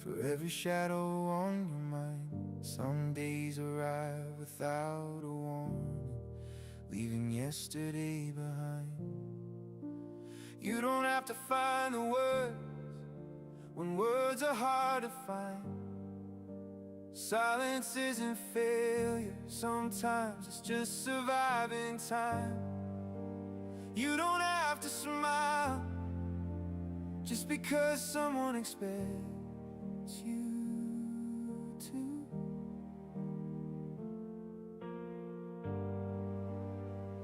For every shadow on your mind, some days arrive without a warning, leaving yesterday behind. You don't have to find the words when words are hard to find. Silence isn't failure, sometimes it's just surviving time. You don't have to smile just because someone expects you to.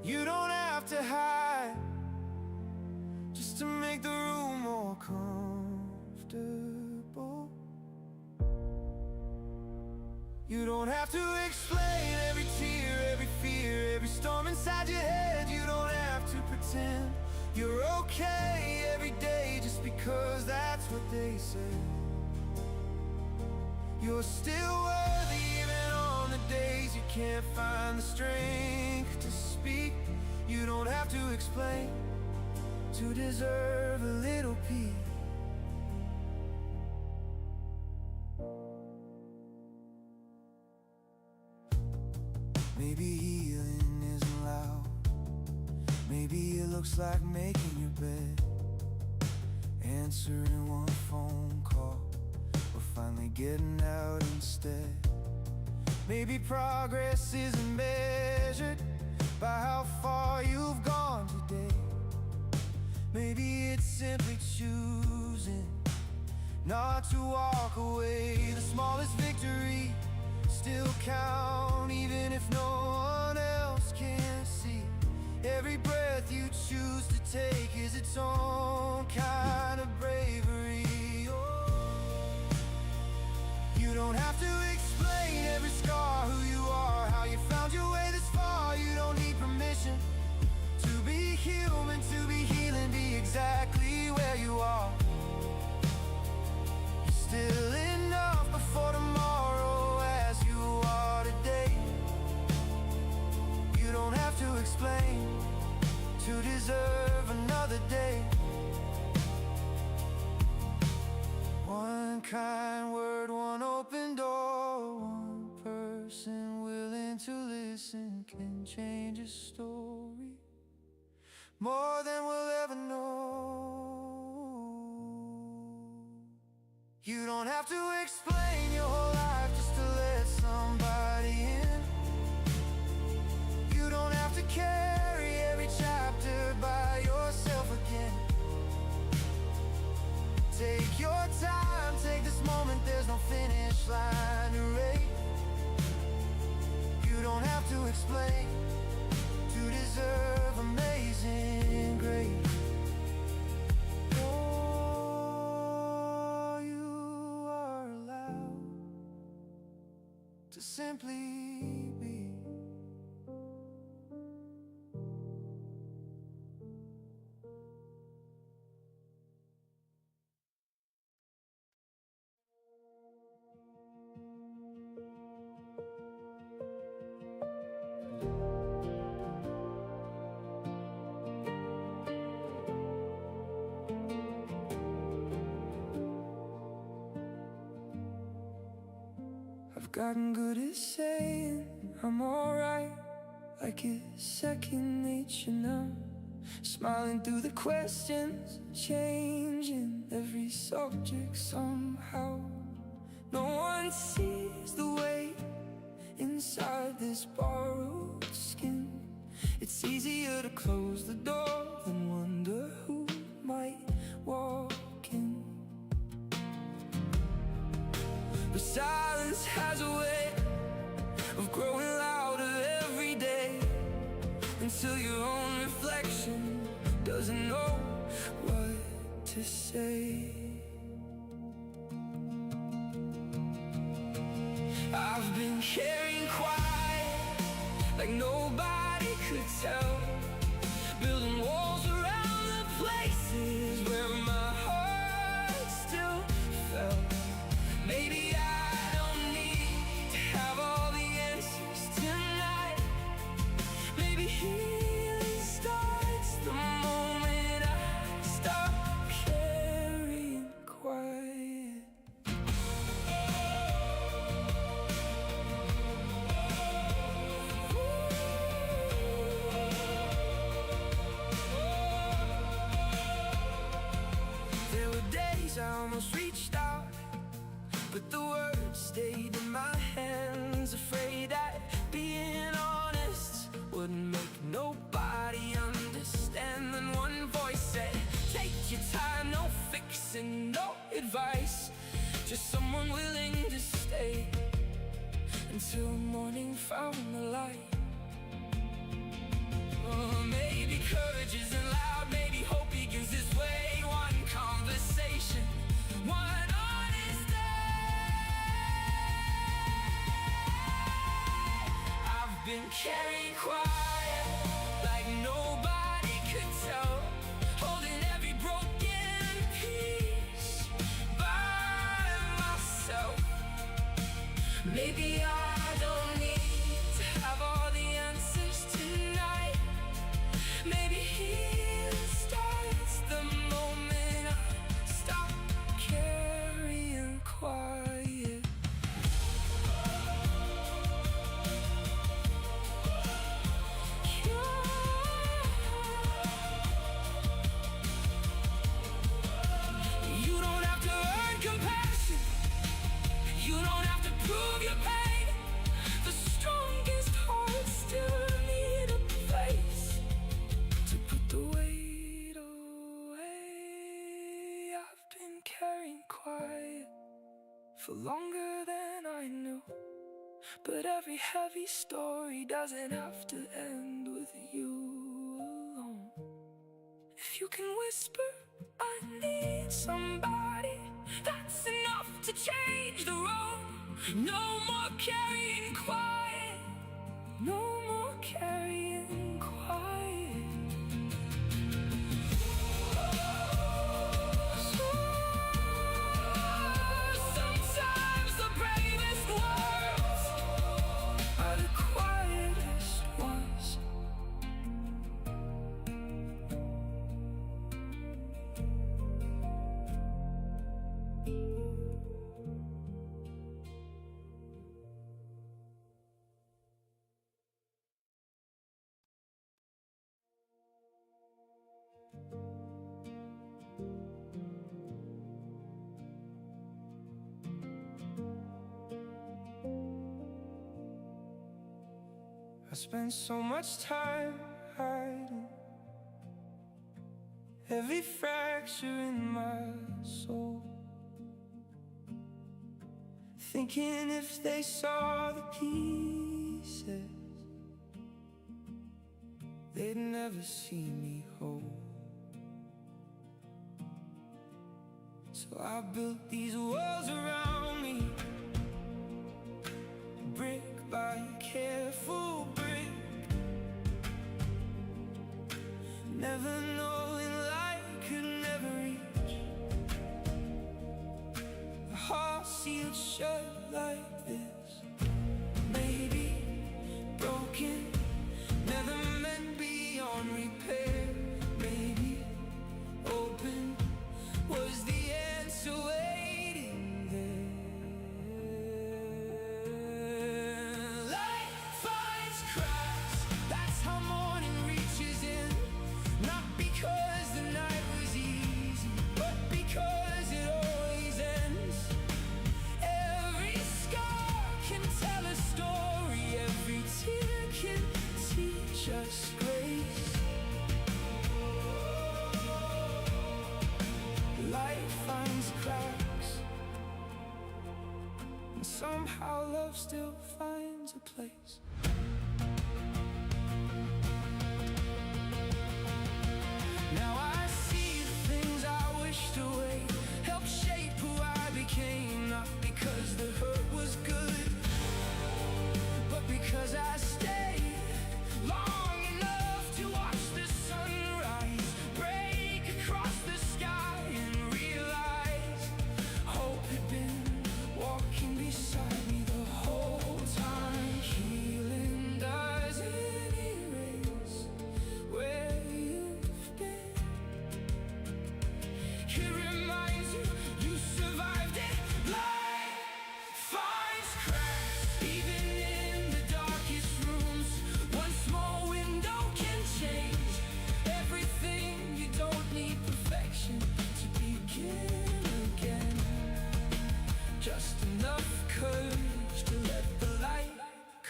You don't have to hide just to make the room more comfortable. You don't have to explain every tear, every fear, every storm inside your head. You don't have to pretend you're okay every day just because that's what they say. You're still worthy even on the days you can't find the strength to speak. You don't have to explain to deserve a little peace. Maybe healing isn't loud. Maybe it looks like making your bed, answering one phone call, or finally getting out instead. Maybe progress isn't measured by how far you've gone today. Maybe it's simply choosing not to walk away. The smallest victory still count, even if no one else can see. Every breath you choose to take is its own kind of bravery. Oh, you don't have to explain every scar, who you are, how you found your way this far. You don't need permission to be human, to be healing, be exactly where you are. You're still enough before tomorrow as you are today. You don't have to explain to deserve another day. One kind word, one open door, one person willing to listen can change a story more than we'll ever know. You don't have to explain your whole life just to let somebody in. You don't have to carry every chapter by yourself again. Take your time, take this moment, there's no finish line to race. You don't have to explain to deserve amazing grace. Oh, you are allowed to simply be. I've gotten good at saying I'm alright, like it's second nature now. Smiling through the questions, changing every subject somehow. No one sees the weight inside this borrowed skin. It's easier to close the door than wonder who might walk in. But silence has a way of growing louder every day, until your own reflection doesn't know what to say. I've been carrying quiet like nobody could tell, building walls around the places where my heart still felt. Maybe I don't need to have all the answers tonight. Maybe healing starts the moment I stop carrying quiet. I almost reached out, but the words stayed in my hands, afraid that being honest wouldn't make nobody understand. Then one voice said, take your time, no fixing, no advice, just someone willing to stay until morning found the light. Maybe courage isn't loud, maybe hope begins this way. One conversation, one honest day. I've been carrying quiet like nobody could tell, holding every broken piece by myself. Maybe I don't need to have all the answers tonight. Maybe healing starts the moment I stop carrying quiet. You don't have to earn compassion, you don't have to prove your pain. The strongest hearts still need a place to put the weight away. I've been carrying quiet for longer than I knew, but every heavy story doesn't have to end with you alone. If you can whisper, I need somebody, that's enough to change the road. No more carrying quiet, no more carrying quiet. Sometimes the bravest words are the quietest ones. I spent so much time hiding every fracture in my soul, thinking if they saw the pieces, they'd never see me whole. So I built these walls around me, brick by careful brick, never knowing light could never reach a heart sealed shut like this. Maybe broken, never meant beyond repair. Maybe open was the answer waiting there. Light finds cracks, that's how morning reaches in. Not because the night was easy, but because it always ends. Every scar can tell a story, every tear can teach us grace. Light finds cracks, and somehow love still finds a place. Now I see the things I wished away, help shape who I became. Not because the hurt was good, but because I stayed long enough to watch the sunrise break across the sky and realize hope had been walking beside me the whole time. Healing doesn't erase where you've been, it reminds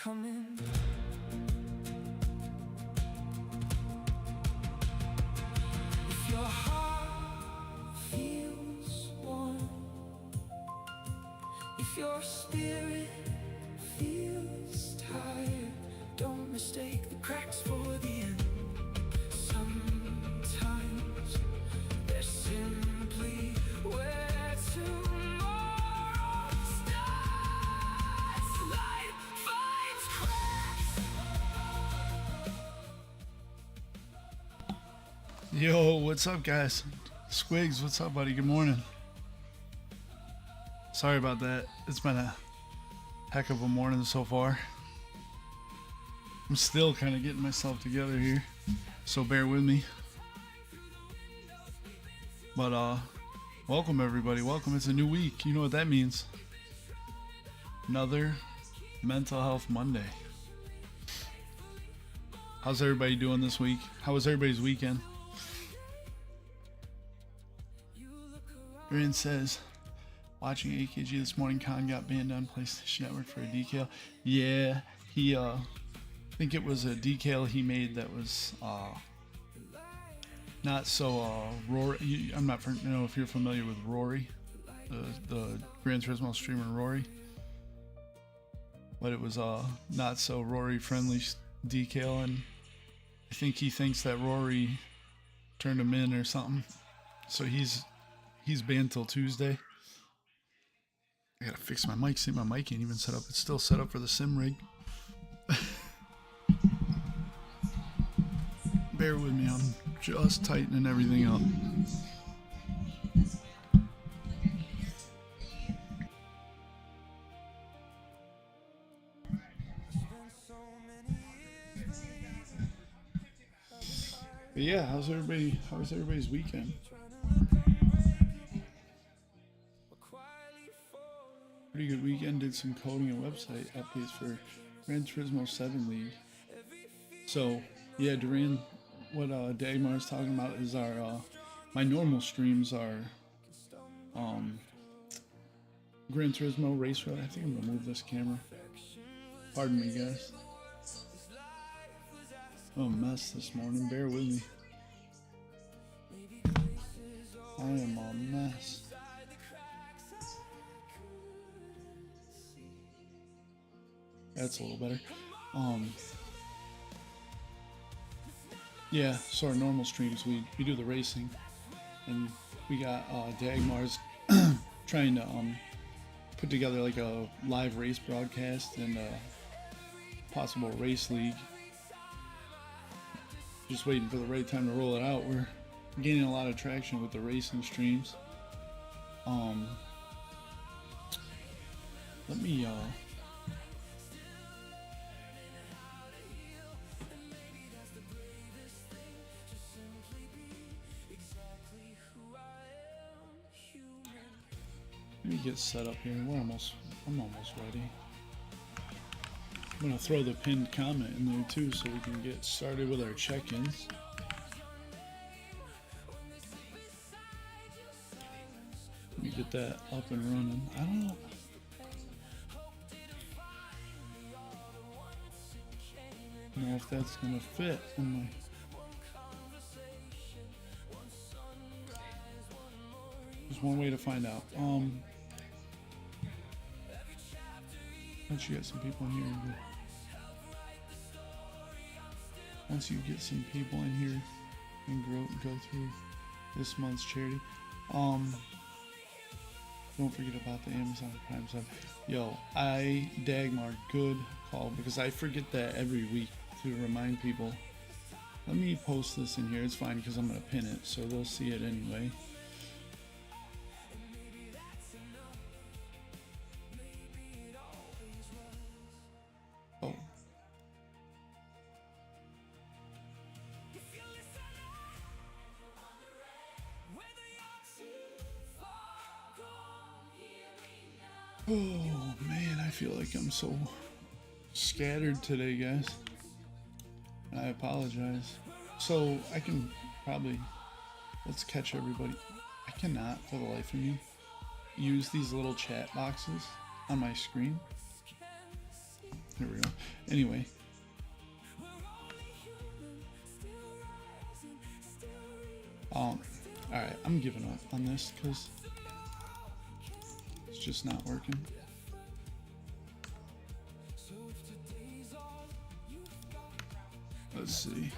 coming. If your heart feels warm, if your spirit feels tired, don't mistake the cracks for the end. Sometimes they're simply where tomorrow starts. Light finds cracks. Yo, what's up, guys? Squigs, what's up, buddy? Good morning. Sorry about that. It's been a heck of a morning so far. I'm still kind of getting myself together here, so bear with me. But welcome everybody. Welcome. It's a new week. You know what that means. Another Mental Health Monday. How's everybody doing this week? How was everybody's weekend? Ryan says, watching AKG this morning, Khan got banned on PlayStation Network for a decal. Yeah, he I think it was a decal he made that was not so Rory. I'm not know if you're familiar with Rory, the Gran Turismo streamer Rory, but it was not so Rory friendly decal, and I think he thinks that Rory turned him in or something, so he's banned till Tuesday. I gotta fix my mic. See, my mic ain't even set up. It's still set up for the sim rig. Bear with me, I'm just tightening everything up. But yeah, how's everybody's weekend? Pretty good weekend. Did some coding and website updates for Gran Turismo 7 League. So yeah, Duran, what Dagmar's talking about is our my normal streams are Gran Turismo Race Road. I think I'm gonna move this camera. Pardon me, guys. I'm a mess this morning. Bear with me. I am a mess. That's a little better. Yeah, so our normal streams, we do the racing, and we got Dagmar's trying to put together like a live race broadcast and a possible race league. Just waiting for the right time to roll it out. We're gaining a lot of traction with the racing streams. Let me get set up here. I'm almost ready. I'm gonna throw the pinned comment in there too, so we can get started with our check-ins. Let me get that up and running. I don't know if that's gonna fit on my. There's one way to find out. Once you get some people in here, once you get some people in here and go through this month's charity, don't forget about the Amazon Prime sub. Yo, Dagmar, good call, because I forget that every week to remind people. Let me post this in here. It's fine because I'm gonna pin it, so they'll see it anyway. Oh. Oh man, I feel like I'm so scattered today, guys. I apologize. So I can probably, let's catch everybody. I cannot for the life of me use these little chat boxes on my screen. There we go. Anyway. Alright, I'm giving up on this because it's just not working. Let's see.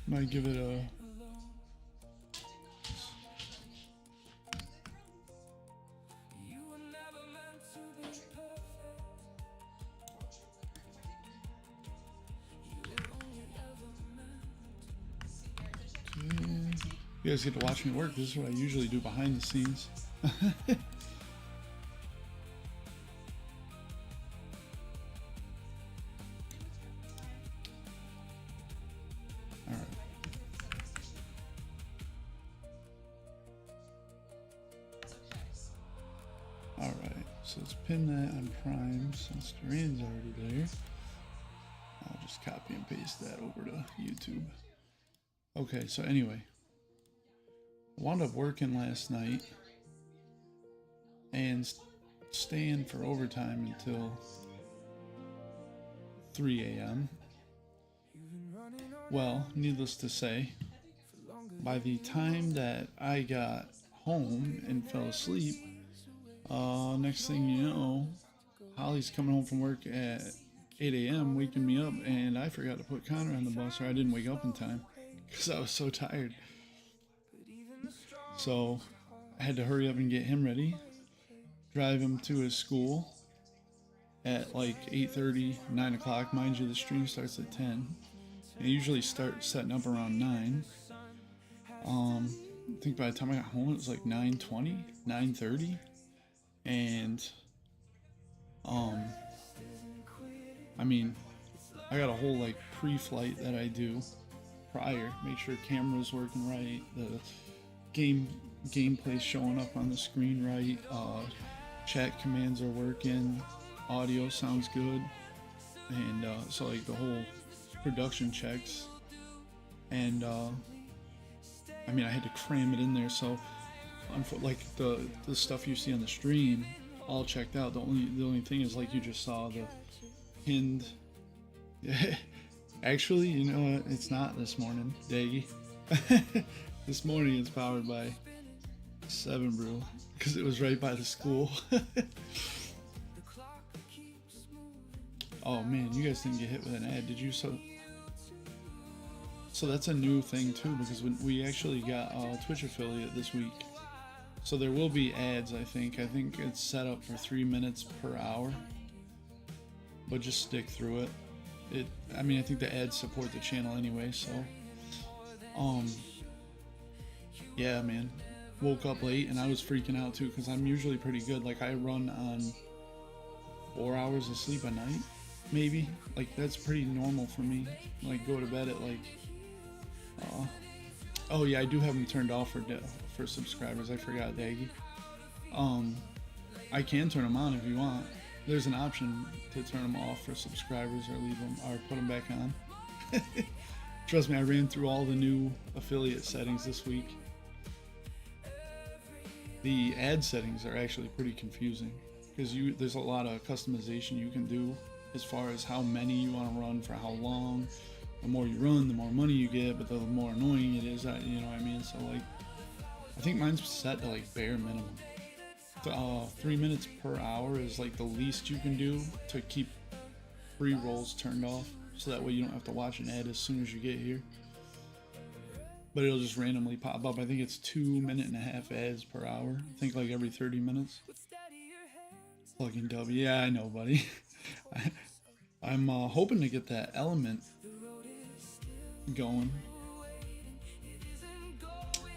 Might give it a... You guys get to watch me work. This is what I usually do behind the scenes. Alright, so let's pin that on Prime since Duran's already there. I'll just copy and paste that over to YouTube. Okay, so anyway, I wound up working last night and staying for overtime until 3 a.m. Well, needless to say, by the time that I got home and fell asleep, next thing you know, Holly's coming home from work at 8 a.m. waking me up, and I forgot to put Connor on the bus, or I didn't wake up in time because I was so tired. So I had to hurry up and get him ready, drive him to his school at like 8:30, 9 o'clock. Mind you, the stream starts at 10. I usually start setting up around 9. I think by the time I got home, it was like 9:20, 9:30. And, I mean, I got a whole like pre-flight that I do prior, make sure camera's working right, the gameplay's showing up on the screen right, chat commands are working, audio sounds good, and so like the whole production checks, and I mean I had to cram it in there, so like the stuff you see on the stream all checked out. The only thing is, like you just saw, the pinned. Actually, you know what? It's not this morning, Daggy. This morning it's powered by 7 Brew because it was right by the school. Oh man, you guys didn't get hit with an ad, did you? So that's a new thing too, because we actually got a Twitch affiliate this week. So there will be ads, I think. I think it's set up for 3 minutes per hour. But just stick through it. I mean, I think the ads support the channel anyway, so. Yeah, man. Woke up late and I was freaking out too, because I'm usually pretty good. Like, I run on 4 hours of sleep a night, maybe. Like, that's pretty normal for me. Like, go to bed at like... oh yeah, I do have them turned off for subscribers. I forgot, Daggy. I can turn them on if you want. There's an option to turn them off for subscribers or leave them or put them back on. Trust me, I ran through all the new affiliate settings this week. The ad settings are actually pretty confusing because there's a lot of customization you can do as far as how many you want to run for how long. The more you run, the more money you get, but the more annoying it is, you know what I mean? So like, I think mine's set to like bare minimum. 3 minutes per hour is like the least you can do to keep pre-rolls turned off, so that way you don't have to watch an ad as soon as you get here. But it'll just randomly pop up. I think it's 2.5 minute ads per hour. I think like every 30 minutes. Fucking W. Yeah, I know, buddy. I'm hoping to get that element going.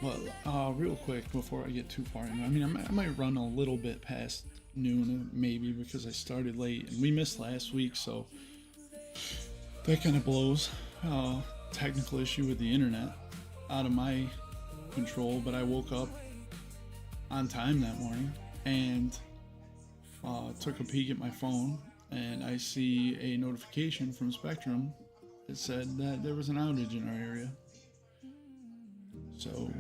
But real quick before I get too far in, I mean, I might run a little bit past noon maybe because I started late and we missed last week, so that kind of blows. Technical issue with the internet out of my control, but I woke up on time that morning and took a peek at my phone, and I see a notification from Spectrum that said that there was an outage in our area. So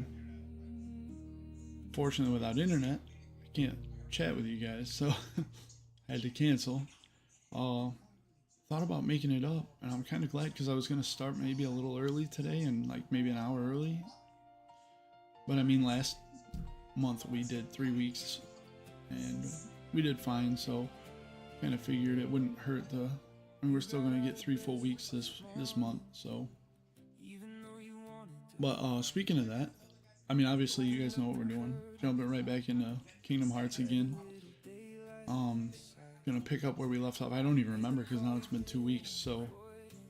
unfortunately, without internet, I can't chat with you guys, so I had to cancel. Thought about making it up, and I'm kind of glad because I was going to start maybe a little early today and like maybe an hour early. But I mean, last month we did 3 weeks and we did fine, so kind of figured it wouldn't hurt and we're still going to get 3 full weeks this month, so. But speaking of that, I mean, obviously you guys know what we're doing. Jumping right back into Kingdom Hearts again. Gonna pick up where we left off. I don't even remember because now it's been 2 weeks, so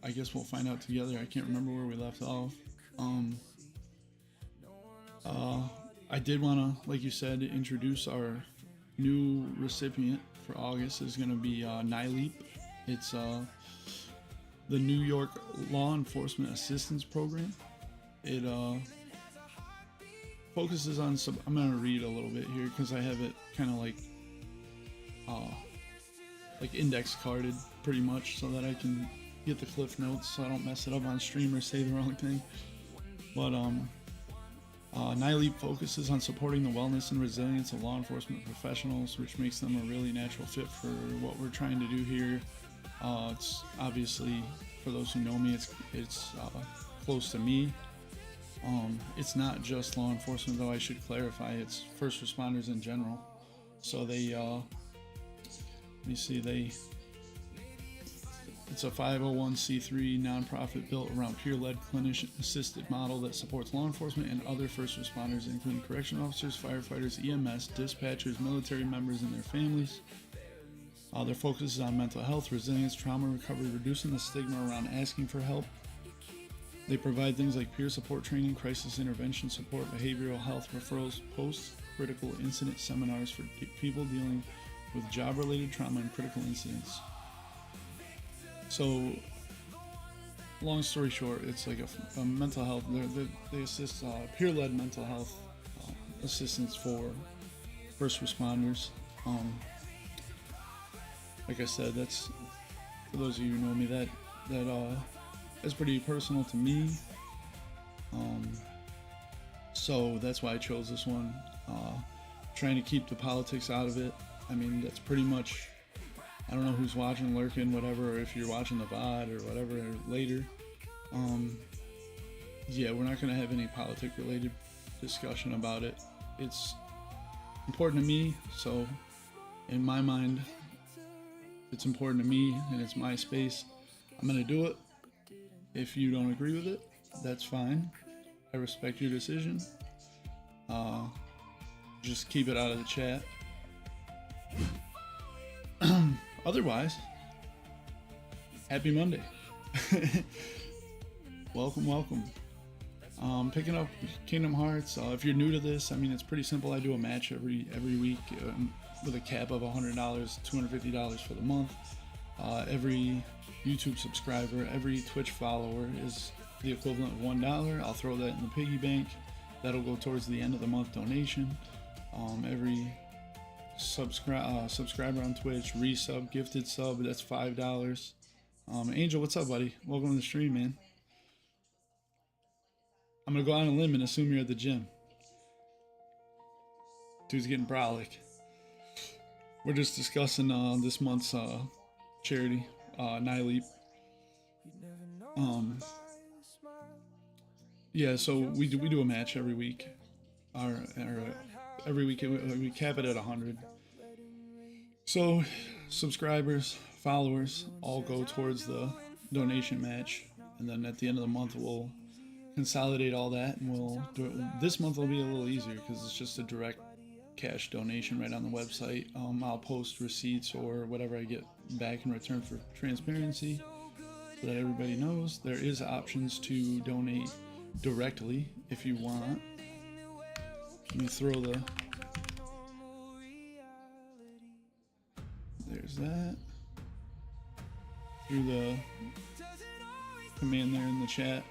I guess we'll find out together. I can't remember where we left off. I did want to, like you said, introduce our new recipient for August. Is going to be NYLEAP. It's the New York Law Enforcement Assistance Program. It focuses on I'm going to read a little bit here because I have it kind of like index carded pretty much so that I can get the cliff notes so I don't mess it up on stream or say the wrong thing. But NYLEAP focuses on supporting the wellness and resilience of law enforcement professionals, which makes them a really natural fit for what we're trying to do here. It's obviously, for those who know me, it's close to me. It's not just law enforcement, though. I should clarify, it's first responders in general. So they let me see, it's a 501c3 nonprofit built around peer-led clinician-assisted model that supports law enforcement and other first responders, including correctional officers, firefighters, EMS, dispatchers, military members, and their families. Their focus is on mental health, resilience, trauma recovery, reducing the stigma around asking for help. They provide things like peer support training, crisis intervention support, behavioral health referrals, post-critical incident seminars for people dealing with job-related trauma and critical incidents. So, long story short, it's like a mental health. They assist peer-led mental health assistance for first responders. Like I said, that's, for those of you who know me, that's pretty personal to me. So that's why I chose this one. Trying to keep the politics out of it. I mean, that's pretty much, I don't know who's watching, lurking, whatever, or if you're watching the VOD or whatever later. Yeah, we're not going to have any politic-related discussion about it. It's important to me, so in my mind, it's important to me, and it's my space. I'm going to do it. If you don't agree with it, that's fine. I respect your decision. Just keep it out of the chat. Otherwise, happy Monday. Welcome. Picking up Kingdom Hearts. If you're new to this, I mean, it's pretty simple. I do a match every week with a cap of $100, $250 for the month. Every YouTube subscriber, every Twitch follower is the equivalent of $1. I'll throw that in the piggy bank. That'll go towards the end of the month donation. Every subscriber on Twitch, resub, gifted sub, that's $5. Angel, what's up, buddy? Welcome to the stream, man. I'm gonna go on a limb and assume you're at the gym. Dude's getting brolic. We're just discussing this month's charity, NYLEAP. Yeah, so we do a match every week. Every week we cap it at 100. So subscribers, followers all go towards the donation match, and then at the end of the month we'll consolidate all that, and we'll do it. This month will be a little easier because it's just a direct cash donation right on the website. I'll post receipts or whatever I get back in return for transparency, so that everybody knows. There is options to donate directly if you want. Let me throw there's that through the command there in the chat.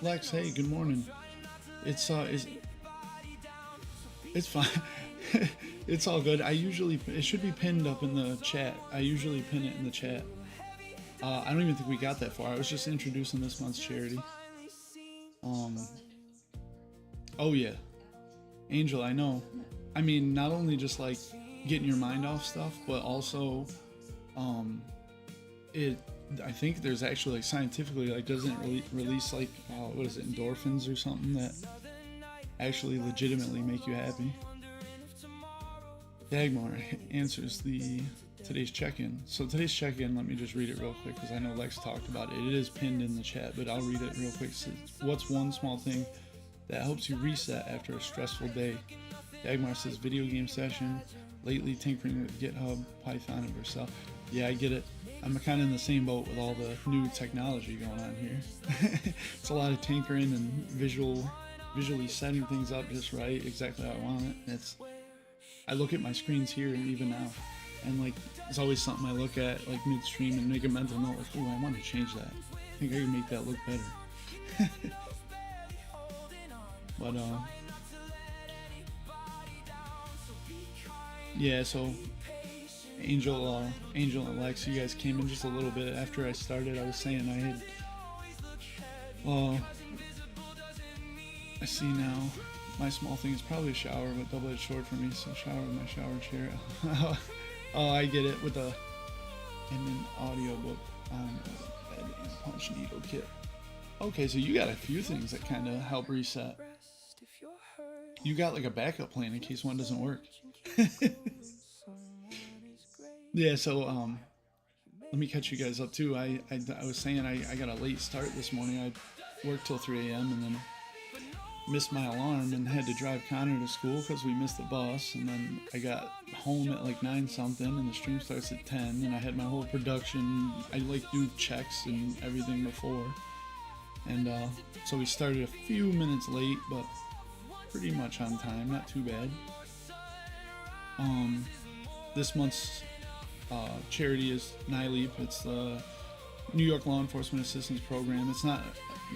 Lex, hey, good morning. It's fine. It's all good. It should be pinned up in the chat. I usually pin it in the chat. I don't even think we got that far. I was just introducing this month's charity. Oh yeah, Angel, I know. I mean, not only just like getting your mind off stuff, but also, it. I think there's actually like scientifically like doesn't release like what is it, endorphins or something that actually legitimately make you happy. Dagmar answers today's check-in. So today's check-in, let me just read it real quick because I know Lex talked about it. It is pinned in the chat, but I'll read it real quick. It says, what's one small thing that helps you reset after a stressful day? Dagmar says video game session, lately tinkering with GitHub, Python, and Vercel. Yeah, I get it. I'm kind of in the same boat with all the new technology going on here. It's a lot of tinkering and visually setting things up just right, exactly how I want it. I look at my screens here even now, and like it's always something I look at like midstream and make a mental note like, oh, I want to change that. I think I can make that look better. But yeah, so Angel and Lex, you guys came in just a little bit after I started. I was saying I had I see now my small thing is probably a shower, but double-edged sword for me, so shower with my shower chair. Oh, I get it, with and an audiobook on and punch needle kit. Okay, so you got a few things that kind of help reset. You got like a backup plan in case one doesn't work. Yeah, so let me catch you guys up too. I was saying I got a late start this morning. I worked till 3 a.m. and then missed my alarm and had to drive Connor to school because we missed the bus. And then I got home at like 9 something, and the stream starts at 10. And I had my whole production. I like do checks and everything before. And so we started a few minutes late, but pretty much on time. Not too bad. This month's charity is NYLEAP. It's the New York Law Enforcement Assistance Program. It's not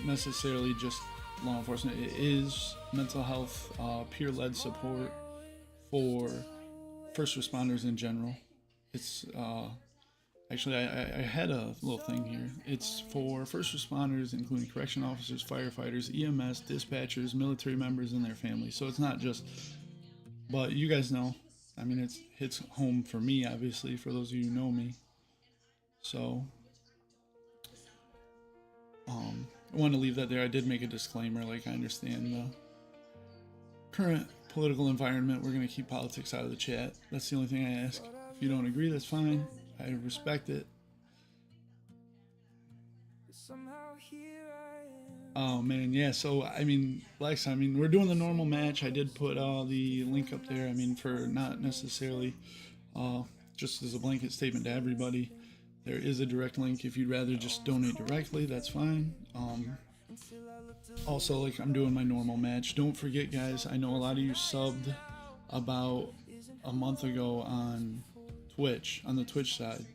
necessarily just law enforcement. It is mental health, peer-led support for first responders in general. It's actually I had a little thing here. It's for first responders, including correction officers, firefighters, EMS, dispatchers, military members, and their families. So it's not just, but you guys know, I mean, it hits home for me, obviously, for those of you who know me. So, I wanted to leave that there. I did make a disclaimer, like I understand the current political environment. We're going to keep politics out of the chat. That's the only thing I ask. If you don't agree, that's fine. I respect it. Oh man, yeah, so I mean, Lex, I mean, we're doing the normal match. I did put the link up there, I mean, for not necessarily just as a blanket statement to everybody. There is a direct link if you'd rather just donate directly, that's fine. Also, like, I'm doing my normal match. Don't forget, guys, I know a lot of you subbed about a month ago on Twitch, on the Twitch side.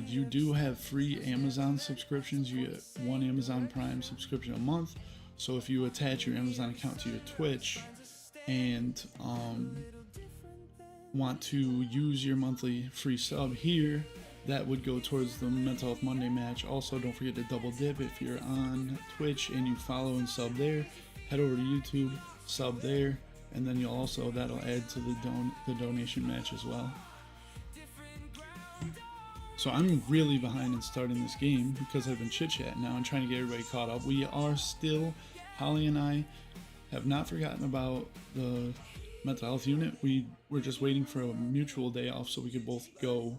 You do have free Amazon subscriptions. You get 1 Amazon Prime subscription a month. So if you attach your Amazon account to your Twitch and want to use your monthly free sub here, that would go towards the Mental Health Monday match. Also, don't forget to double dip if you're on Twitch and you follow and sub there. Head over to YouTube, sub there, and then you'll also, that'll add to the donation match as well. So I'm really behind in starting this game because I've been chit-chatting now and trying to get everybody caught up. We are still, Holly and I have not forgotten about the mental health unit. We're just waiting for a mutual day off so we could both go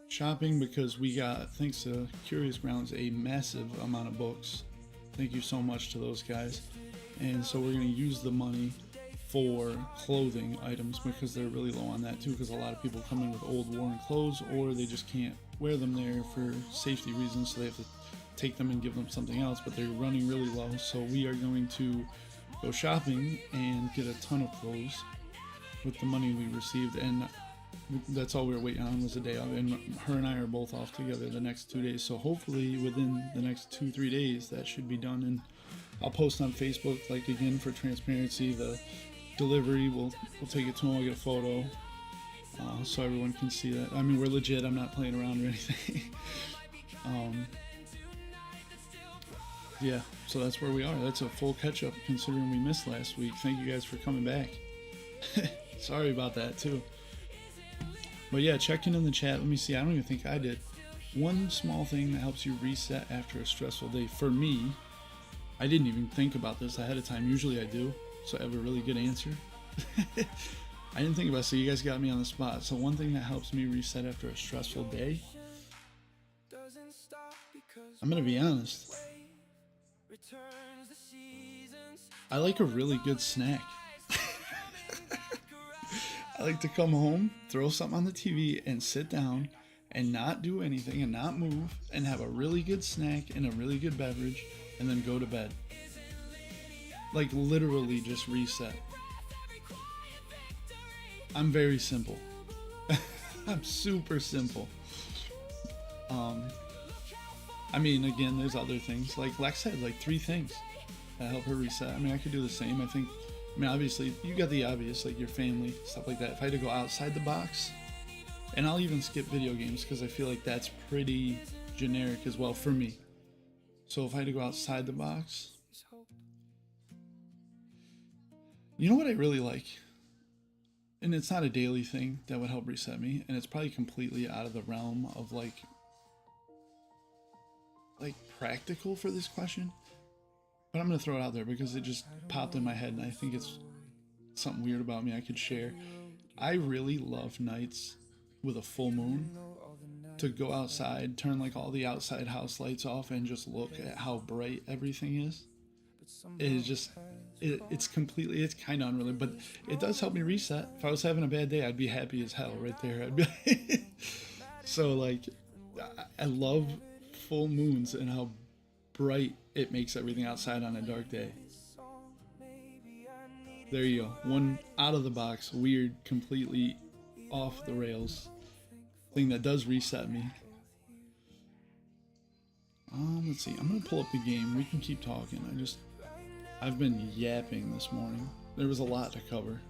shopping because we got, thanks to Curious Grounds, a massive amount of books. Thank you so much to those guys. And so we're going to use the money for clothing items because they're really low on that too, because a lot of people come in with old worn clothes or they just can't wear them there for safety reasons, so they have to take them and give them something else, but they're running really low. So we are going to go shopping and get a ton of clothes with the money we received, and that's all we were waiting on was a day off, and her and I are both off together the next 2 days, so hopefully within the next 2-3 days that should be done. And I'll post on Facebook, like, again, for transparency, the delivery, we'll take it to them, I'll get a photo so everyone can see that. I mean, we're legit, I'm not playing around or anything. Yeah, so that's where we are. That's a full catch up considering we missed last week. Thank you guys for coming back. Sorry about that too. But yeah, checking in the chat. Let me see. I don't even think I did. One small thing that helps you reset after a stressful day. For me, I didn't even think about this ahead of time. Usually I do, so I have a really good answer. I didn't think about it, so you guys got me on the spot. So one thing that helps me reset after a stressful day, I'm gonna be honest, I like a really good snack. I like to come home, throw something on the TV, and sit down and not do anything and not move and have a really good snack and a really good beverage and then go to bed. Like literally just reset. I'm very simple. I'm super simple. I mean, again, there's other things. Like Lex said, like 3 things that help her reset. I mean, I could do the same. I mean, obviously, you got the obvious, like your family, stuff like that. If I had to go outside the box, and I'll even skip video games because I feel like that's pretty generic as well for me. So if I had to go outside the box, you know what I really like? And it's not a daily thing that would help reset me, and it's probably completely out of the realm of like practical for this question, but I'm gonna throw it out there because it just popped in my head and I think it's something weird about me I could share. I really love nights with a full moon to go outside, turn like all the outside house lights off and just look at how bright everything is. It is just it's completely, it's kind of unrelated, but it does help me reset. If I was having a bad day, I'd be happy as hell right there. I'd be so like I love full moons and how bright it makes everything outside on a dark day. There you go. One out of the box, weird, completely off the rails thing that does reset me. Let's see. I'm gonna pull up the game. We can keep talking. I've been yapping this morning. There was a lot to cover.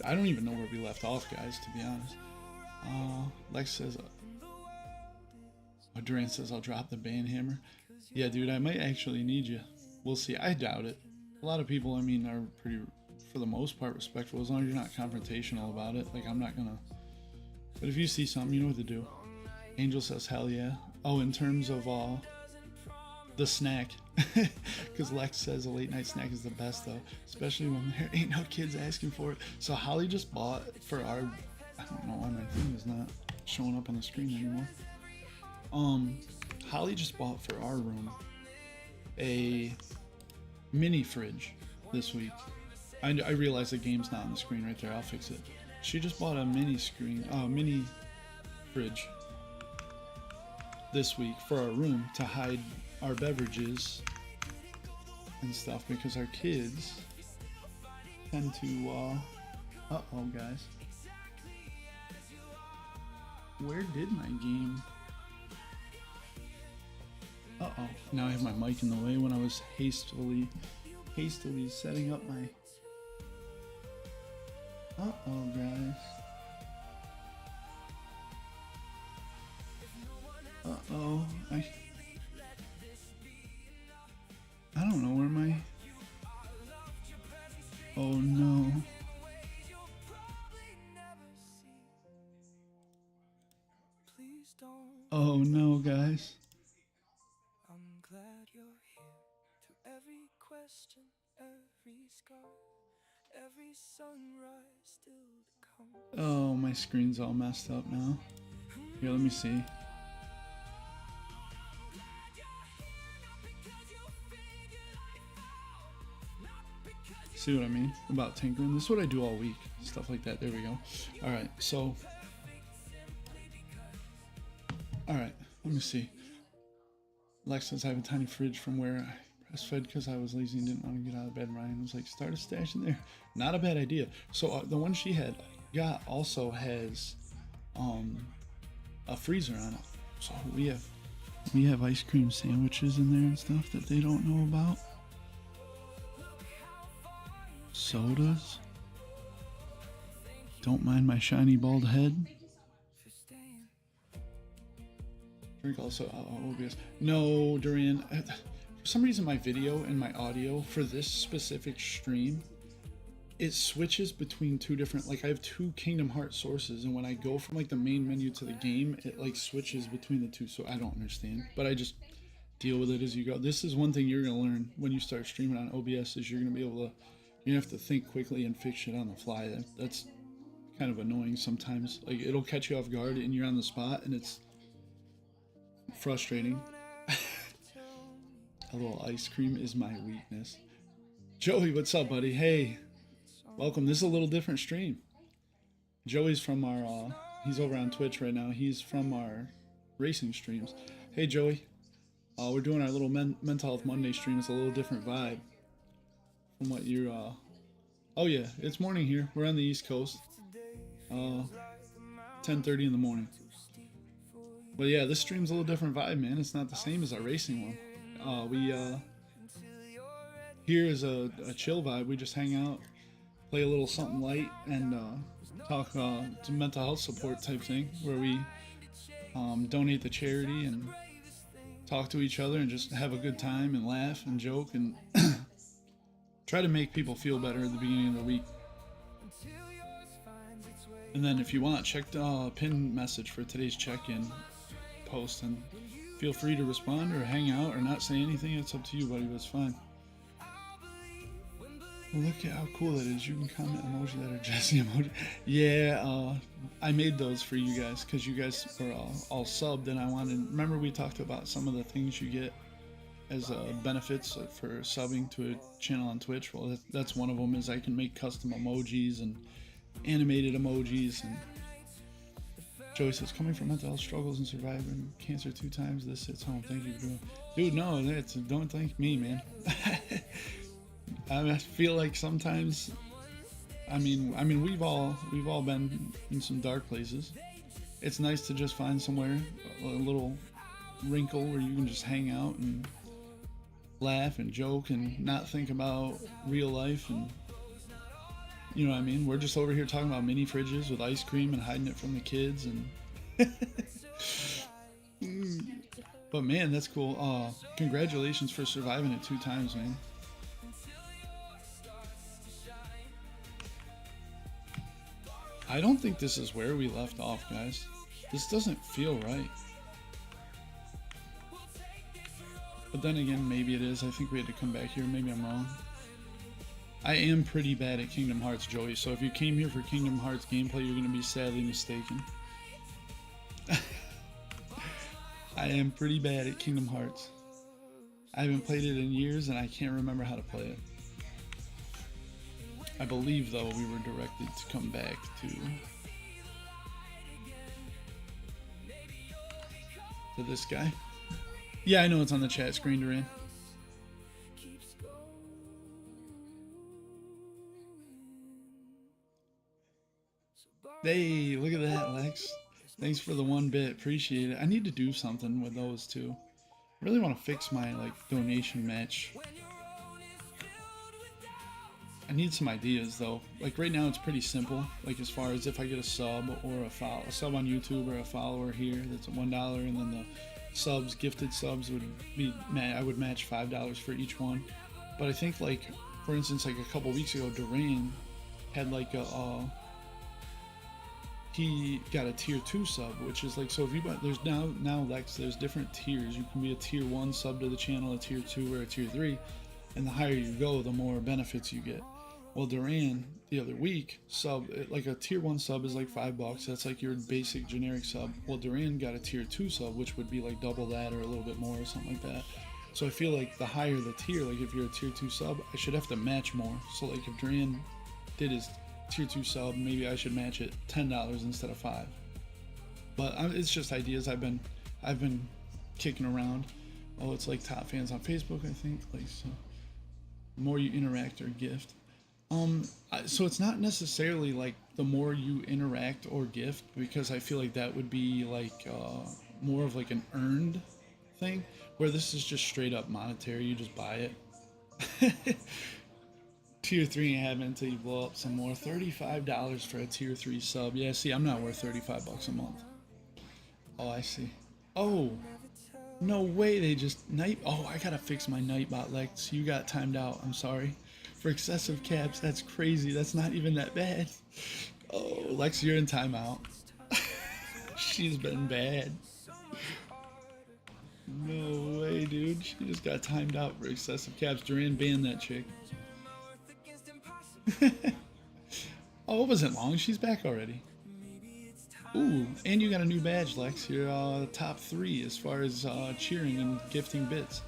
I don't even know where we left off, guys, to be honest. Lex says, Durant says, I'll drop the band hammer. Yeah, dude, I might actually need you. We'll see. I doubt it. A lot of people, I mean, are pretty, for the most part, respectful, as long as you're not confrontational about it. Like, I'm not gonna, but if you see something, you know what to do. Angel says, hell yeah. Oh, in terms of the snack, because Lex says a late night snack is the best though, especially when there ain't no kids asking for it. So Holly just bought for our, I don't know why my thing is not showing up on the screen anymore. Holly just bought for our room a mini fridge this week. I realize the game's not on the screen right there. I'll fix it. She just bought a mini fridge this week for our room to hide our beverages and stuff, because our kids tend to uh-oh guys, where did my game, uh-oh, now I have my mic in the way when I was hastily setting up my, uh-oh guys, uh-oh, I don't know where my, oh no. Oh no, guys. I'm glad you're here. To every question, every scar, every sunrise still to come. Oh, my screen's all messed up now. Here, let me see. See what I mean about tinkering? This is what I do all week. Stuff like that. There we go. Alright, so. Alright, let me see. Lex says I have a tiny fridge from where I breastfed because I was lazy and didn't want to get out of bed. Ryan was like, start a stash in there. Not a bad idea. So the one she got also has a freezer on it. So we have ice cream sandwiches in there and stuff that they don't know about. Sodas. Don't mind my shiny bald head. Drink also OBS. No, Dorian. For some reason, my video and my audio for this specific stream, it switches between two different. Like I have two Kingdom Hearts sources, and when I go from like the main menu to the game, it like switches between the two. So I don't understand, but I just deal with it as you go. This is one thing you're gonna learn when you start streaming on OBS is you're gonna be able to. You have to think quickly and fix shit on the fly. That's kind of annoying sometimes. Like it'll catch you off guard and you're on the spot, and it's frustrating. A little ice cream is my weakness. Joey, what's up, buddy? Hey, welcome. This is a little different stream. Joey's from our, he's over on Twitch right now. He's from our racing streams. Hey, Joey. We're doing our little Mental Health Monday stream. It's a little different vibe from what you're, oh yeah, it's morning here. We're on the East Coast. 10:30 in the morning. But yeah, this stream's a little different vibe, man. It's not the same as our racing one. Here is a chill vibe. We just hang out, play a little something light, and talk some mental health support type thing, where we donate to charity and talk to each other and just have a good time and laugh and joke and try to make people feel better at the beginning of the week. And then if you want, check the pin message for today's check-in post and feel free to respond or hang out or not say anything. It's up to you, buddy, but it's fine. Look at how cool that is. You can comment emoji that are Jesse emoji. Yeah, I made those for you guys because you guys were all subbed, and I wanted. Remember we talked about some of the things you get as benefits for subbing to a channel on Twitch. Well, that's one of them. Is I can make custom emojis and animated emojis. And Joey says, coming from mental health struggles and surviving cancer 2 times, this hits home. Thank you for doing. Dude, no, don't thank me, man. I feel like sometimes, I mean, we've all been in some dark places. It's nice to just find somewhere, a little wrinkle where you can just hang out and laugh and joke and not think about real life. And you know what I mean? We're just over here talking about mini fridges with ice cream and hiding it from the kids. And but man, that's cool. Congratulations for surviving it 2 times, man. I don't think this is where we left off, guys. This doesn't feel right. But then again, maybe it is. I think we had to come back here. Maybe I'm wrong. I am pretty bad at Kingdom Hearts, Joey. So if you came here for Kingdom Hearts gameplay, you're going to be sadly mistaken. I am pretty bad at Kingdom Hearts. I haven't played it in years, and I can't remember how to play it. I believe, though, we were directed to come back to this guy. Yeah, I know it's on the chat screen, Duran. Hey, look at that, Lex. Thanks for the 1 bit. Appreciate it. I need to do something with those, too. I really want to fix my, donation match. I need some ideas, though. Like, right now, it's pretty simple. Like, as far as if I get a sub or a sub on YouTube or a follower here, that's $1, and then the subs, gifted subs would be, I would match $5 for each one. But I think, like, for instance, like a couple weeks ago, Duran had, like, he got a tier 2 sub, which is like, so if you buy, there's now Lex, there's different tiers. You can be a tier 1 sub to the channel, a tier 2, or a tier 3, and the higher you go, the more benefits you get. Well, Duran the other week like a tier 1 sub is like $5. That's like your basic generic sub. Well, Duran got a tier 2 sub, which would be like double that or a little bit more or something like that. So I feel like the higher the tier, like if you're a tier 2 sub, I should have to match more. So like if Duran did his tier 2 sub, maybe I should match it $10 instead of $5. But it's just ideas I've been kicking around. Oh, it's like top fans on Facebook, I think. Like, so the more you interact or gift. So it's not necessarily like the more you interact or gift, because I feel like that would be like more of like an earned thing, where this is just straight up monetary. You just buy it. Tier 3 ain't happening until you blow up some more. $35 for a tier 3 sub. Yeah, see, I'm not worth 35 bucks a month. Oh, I see. Oh, no way. They just night. Oh, I gotta fix my Nightbot, Lex. You got timed out. I'm sorry. For excessive caps, that's crazy. That's not even that bad. Oh, Lex, you're in timeout. She's been bad. No way, dude. She just got timed out for excessive caps. Duran banned that chick. Oh, it wasn't long. She's back already. Ooh, and you got a new badge, Lex. You're top 3 as far as cheering and gifting bits.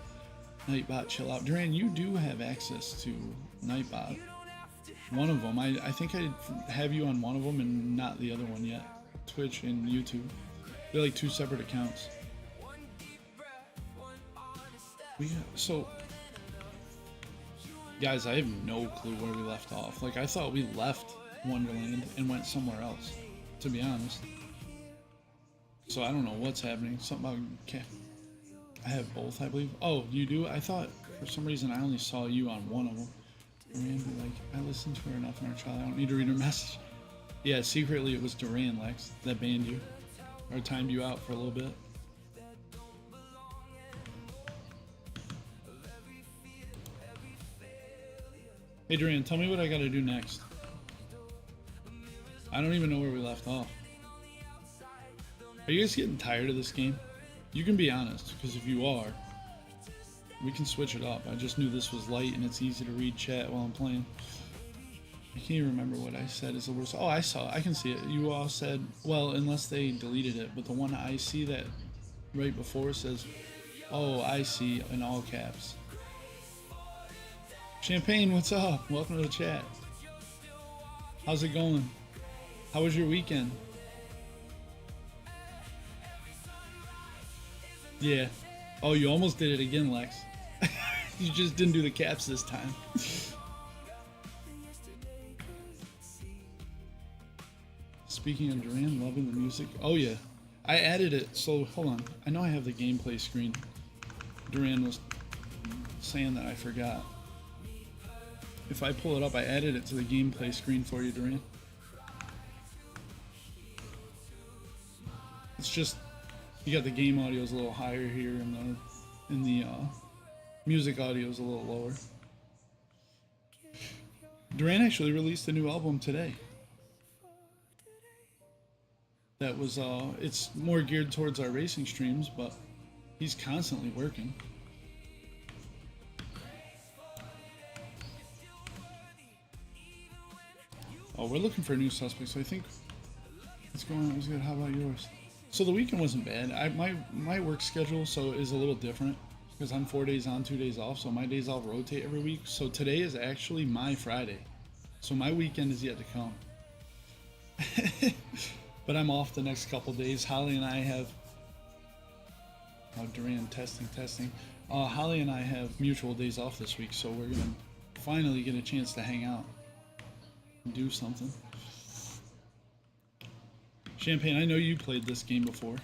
Nightbot, chill out. Duran, you do have access to Nightbot. One of them. I think I have you on one of them and not the other one yet. Twitch and YouTube. They're like 2 separate accounts. So, guys, I have no clue where we left off. Like, I thought we left Wonderland and went somewhere else, to be honest. So I don't know what's happening. Something about I have both, I believe. Oh, you do? I thought for some reason I only saw you on one of them. Duran, like, I listened to her enough in our child. I don't need to read her message. Yeah, secretly it was Duran, Lex, that banned you. Or timed you out for a little bit. Hey Duran, tell me what I gotta do next. I don't even know where we left off. Are you guys getting tired of this game? You can be honest, because if you are, we can switch it up. I just knew this was light and it's easy to read chat while I'm playing. I can't even remember what I said is the worst. Oh, I saw it. I can see it. You all said, well, unless they deleted it, but the one I see that right before says, oh, I see, in all caps. Champagne, what's up? Welcome to the chat. How's it going? How was your weekend? Yeah. Oh, you almost did it again, Lex. You just didn't do the caps this time. Speaking of Duran, loving the music. Oh yeah, I added it. So hold on. I know I have the gameplay screen. Duran was saying that I forgot. If I pull it up, I added it to the gameplay screen for you, Duran. It's just you got the game audio is a little higher here, and the music audio is a little lower. Duran actually released a new album today. That was it's more geared towards our racing streams, but he's constantly working. Oh, we're looking for a new suspect, so I think it's going on. It was good. How about yours? So the weekend wasn't bad. My work schedule is a little different because I'm 4 days on, 2 days off, so my days off rotate every week. So today is actually my Friday, so my weekend is yet to come. But I'm off the next couple days. Holly and I have Duran testing. Holly and I have mutual days off this week, so we're gonna finally get a chance to hang out and do something. Champagne, I know you played this game before.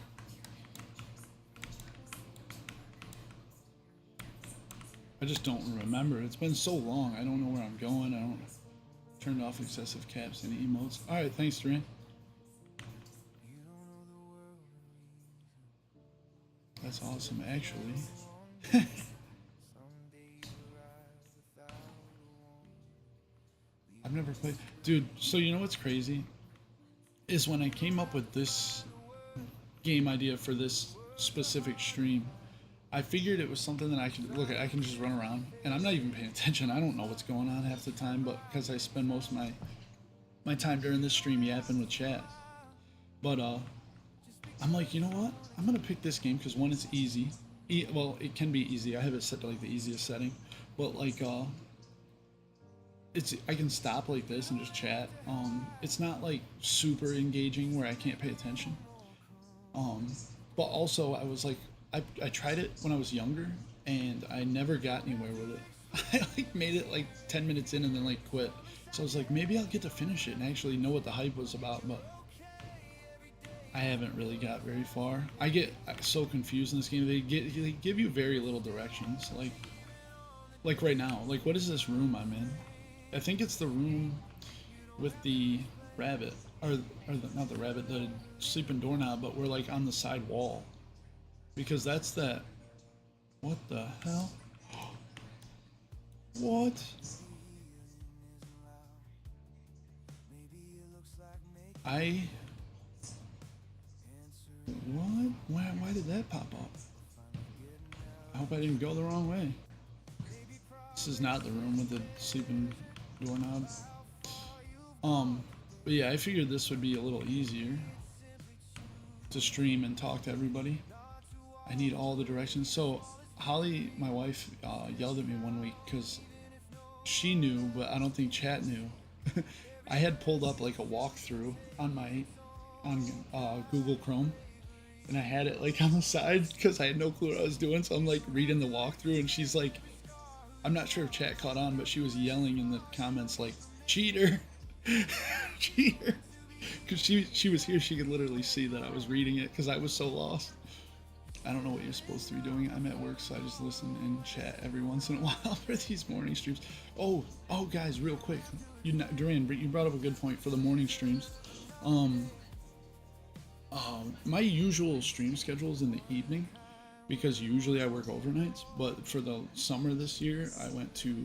I just don't remember. It's been so long. I don't know where I'm going. I don't turned off excessive caps and emotes. All right, thanks, Duran. That's awesome, actually. I've never played. Dude, so you know what's crazy? Is when I came up with this game idea for this specific stream, I figured it was something that I could look at. I can just run around, and I'm not even paying attention. I don't know what's going on half the time, but because I spend most of my time during this stream yapping with chat. But I'm like, you know what? I'm gonna pick this game because one, it's easy. Well, it can be easy. I have it set to like the easiest setting, but like I can stop like this and just chat. It's not like super engaging where I can't pay attention. But also I was like, I tried it when I was younger and I never got anywhere with it. I like made it like 10 minutes in and then like quit. So I was like, maybe I'll get to finish it and actually know what the hype was about, but I haven't really got very far. I get so confused in this game. They give you very little directions. Like right now, like what is this room I'm in? I think it's the room with the rabbit, not the rabbit, the sleeping doorknob, but we're like on the side wall. Because that's that. What the hell? What? What? Why did that pop up? I hope I didn't go the wrong way. This is not the room with the sleeping doorknob. But yeah, I figured this would be a little easier to stream and talk to everybody. I need all the directions. So Holly, my wife, yelled at me one week because she knew, but I don't think chat knew. I had pulled up like a walkthrough on Google Chrome, and I had it like on the side because I had no clue what I was doing. So I'm like reading the walkthrough, and she's like, I'm not sure if chat caught on, but she was yelling in the comments like, cheater, cheater. Because she was here, she could literally see that I was reading it because I was so lost. I don't know what you're supposed to be doing. I'm at work, so I just listen and chat every once in a while for these morning streams. Oh, guys, real quick. Duran, you brought up a good point for the morning streams. My usual stream schedule is in the evening because usually I work overnights, but for the summer this year, I went to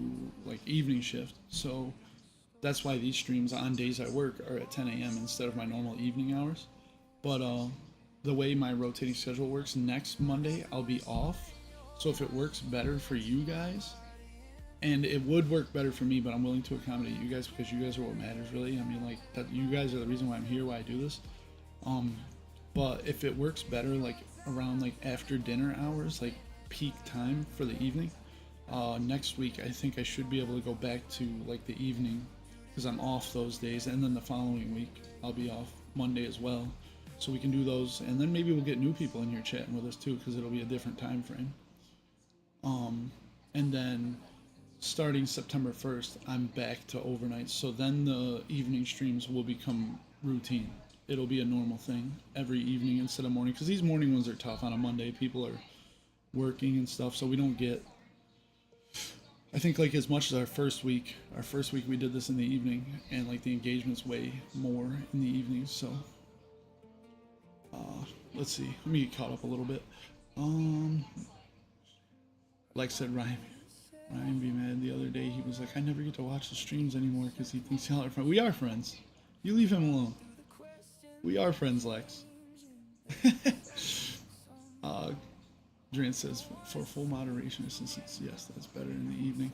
like evening shift. So that's why these streams on days I work are at 10 a.m. instead of my normal evening hours. But the way my rotating schedule works, next Monday I'll be off. So if it works better for you guys, and it would work better for me, but I'm willing to accommodate you guys because you guys are what matters really. I mean, like that, you guys are the reason why I'm here, why I do this. But if it works better, like around like after dinner hours, like peak time for the evening, next week I think I should be able to go back to like the evening because I'm off those days, and then the following week I'll be off Monday as well. So we can do those, and then maybe we'll get new people in here chatting with us too, because it'll be a different time frame. And then starting September 1st, I'm back to overnight. So then the evening streams will become routine. It'll be a normal thing every evening instead of morning, because these morning ones are tough on a Monday. People are working and stuff, so we don't get. I think like as much as our first week we did this in the evening, and like the engagement's way more in the evenings. So. Let's see. Let me get caught up a little bit. Like said, Ryan be mad the other day. He was like, I never get to watch the streams anymore because he thinks y'all are friends. We are friends. You leave him alone. We are friends, Lex. Duran says, for full moderation assistance, yes, that's better in the evening.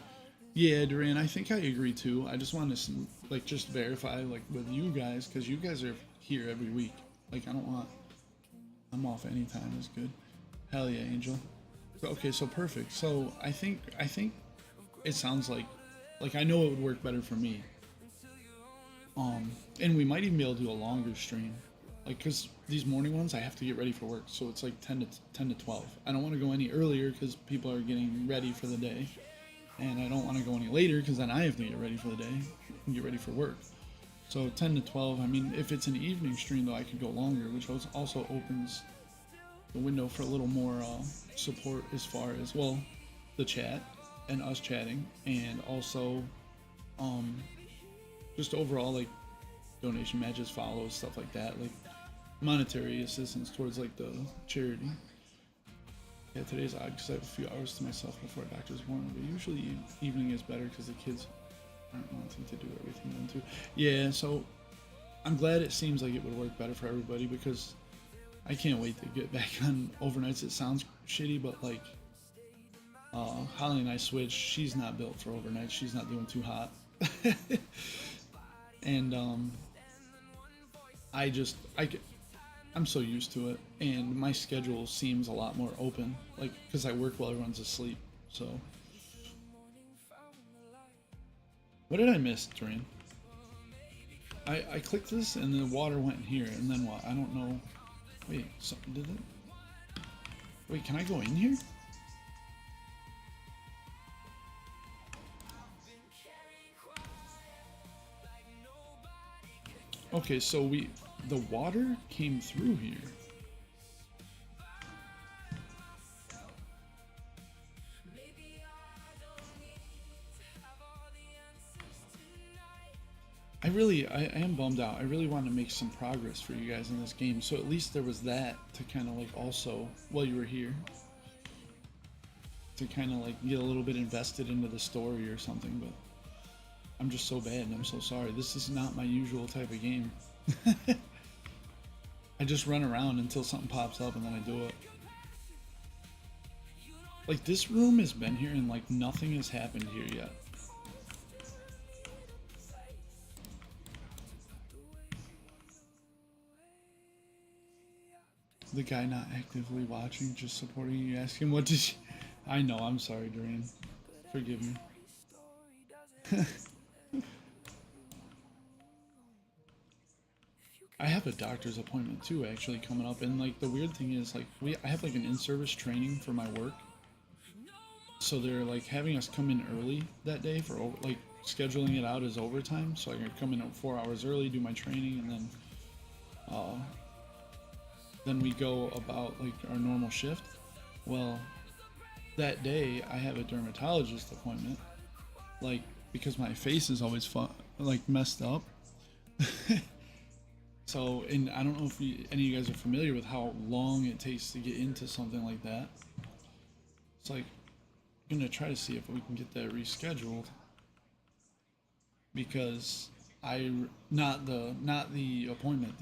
Yeah, Duran, I think I agree too. I just want to like just verify like with you guys, because you guys are here every week. Like I don't want. I'm off anytime is good. Hell yeah, Angel. Okay, so perfect. So I think it sounds like I know it would work better for me. And we might even be able to do a longer stream, like because these morning ones I have to get ready for work, so it's like 10 to 12. I don't want to go any earlier because people are getting ready for the day, and I don't want to go any later because then I have to get ready for the day and get ready for work. So 10 to 12, I mean, if it's an evening stream, though, I could go longer, which also opens the window for a little more support as far as, well, the chat and us chatting, and also just overall, like, donation matches, follows, stuff like that, like, monetary assistance towards, like, the charity. Yeah, today's odd because I have a few hours to myself before doctor's appointment, but usually evening is better because the kids aren't wanting to do everything then too. Yeah, so I'm glad it seems like it would work better for everybody because I can't wait to get back on overnights. It sounds shitty, but like Holly and I switched. She's not built for overnights. She's not doing too hot. And I'm so used to it, and my schedule seems a lot more open, like because I work while everyone's asleep. So what did I miss, Duran? I clicked this and the water went in here, and then what? I don't know. Wait, something did it? Wait, can I go in here? Okay, so the water came through here. I am bummed out. I really want to make some progress for you guys in this game, so at least there was that to kind of like also, while you were here, to kind of like get a little bit invested into the story or something, but I'm just so bad and I'm so sorry. This is not my usual type of game. I just run around until something pops up and then I do it. Like, this room has been here and like nothing has happened here yet. The guy not actively watching, just supporting you. Ask him what did you... I know, I'm sorry, Duran. Forgive me. I have a doctor's appointment too, actually, coming up, and like the weird thing is, like, I have like an in-service training for my work, so they're like having us come in early that day for like scheduling it out as overtime, so I can come in 4 hours early, do my training, and then we go about like our normal shift. Well, that day I have a dermatologist appointment, like, because my face is always like messed up. So, and I don't know if any of you guys are familiar with how long it takes to get into something like that. It's like, I'm gonna try to see if we can get that rescheduled, because not the appointment,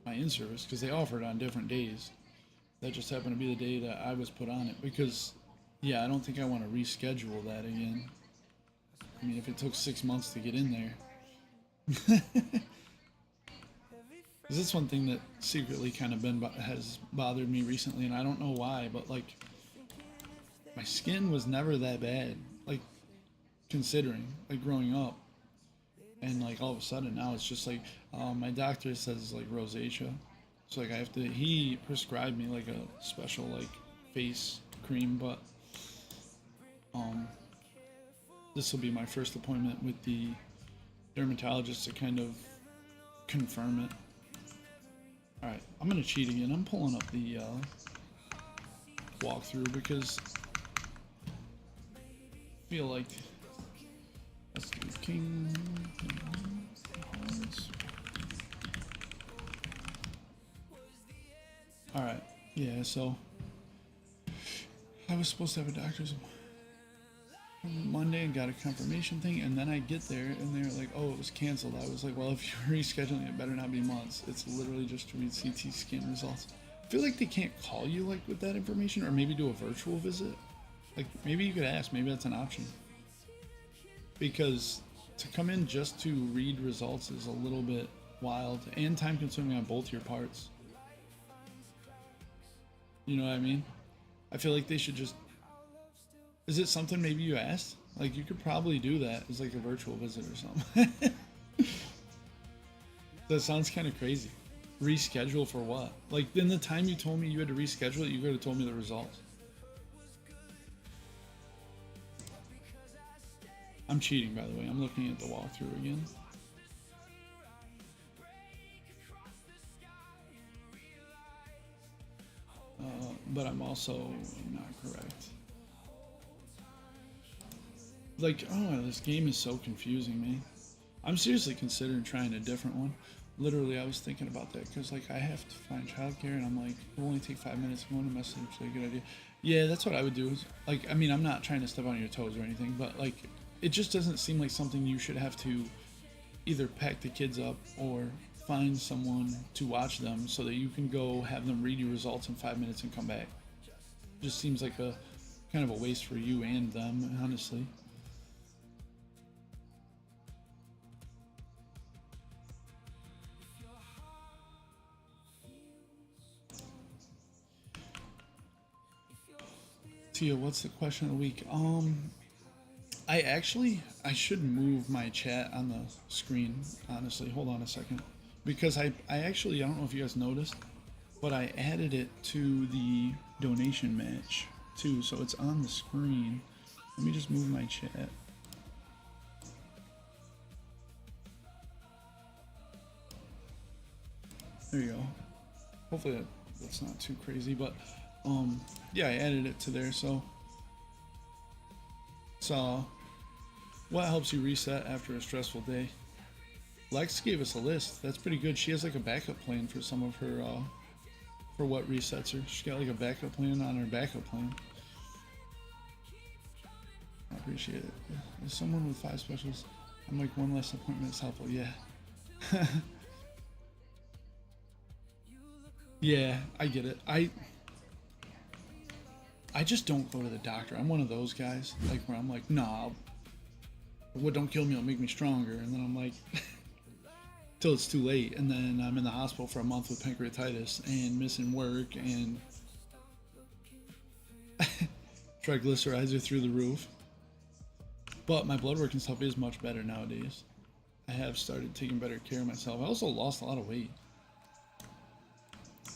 my in-service, because they offered on different days. That just happened to be the day that I was put on it, because yeah, I don't think I want to reschedule that again. I mean, if it took 6 months to get in there. Because that's one thing that secretly kind of has bothered me recently, and I don't know why, but like, my skin was never that bad, like, considering like growing up, and like all of a sudden now it's just like, my doctor says it's like rosacea, so like he prescribed me like a special like face cream, but this will be my first appointment with the dermatologist to kind of confirm it. Alright, I'm gonna cheat again. I'm pulling up the walkthrough because I feel like, let's do King. Alright, yeah, so I was supposed to have a doctor's Monday and got a confirmation thing, and then I get there and they're like, oh, it was canceled. I was like, well, if you're rescheduling, it better not be months. It's literally just to read CT scan results. I feel like they can't call you like with that information, or maybe do a virtual visit. Like, maybe you could ask, maybe that's an option, because to come in just to read results is a little bit wild and time consuming on both your parts. You know what I mean? I feel like they should just... Is it something maybe you asked? Like, you could probably do that as like a virtual visit or something. That sounds kind of crazy. Reschedule for what? Like, in the time you told me you had to reschedule it, you could have told me the results. I'm cheating, by the way. I'm looking at the walkthrough again. But I'm also not correct. Like, oh, this game is so confusing, man. I'm seriously considering trying a different one. Literally, I was thinking about that because, like, I have to find childcare, and I'm like, it'll only take 5 minutes. I'm going to message, so a good idea. Yeah, that's what I would do. Like, I mean, I'm not trying to step on your toes or anything, but like, it just doesn't seem like something you should have to either pack the kids up or find someone to watch them so that you can go have them read your results in 5 minutes and come back. Just seems like a kind of a waste for you and them, honestly. Tia, what's the question of the week? I should move my chat on the screen, honestly. Hold on a second. Because I actually, I don't know if you guys noticed, but I added it to the donation match too, so it's on the screen. Let me just move my chat. There you go. Hopefully that's not too crazy, but yeah, I added it to there. So what helps you reset after a stressful day? Lex gave us a list. That's pretty good. She has like a backup plan for some of her, for what resets her. She's got like a backup plan on her backup plan. I appreciate it. As someone with 5 specials, I'm like, one less appointment is helpful. Yeah. Yeah, I get it. I just don't go to the doctor. I'm one of those guys, like, where I'm like, nah, what don't kill me will make me stronger. And then I'm like, till it's too late. And then I'm in the hospital for a month with pancreatitis and missing work, and triglycerides are through the roof. But my blood work and stuff is much better nowadays. I have started taking better care of myself. I also lost a lot of weight.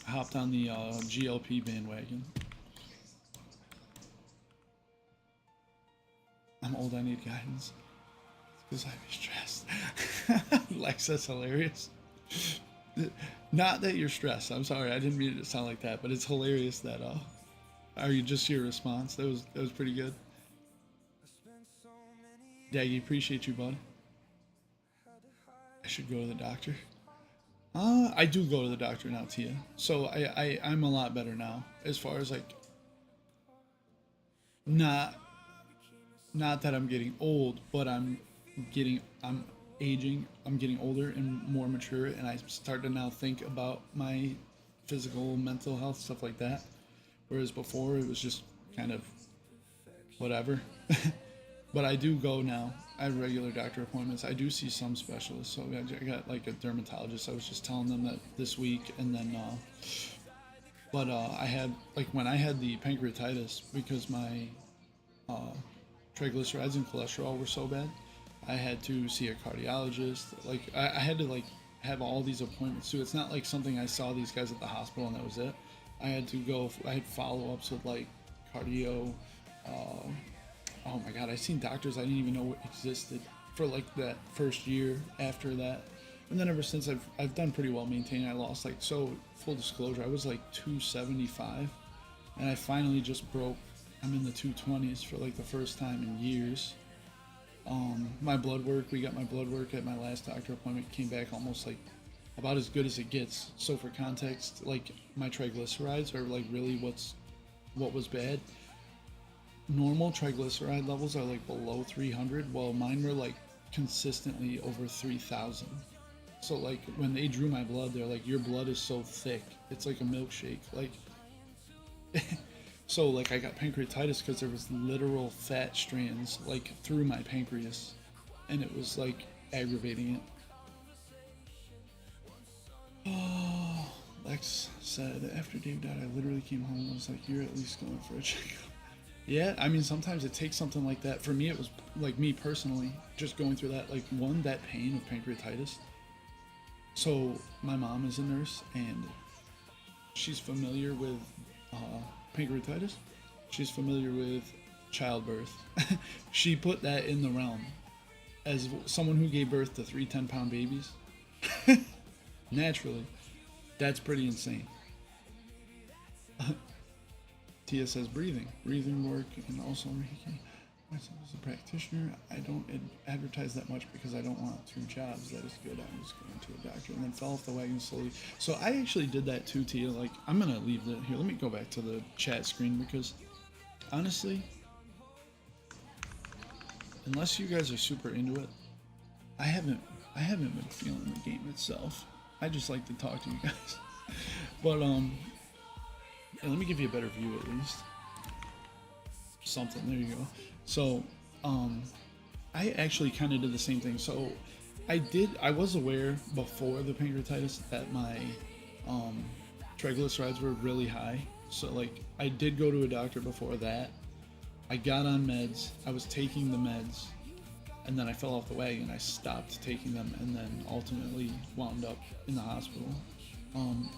I hopped on the GLP bandwagon. I'm old, I need guidance. It's because I be stressed. Lex, that's hilarious. Not that you're stressed. I'm sorry, I didn't mean it to sound like that, but it's hilarious that are you just your response? That was pretty good. Daggy, appreciate you, bud. I should go to the doctor. I do go to the doctor now, Tia. So I'm a lot better now, as far as like, not that I'm getting old, but I'm aging, I'm getting older and more mature, and I start to now think about my physical, mental health, stuff like that. Whereas before it was just kind of whatever. But I do go now. I have regular doctor appointments. I do see some specialists. So I got like a dermatologist. I was just telling them that this week, and then I had, like, when I had the pancreatitis, because my triglycerides and cholesterol were so bad, I had to see a cardiologist. Like, I had to like have all these appointments too. It's not like something I saw these guys at the hospital and that was it. I had to go. I had follow-ups with like cardio. Oh my god, I've seen doctors I didn't even know existed for like that first year after that. And then ever since I've done pretty well maintaining. I lost, like, so full disclosure, I was like 275, and I finally just broke. I'm in the 220s for like the first time in years. My blood work, we got my blood work at my last doctor appointment, came back almost like about as good as it gets. So for context, like, my triglycerides are like really what was bad. Normal triglyceride levels are like below 300, while mine were like consistently over 3,000. So like when they drew my blood, they're like, your blood is so thick, it's like a milkshake. Like, so like I got pancreatitis because there was literal fat strands like through my pancreas, and it was like aggravating it. Oh, Lex said, after Dave died, I literally came home and was like, you're at least going for a checkup. Yeah, I mean, sometimes it takes something like that. For me, it was like, me personally, just going through that, like, that pain of pancreatitis. So my mom is a nurse, and she's familiar with pancreatitis. She's familiar with childbirth. She put that in the realm as someone who gave birth to 3 10-pound babies. Naturally, that's pretty insane. Tia says breathing work, and also Reiki. Myself as a practitioner, I don't advertise that much because I don't want 2 jobs. That is good. I'm just going to a doctor, and then fell off the wagon slowly. So I actually did that too, Tia. Like, I'm gonna leave that here. Let me go back to the chat screen, because honestly, unless you guys are super into it, I haven't been feeling the game itself. I just like to talk to you guys. But yeah, let me give you a better view at least. Something, there you go. So, I actually kind of did the same thing. So, I was aware before the pancreatitis that my triglycerides were really high. So, like, I did go to a doctor before that. I got on meds. I was taking the meds, and then I fell off the wagon. I stopped taking them, and then ultimately wound up in the hospital.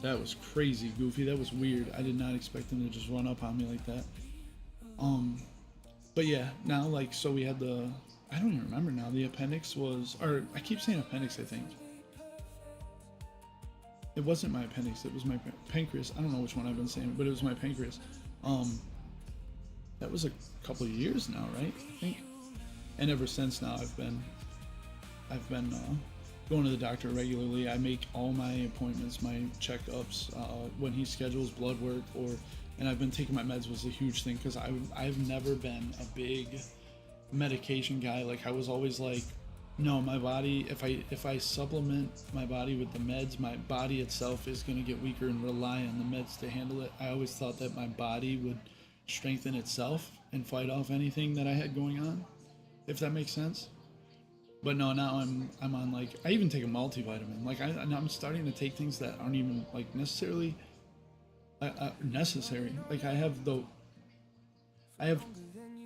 That was crazy, Goofy. That was weird. I did not expect them to just run up on me like that. But yeah, now, like, so we had I don't even remember now. The appendix was, or I keep saying appendix, I think. It wasn't my appendix, it was my pancreas. I don't know which one I've been saying, but it was my pancreas. That was a couple of years now, right? I think. And ever since now, I've been going to the doctor regularly. I make all my appointments, my checkups, when he schedules blood work, and I've been taking my meds was a huge thing because I've never been a big medication guy. Like I was always like, no, my body, if I supplement my body with the meds, my body itself is going to get weaker and rely on the meds to handle it. I always thought that my body would strengthen itself and fight off anything that I had going on, if that makes sense. But no, now I'm on, like, I even take a multivitamin. Like I'm starting to take things that aren't even like necessarily necessary. Like I have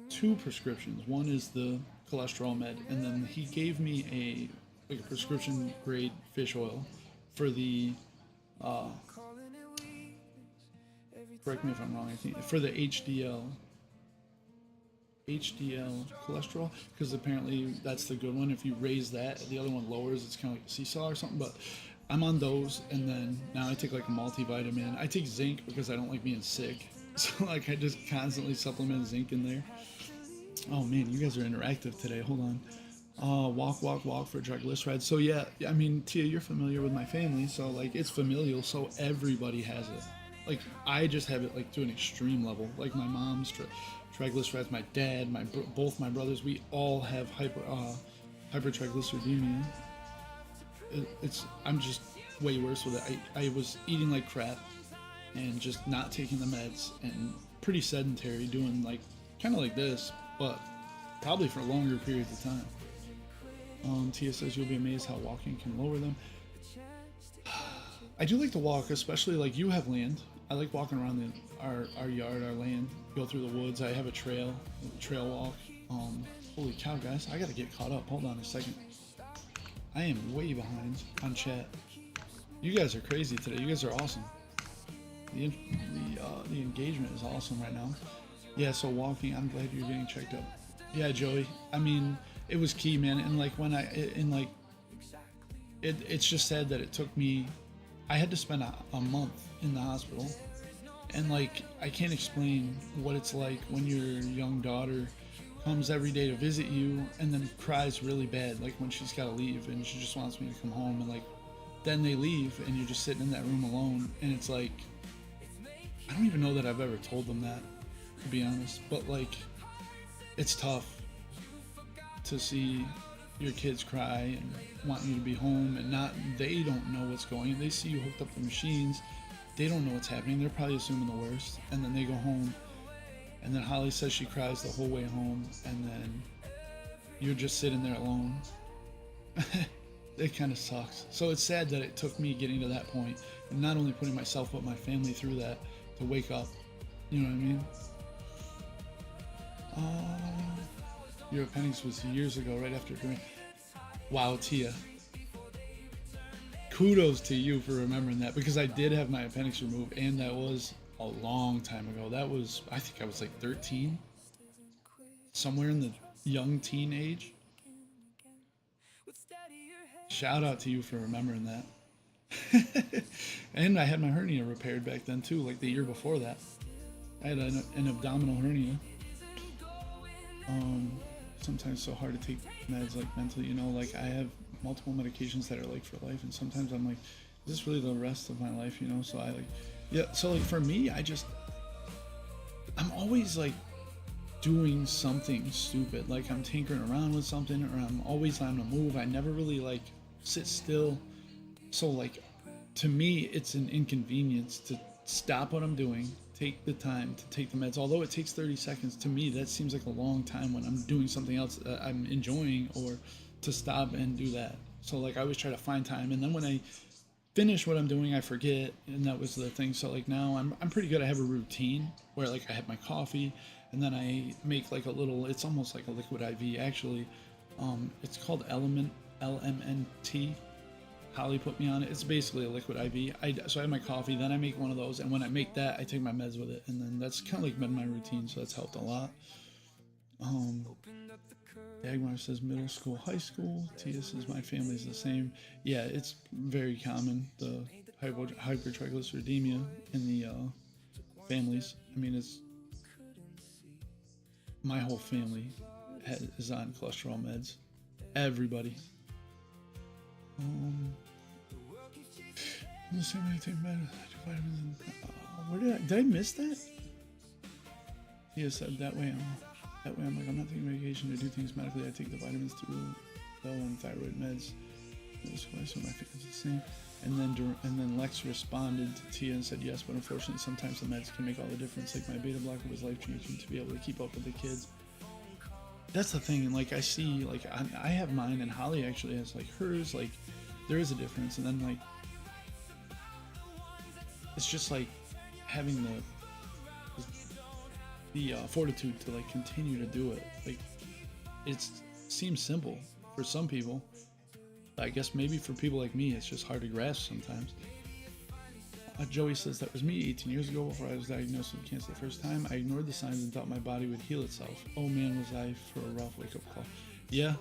2 prescriptions. One is the cholesterol med, and then he gave me a prescription grade fish oil for the correct me if I'm wrong, I think for the HDL cholesterol, because apparently that's the good one. If you raise that, the other one lowers. It's kind of like a seesaw or something. But I'm on those, and then now I take like a multivitamin. I take zinc because I don't like being sick, so like I just constantly supplement zinc in there. Oh man, you guys are interactive today. Hold on. Walk for triglycerides. So yeah, I mean, Tia, you're familiar with my family, so like it's familial. So everybody has it. Like I just have it like to an extreme level. Like my mom's triglycerides, my dad, both my brothers, we all have hypertriglyceridemia. I'm just way worse with it. I was eating like crap and just not taking the meds and pretty sedentary, doing like kind of like this, but probably for longer periods of time. Tia says you'll be amazed how walking can lower them. I do like to walk, especially like you have land. I like walking around our yard, our land, go through the woods. I have a trail walk. Holy cow, guys, I gotta get caught up. Hold on a second. I am way behind on chat. You guys are crazy today. You guys are awesome. The engagement is awesome right now. Yeah, so walking, I'm glad you're getting checked up. Yeah, Joey. I mean, it was key, man. And like when it's just sad that it took me, I had to spend a month in the hospital. And like, I can't explain what it's like when your young daughter comes every day to visit you and then cries really bad, like when she's got to leave and she just wants me to come home, and like then they leave and you're just sitting in that room alone, and it's like, I don't even know that I've ever told them that, to be honest, but like it's tough to see your kids cry and want you to be home, and they don't know what's going on. They see you hooked up to machines, they don't know what's happening, they're probably assuming the worst, and then they go home. And then Holly says she cries the whole way home, and then you're just sitting there alone. It kind of sucks. So it's sad that it took me getting to that point, and not only putting myself but my family through that to wake up. You know what I mean? Your appendix was years ago, right after doing. Wow, Tia. Kudos to you for remembering that, because I did have my appendix removed, and that was a long time ago. That was, I think I was like 13, somewhere in the young teen age. Shout out to you for remembering that. And I had my hernia repaired back then too, like the year before that. I had an abdominal hernia. Sometimes so hard to take meds, like mentally, you know, like I have multiple medications that are like for life, and sometimes I'm like, is this really the rest of my life, you know? So I like, yeah, so like for me, I'm always like doing something stupid, like I'm tinkering around with something, or I'm always on the move. I never really like sit still. So like, to me, it's an inconvenience to stop what I'm doing, take the time to take the meds. Although it takes 30 seconds, to me that seems like a long time when I'm doing something else that I'm enjoying, or to stop and do that. So like I always try to find time, and then when I finish what I'm doing, I forget, and that was the thing. So like now I'm pretty good. I have a routine where like I have my coffee, and then I make like a little, it's almost like a liquid IV actually. It's called LMNT. Holly put me on it. It's basically a liquid IV. So I have my coffee, then I make one of those, and when I make that, I take my meds with it, and then that's kind of like been my routine, so that's helped a lot. Dagmar says middle school, high school. Tia says my family's the same. Yeah, it's very common, the hypertriglyceridemia in the families. I mean, it's my whole family is on cholesterol meds. Everybody. The same way I take vitamins. Where did I miss that? He has said that way. I'm like, I'm not taking medication to do things medically. I take the vitamins through though and thyroid meds. That's why so my fitness is the same. And then Lex responded to Tia and said yes, but unfortunately sometimes the meds can make all the difference. Like my beta blocker was life changing to be able to keep up with the kids. That's the thing, and like I see, like I have mine, and Holly actually has like hers. Like there is a difference, and then like it's just like having the fortitude to like continue to do it. Like it seems simple for some people. I guess maybe for people like me, it's just hard to grasp sometimes. Joey says, that was me 18 years ago before I was diagnosed with cancer the first time. I ignored the signs and thought my body would heal itself. Oh man, was I for a rough wake-up call. Yeah.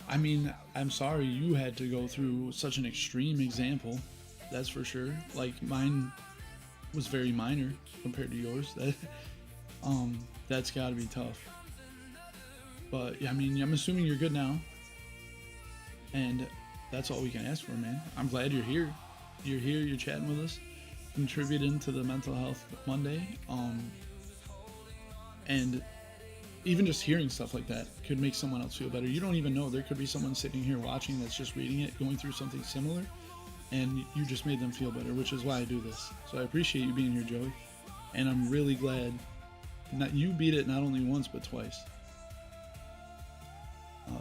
I mean, I'm sorry you had to go through such an extreme example. That's for sure. Like mine was very minor compared to yours. That's gotta be tough. But yeah, I mean, I'm assuming you're good now. And that's all we can ask for, man. I'm glad you're here. You're here, you're chatting with us, contributing to the Mental Health Monday. And even just hearing stuff like that could make someone else feel better. You don't even know. There could be someone sitting here watching that's just reading it, going through something similar, and you just made them feel better, which is why I do this. So I appreciate you being here, Joey. And I'm really glad that you beat it not only once, but twice.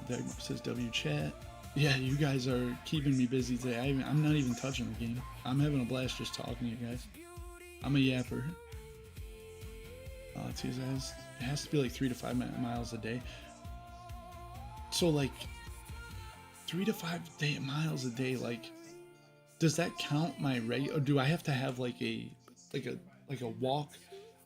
That says W chat. Yeah, you guys are keeping me busy today. I'm not even touching the game. I'm having a blast just talking to you guys. I'm a yapper. It has to be like 3 to 5 miles a day. So like 3 to 5 miles a day. Like, does that count my rate, or do I have to have like a walk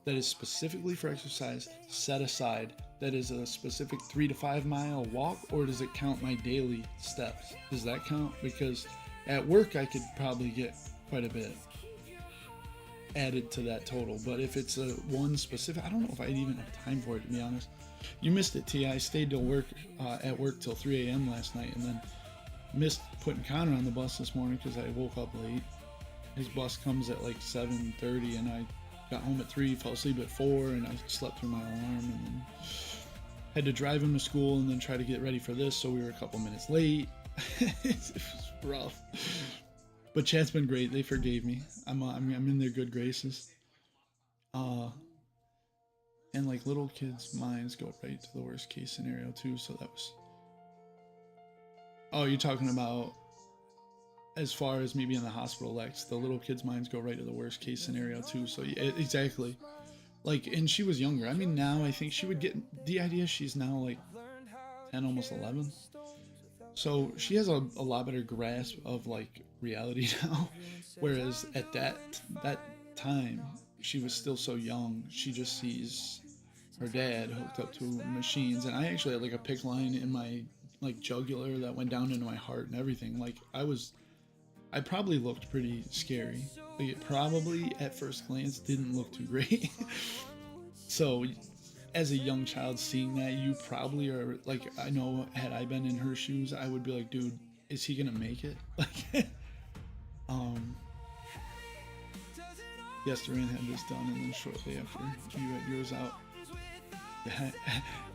that is specifically for exercise set aside? That is a specific 3 to 5 mile walk, or does it count my daily steps? Does that count? Because at work I could probably get quite a bit added to that total, but if it's a one specific, I don't know if I'd even have time for it, to be honest. You missed it, T. I stayed till work at work till 3 a.m. last night, and then missed putting Connor on the bus this morning because I woke up late. His bus comes at like 7:30, and I got home at 3, fell asleep at 4, and I slept through my alarm, and then had to drive him to school and then try to get ready for this, so we were a couple minutes late. It was rough. But chat's been great. They forgave me. I'm in their good graces. And like little kids' minds go right to the worst case scenario too, so that was... Oh, you're talking about as far as me being in the hospital, Lex, the little kids' minds go right to the worst case scenario too. So yeah, exactly. Like, and she was younger. I mean, now I think she would get the idea. She's now like 10, almost 11. So she has a lot better grasp of like reality now. Whereas at that time, she was still so young. She just sees her dad hooked up to machines. And I actually had like a PICC line in my like jugular that went down into my heart and everything. Like I probably looked pretty scary. Like it probably at first glance didn't look too great. So as a young child seeing that, you probably are like, I know had I been in her shoes, I would be like, dude, is he gonna make it? Like, yes, Duran had this done, and then shortly after you had yours out.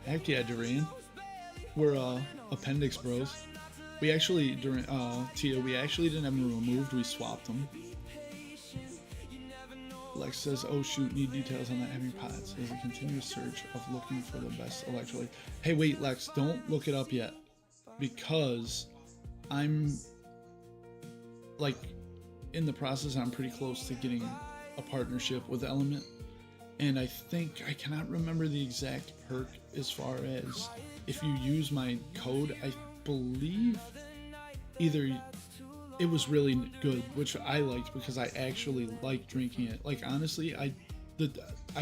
Heck yeah, Duran. We're appendix bros. We actually, during Tia, we actually didn't have them removed, we swapped them. Lex says, oh shoot, need details on that heavy pods. There's a continuous search of looking for the best electrolyte. Hey wait, Lex, don't look it up yet. Because I'm like in the process, I'm pretty close to getting a partnership with Element. And I think, I cannot remember the exact perk as far as if you use my code, I believe either it was really good, which I liked because I actually like drinking it. Like honestly, I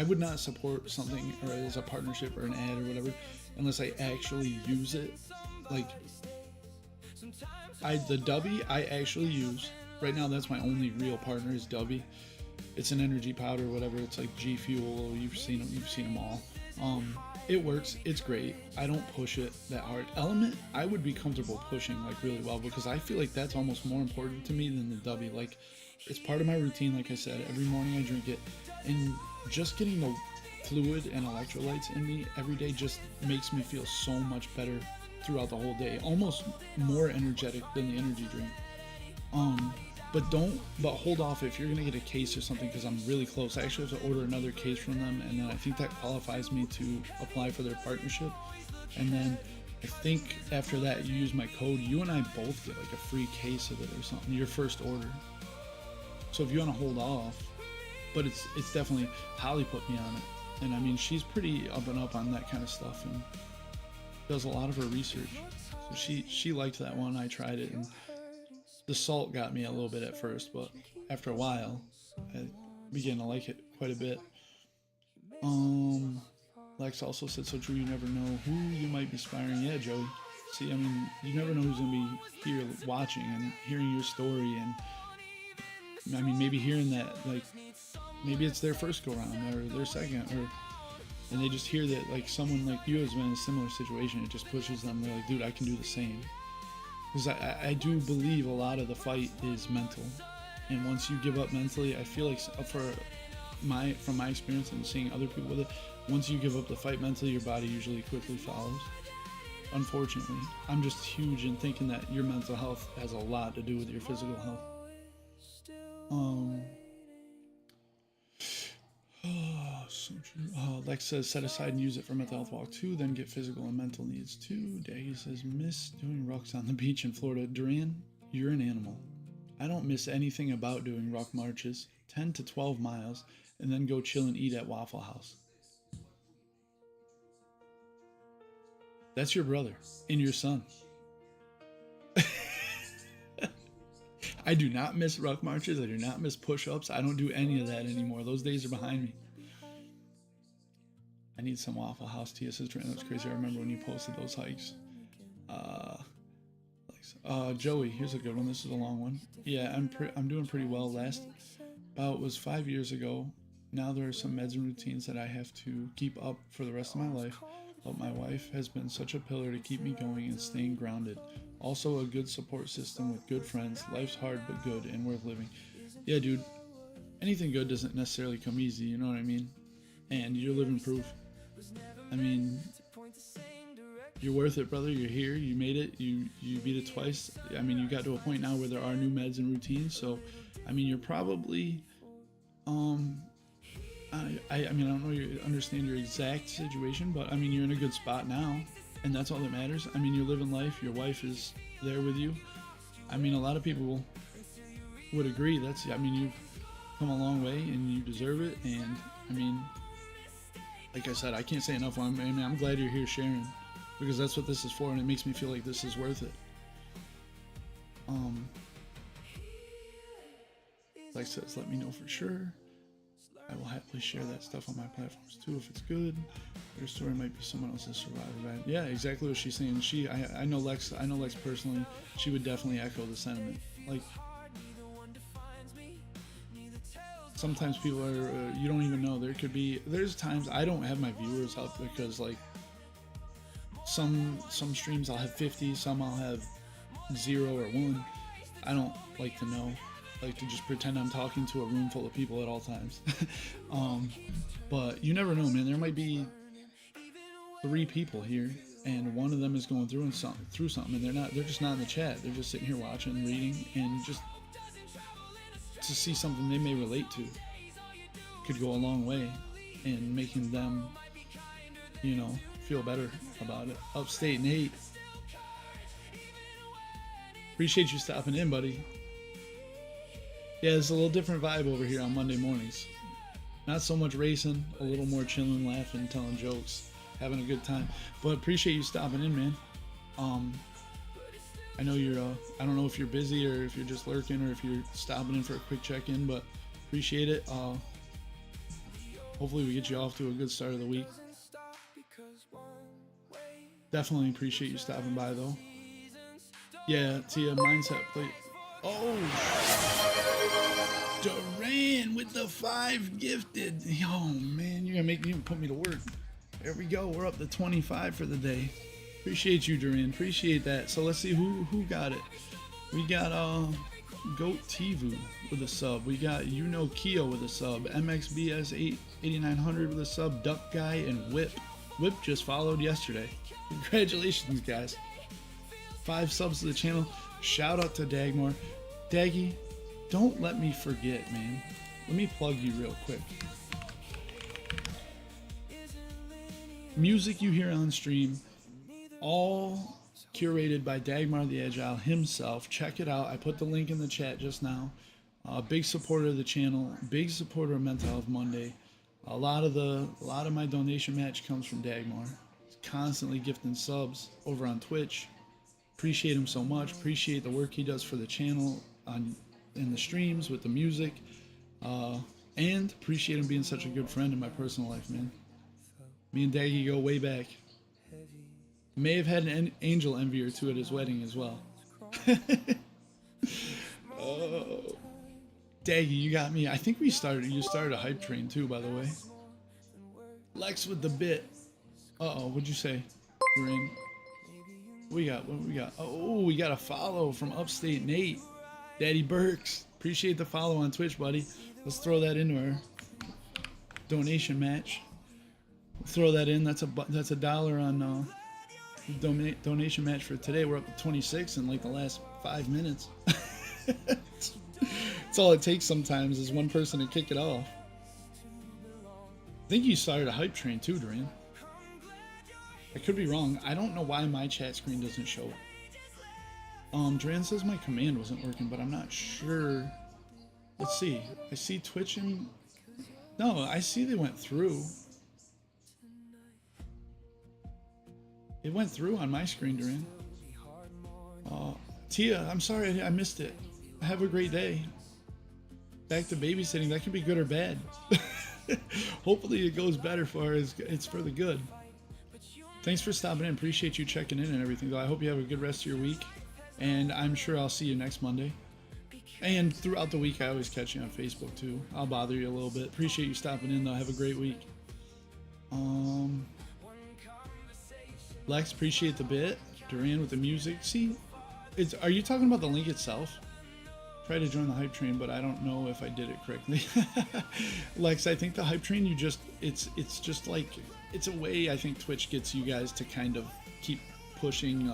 would not support something or as a partnership or an ad or whatever unless I actually use it. Like the Dubby I actually use right now. That's my only real partner is Dubby. It's an energy powder, whatever. It's like G Fuel. You've seen them all. It works. It's great. I don't push it that hard. Element, I would be comfortable pushing like really well because I feel like that's almost more important to me than the W. Like, it's part of my routine. Like I said, every morning I drink it, and just getting the fluid and electrolytes in me every day just makes me feel so much better throughout the whole day. Almost more energetic than the energy drink. But hold off if you're gonna get a case or something, because I'm really close. I actually have to order another case from them, and then I think that qualifies me to apply for their partnership. And then I think after that, you use my code, you and I both get like a free case of it or something, your first order. So if you want to hold off, but it's definitely, Holly put me on it, and I mean, she's pretty up and up on that kind of stuff and does a lot of her research. So she liked that one. I tried it, and the salt got me a little bit at first, but after a while, I began to like it quite a bit. Lex also said, so true, you never know who you might be inspiring. Yeah, Joey. See, I mean, you never know who's going to be here watching and hearing your story, and I mean, maybe hearing that, like, maybe it's their first go round or their second, and they just hear that, like, someone like you has been in a similar situation. It just pushes them. They're like, dude, I can do the same. Because I do believe a lot of the fight is mental, and once you give up mentally, I feel like from my experience and seeing other people with it, once you give up the fight mentally, your body usually quickly follows. Unfortunately, I'm just huge in thinking that your mental health has a lot to do with your physical health. So true. Lex says, set aside and use it for mental health walk 2, then get physical and mental needs 2. Daggy says, miss doing rucks on the beach in Florida. Duran, you're an animal. I don't miss anything about doing ruck marches, 10 to 12 miles, and then go chill and eat at Waffle House. That's your brother and your son. I do not miss ruck marches. I do not miss push-ups. I don't do any of that anymore. Those days are behind me. I need some Waffle House. Tia says, that was crazy. I remember when you posted those hikes. Joey, here's a good one. This is a long one. Yeah, I'm doing pretty well. Last bout was 5 years ago. Now there are some meds and routines that I have to keep up for the rest of my life. But my wife has been such a pillar to keep me going and staying grounded. Also a good support system with good friends. Life's hard but good and worth living. Yeah, dude. Anything good doesn't necessarily come easy, you know what I mean? And you're living proof. I mean, you're worth it, brother. You're here. You made it. You beat it twice. I mean, you got to a point now where there are new meds and routines. So, I mean, you're probably, I mean, I don't know, you understand your exact situation, but I mean, you're in a good spot now, and that's all that matters. I mean, you're living life. Your wife is there with you. I mean, a lot of people would agree. I mean, you've come a long way, and you deserve it. And I mean, like I said, I can't say enough. I'm glad you're here sharing, because that's what this is for, and it makes me feel like this is worth it. Like I says, let me know for sure. I will happily share that stuff on my platforms too if it's good. Their story might be someone else's survivor. Yeah, exactly what she's saying. I know Lex personally. She would definitely echo the sentiment. Like, sometimes people are, you don't even know. There's times I don't have my viewers up because, like, some streams I'll have 50, some I'll have 0 or 1. I don't like to know. I like to just pretend I'm talking to a room full of people at all times. But you never know, man. There might be 3 people here, and one of them is going through something, and they're just not in the chat. They're just sitting here watching, reading, and just to see something they may relate to could go a long way in making them, you know, feel better about it. Upstate Nate, appreciate you stopping in, buddy. Yeah, it's a little different vibe over here on Monday mornings. Not so much racing, a little more chilling, laughing, telling jokes, having a good time. But appreciate you stopping in, man. I know you're, I don't know if you're busy or if you're just lurking or if you're stopping in for a quick check-in, but appreciate it. Hopefully we get you off to a good start of the week. Definitely appreciate you stopping by, though. Yeah, Tia, mindset plate. Oh, Duran with the 5 gifted. Oh man, you're gonna put me to work. There we go. We're up to 25 for the day. Appreciate you, Duran. Appreciate that. So let's see who got it. We got Goat Tivu with a sub. We got Keo with a sub. MXBS 8900 with a sub. Duck Guy and Whip. Whip just followed yesterday. Congratulations, guys. 5 subs to the channel. Shout out to Dagmar. Daggy, don't let me forget, man. Let me plug you real quick. Music you hear on stream, all curated by Dagmar the Agile himself. Check it out. I put the link in the chat just now. Big supporter of the channel, big supporter of Mental Health Monday. A lot of my donation match comes from Dagmar. He's constantly gifting subs over on Twitch. Appreciate him so much. Appreciate the work he does for the channel in the streams with the music, and appreciate him being such a good friend in my personal life, man. Me and Daggy go way back. May have had an angel envy or two at his wedding as well. Oh, Daggy, you got me. I think you started a hype train too, by the way. Lex with the bit. Uh-oh, what'd you say? You're in. What we got? Oh, we got a follow from Upstate Nate. Daddy Burks. Appreciate the follow on Twitch, buddy. Let's throw that into our donation match. Throw that in. That's $1 on donation match for today. We're up to 26 in like the last 5 minutes. That's all it takes sometimes is one person to kick it off. I think you started a hype train too, Duran. I could be wrong. I don't know why my chat screen doesn't show it. Duran says my command wasn't working, but I'm not sure. Let's see. I see Twitch and... No, I see they went through. It went through on my screen, Duran. Tia, I'm sorry I missed it. Have a great day. Back to babysitting. That could be good or bad. Hopefully it goes better for her. It's for the good. Thanks for stopping in. Appreciate you checking in and everything, though. I hope you have a good rest of your week. And I'm sure I'll see you next Monday. And throughout the week, I always catch you on Facebook, too. I'll bother you a little bit. Appreciate you stopping in, though. Have a great week. Lex, appreciate the bit. Duran with the music. See, are you talking about the link itself? Try to join the hype train, but I don't know if I did it correctly. Lex, I think the hype train, it's just like, it's a way I think Twitch gets you guys to kind of keep pushing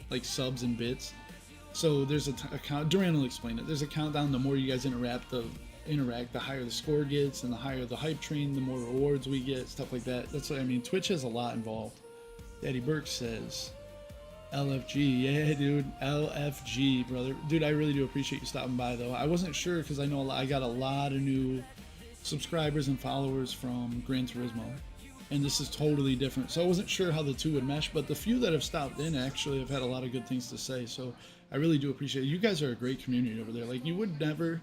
like subs and bits. So there's a count. Duran will explain it. There's a countdown. The more you guys interact, the higher the score gets, and the higher the hype train, the more rewards we get, stuff like that. That's what I mean. Twitch has a lot involved. Daddy Burke says, LFG, yeah, dude, LFG, brother. Dude, I really do appreciate you stopping by, though. I wasn't sure because I know I got a lot of new subscribers and followers from Gran Turismo, and this is totally different. So I wasn't sure how the two would mesh, but the few that have stopped in actually have had a lot of good things to say. So I really do appreciate it. You guys are a great community over there. Like, you would never,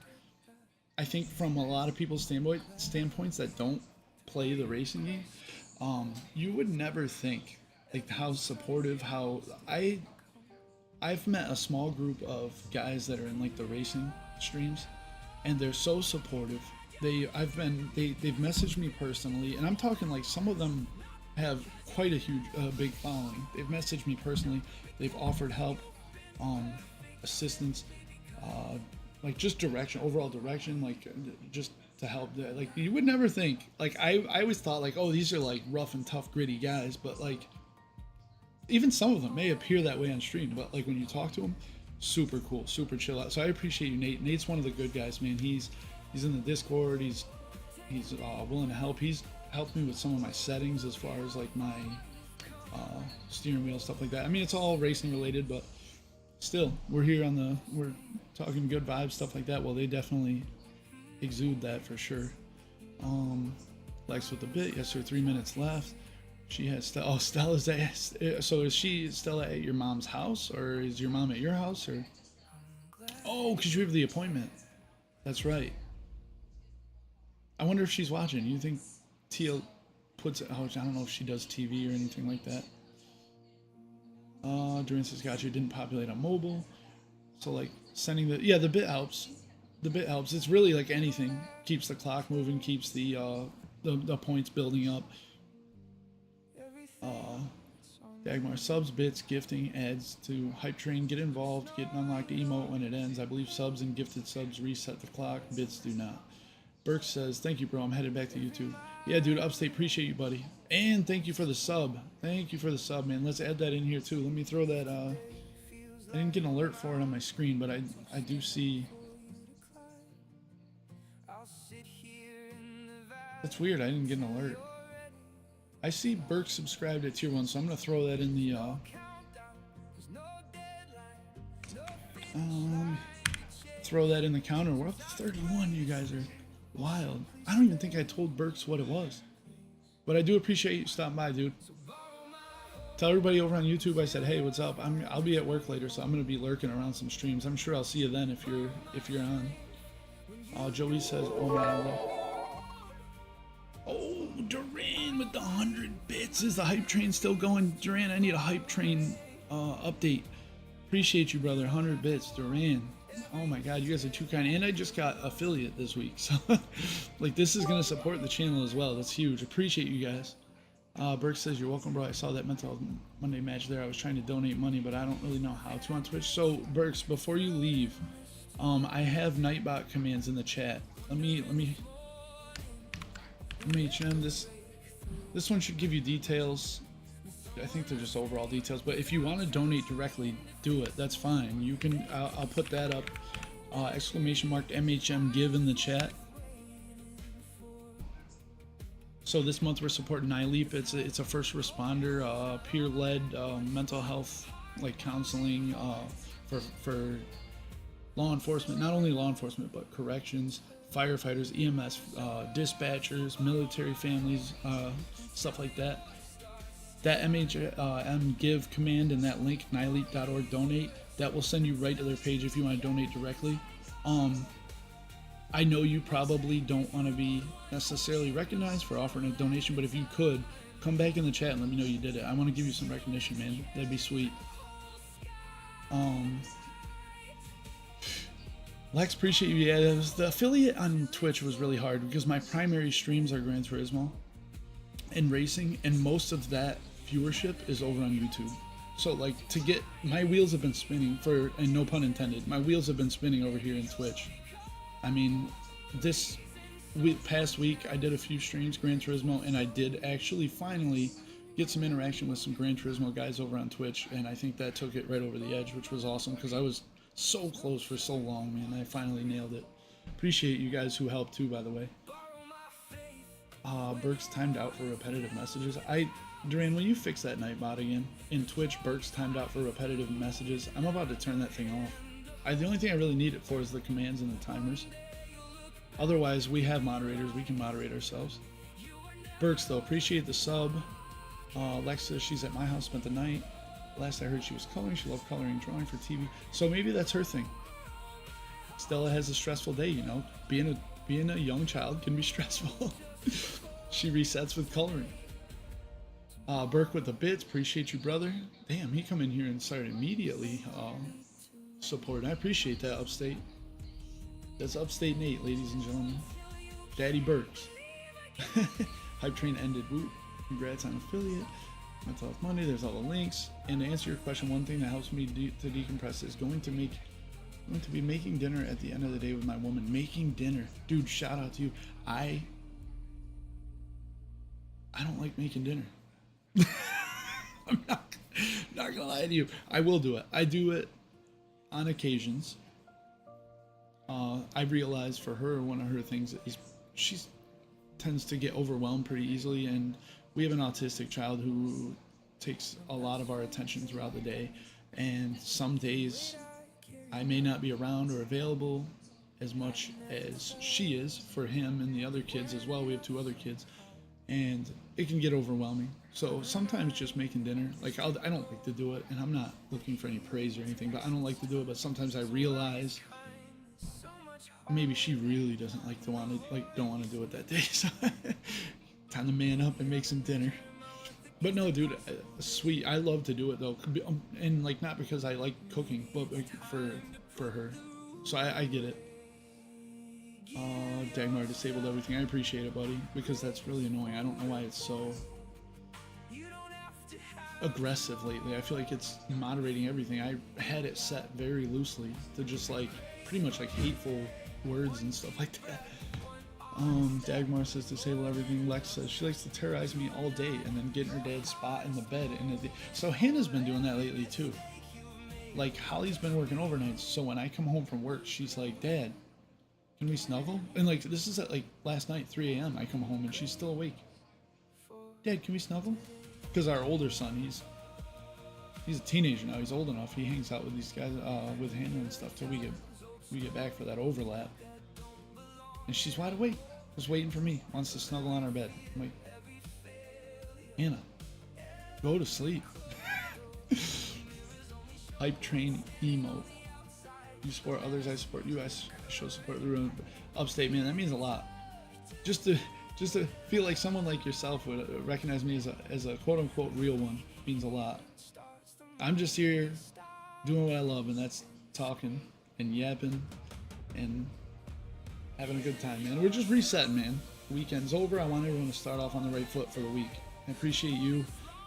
I think, from a lot of people's standpoints that don't play the racing game, you would never think like how supportive, how I've met a small group of guys that are in like the racing streams, and they're so supportive. They've messaged me personally, and I'm talking like some of them have quite a huge big following. They've messaged me personally. They've offered help, assistance, like just direction, overall direction, like just to help. Like, you would never think, like I always thought like, oh, these are like rough and tough gritty guys, but like even some of them may appear that way on stream, but like when you talk to them, super cool, super chill out. So I appreciate you, Nate. Nate's one of the good guys, man. He's in the Discord. He's willing to help. He's helped me with some of my settings as far as like my steering wheel, stuff like that. I mean, it's all racing related, but still, we're talking good vibes, stuff like that. Well, they definitely exude that for sure. Lex with the bit. Yes, sir. 3 minutes left. She has Stella's at. So is Stella at your mom's house, or is your mom at your house, or? Oh, because you have the appointment. That's right. I wonder if she's watching. You think Tia puts it? Oh, I don't know if she does TV or anything like that. Duran says, "Got you." Didn't populate on mobile, so like sending the bit helps. The bit helps. It's really like anything. Keeps the clock moving. Keeps the points building up. Dagmar, subs, bits, gifting, adds to hype train, get involved, get an unlocked emote when it ends. I believe subs and gifted subs reset the clock, bits do not. Burke says, thank you, bro. I'm headed back to YouTube. Yeah, dude, Upstate, appreciate you, buddy. And thank you for the sub. Thank you for the sub, man. Let's add that in here, too. Let me throw that, I didn't get an alert for it on my screen, but I do see. That's weird. I didn't get an alert. I see Burke subscribed at tier 1, so I'm going to throw that in the, throw that in the counter. We're up to 31. You guys are wild. I don't even think I told Burks what it was. But I do appreciate you stopping by, dude. Tell everybody over on YouTube I said, hey, what's up? I'll be at work later, so I'm gonna be lurking around some streams. I'm sure I'll see you then if you're on. Joey says, oh man. Oh, Duran with the 100 bits. Is the hype train still going? Duran, I need a hype train update. Appreciate you, brother. 100 bits, Duran. Oh my god, you guys are too kind. And I just got affiliate this week, so like this is gonna support the channel as well. That's huge. Appreciate you guys. Burke says, you're welcome, bro. I saw that Mental Monday match there. I was trying to donate money, but I don't really know how to on Twitch. So Burks, before you leave, I have Nightbot commands in the chat. Let me chime this one should give you details. I think they're just overall details, but if you want to donate directly, do it. That's fine. You can. I'll put that up. Exclamation mark MHM give in the chat. So this month we're supporting NYLEAP. It's a first responder, peer-led mental health, like counseling for law enforcement. Not only law enforcement, but corrections, firefighters, EMS, dispatchers, military families, stuff like that. That MHM give command and that link, NYLEAP.org donate, that will send you right to their page if you want to donate directly. I know you probably don't want to be necessarily recognized for offering a donation, but if you could, come back in the chat and let me know you did it. I want to give you some recognition, man. That'd be sweet. Lex, appreciate you. Yeah, the affiliate on Twitch was really hard because my primary streams are Gran Turismo and racing, and most of that viewership is over on YouTube. So like to get my wheels have been spinning and no pun intended, my wheels have been spinning over here in Twitch. I mean, this past week I did a few streams Gran Turismo, and I did actually finally get some interaction with some Gran Turismo guys over on Twitch, and I think that took it right over the edge, which was awesome because I was so close for so long, man. I finally nailed it. Appreciate you guys who helped too, by the way. Burke's timed out for repetitive messages. Duran, will you fix that Nightbot again? In Twitch, Burke's timed out for repetitive messages. I'm about to turn that thing off. The only thing I really need it for is the commands and the timers. Otherwise, we have moderators. We can moderate ourselves. Burks, though, appreciate the sub. Lexa, she's at my house, spent the night. Last I heard, she was coloring. She loved coloring, drawing for TV. So maybe that's her thing. Stella has a stressful day, you know. Being a young child can be stressful. She resets with coloring. Burke with the bits, appreciate you, brother. Damn, he come in here and started immediately supporting. I appreciate that, Upstate. That's Upstate Nate, ladies and gentlemen. Daddy Burks. Hype train ended. Woo. Congrats on affiliate. Mental Health Monday. There's all the links. And to answer your question, one thing that helps me to decompress is going to be making dinner at the end of the day with my woman. Making dinner, dude. Shout out to you. I don't like making dinner. I'm not gonna lie to you. I will do it. I do it on occasions. I realized for her, one of her things is she tends to get overwhelmed pretty easily, and we have an autistic child who takes a lot of our attention throughout the day, and some days I may not be around or available as much as she is for him and the other kids as well. We have 2 other kids, and it can get overwhelming. So sometimes just making dinner, like I don't like to do it, and I'm not looking for any praise or anything, but I don't like to do it. But sometimes I realize maybe she really don't want to do it that day. So time to man up and make some dinner. But no, dude, sweet. I love to do it though, and like not because I like cooking, but like for her. So I get it. Dagmar disabled everything. I appreciate it, buddy, because that's really annoying. I don't know why it's so. aggressive lately. I feel like it's moderating everything. I had it set very loosely to just like pretty much like hateful words and stuff like that. Dagmar says disable everything. Lex says she likes to terrorize me all day and then get in her dad's spot in the bed. So Hannah's been doing that lately too. Like Holly's been working overnights, so when I come home from work, she's like, Dad, can we snuggle? And like this is at like last night, 3 a.m. I come home and she's still awake. Dad, can we snuggle? Because our older son, he's a teenager now. He's old enough. He hangs out with these guys, with Hannah and stuff till we get back for that overlap. And she's wide awake, just waiting for me. Wants to snuggle on our bed. I'm like, Hannah, go to sleep. Hype train emote. You support others, I support you. I show support the room. Upstate, man, that means a lot. Just to feel like someone like yourself would recognize me as a quote unquote real one means a lot. I'm just here doing what I love, and that's talking and yapping and having a good time, man. We're just resetting, man. Weekend's over. I want everyone to start off on the right foot for the week. I appreciate you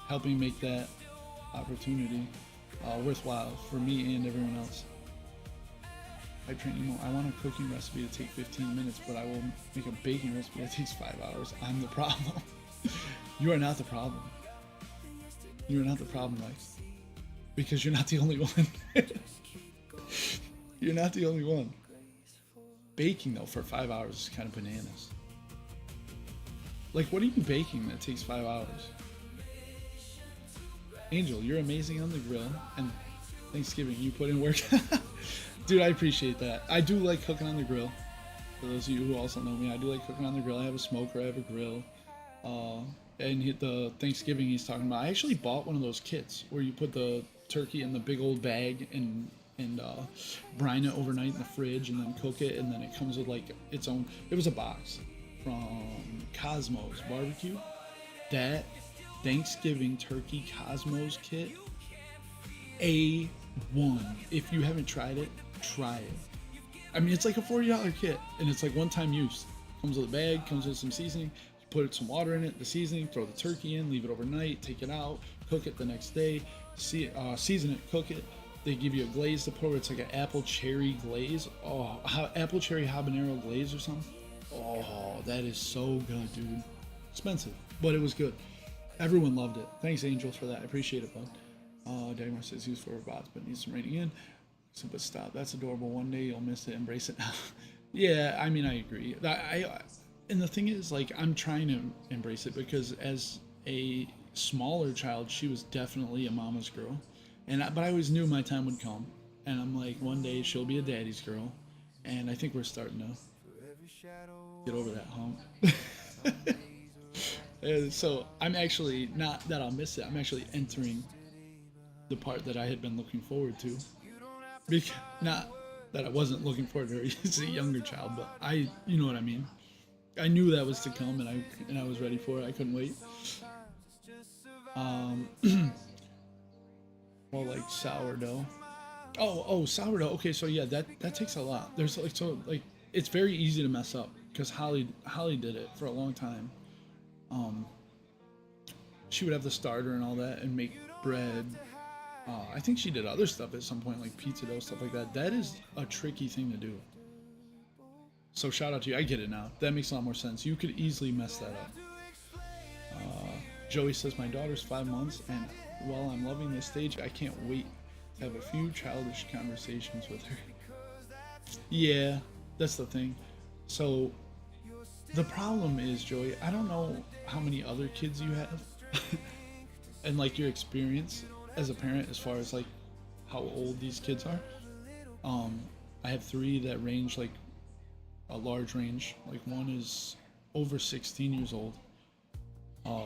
helping make that opportunity worthwhile for me and everyone else. I train emo. I want a cooking recipe to take 15 minutes, but I will make a baking recipe that takes 5 hours. I'm the problem. You are not the problem. You are not the problem, Lex. Because you're not the only one. You're not the only one. Baking though for 5 hours is kind of bananas. Like, what are you baking that takes 5 hours? Angel, you're amazing on the grill, and Thanksgiving you put in work. Dude, I appreciate that. I do like cooking on the grill. For those of you who also know me, I do like cooking on the grill. I have a smoker, I have a grill. And the Thanksgiving he's talking about, I actually bought one of those kits where you put the turkey in the big old bag and brine it overnight in the fridge and then cook it, and then it comes with like its own. It was a box from Cosmos Barbecue. That Thanksgiving turkey Cosmos kit, A1. If you haven't tried it, try it. I mean, it's like a $40 kit, and it's like one-time use. Comes with a bag, comes with some seasoning. You put some water in it, the seasoning, throw the turkey in, leave it overnight, take it out, cook it the next day, season it, cook it. They give you a glaze to put over. It's like an apple cherry glaze. Oh, apple cherry habanero glaze or something. Oh, that is so good, dude. Expensive, but it was good. Everyone loved it. Thanks, Angel, for that. I appreciate it, bud. Dagmar says used for bots, but needs some rating in. So, but stop. That's adorable. One day you'll miss it. Embrace it now. Yeah, I mean, I agree. And the thing is, like, I'm trying to embrace it because as a smaller child, she was definitely a mama's girl. But I always knew my time would come. And I'm like, one day she'll be a daddy's girl. And I think we're starting to get over that hump. So I'm actually, not that I'll miss it, I'm actually entering the part that I had been looking forward to. Not that I wasn't looking forward to her as a younger child, but you know what I mean. I knew that was to come, and I was ready for it. I couldn't wait. Well, like sourdough. Oh, sourdough. Okay, so yeah, that takes a lot. There's like it's very easy to mess up because Holly did it for a long time. She would have the starter and all that and make bread. I think she did other stuff at some point, like pizza dough, stuff like that. That is a tricky thing to do. So shout out to you. I get it now. That makes a lot more sense. You could easily mess that up. Joey says, my daughter's 5 months, and while I'm loving this stage, I can't wait to have a few childish conversations with her. Yeah, that's the thing. So the problem is, Joey, I don't know how many other kids you have and like your experience as a parent as far as like how old these kids are. I have 3 that range like a large range. Like one is over 16 years old,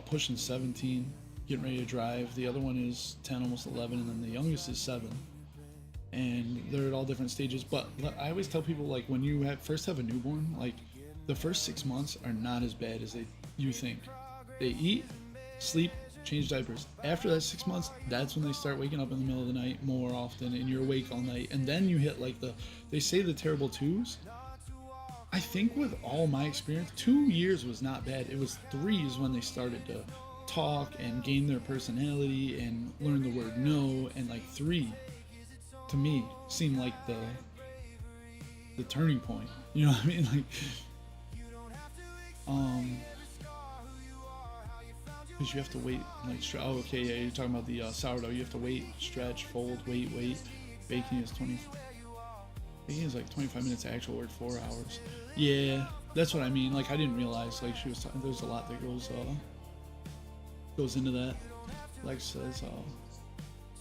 pushing 17, getting ready to drive. The other one is 10, almost 11, and then the youngest is 7. And they're at all different stages. But I always tell people, like, when you first have a newborn, like the first 6 months are not as bad as you think. They eat, sleep, change diapers. After that 6 months, that's when they start waking up in the middle of the night more often, and you're awake all night. And then you hit like they say the terrible 2s. I think with all my experience, 2 years was not bad. It was 3s when they started to talk and gain their personality and learn the word no, and like 3 to me seemed like the turning point. You know what I mean? Like, because you have to wait, like, oh, okay, yeah, you're talking about the sourdough. You have to wait, stretch, fold, wait. Baking is like 25 minutes. Actual work 4 hours. Yeah, that's what I mean. Like, I didn't realize, like, she was talking, there's a lot that goes into that. Lex says, oh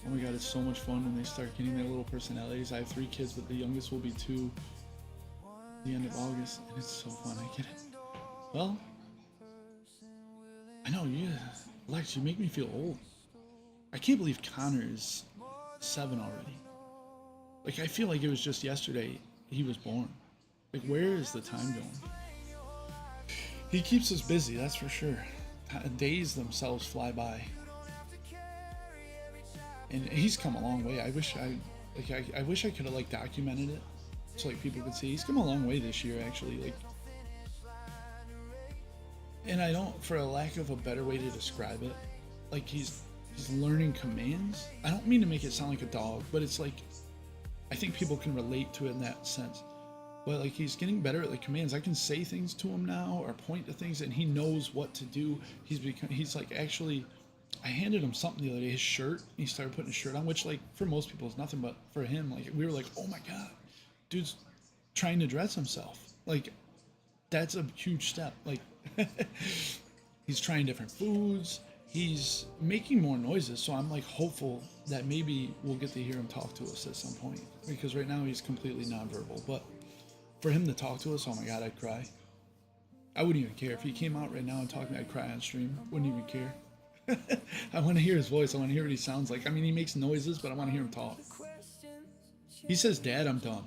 my god, it's so much fun when they start getting their little personalities. I have 3 kids, but the youngest will be 2 at the end of August, and it's so fun. I get it. Well, I know, yeah. Lex, you make me feel old. I can't believe Connor is 7 already. Like, I feel like it was just yesterday he was born. Like, where is the time going? He keeps us busy, that's for sure. Days themselves fly by. And he's come a long way. I wish I could have, like, documented it so, like, people could see. He's come a long way this year, actually. Like, and I don't, for a lack of a better way to describe it, like, he's learning commands. I don't mean to make it sound like a dog, but it's like, I think people can relate to it in that sense. But, like, he's getting better at, like, commands. I can say things to him now or point to things, and he knows what to do. He's like, actually, I handed him something the other day, his shirt. He started putting his shirt on, which, like, for most people is nothing, but for him, like, we were like, oh my god, dude's trying to dress himself. Like, that's a huge step. Like, he's trying different foods. He's making more noises, so I'm, like, hopeful that maybe we'll get to hear him talk to us at some point. Because right now he's completely nonverbal. But for him to talk to us, oh my god, I'd cry. I wouldn't even care. If he came out right now and talked to me, I'd cry on stream. Wouldn't even care. I want to hear his voice. I want to hear what he sounds like. I mean, he makes noises, but I want to hear him talk. He says, Dad, I'm done.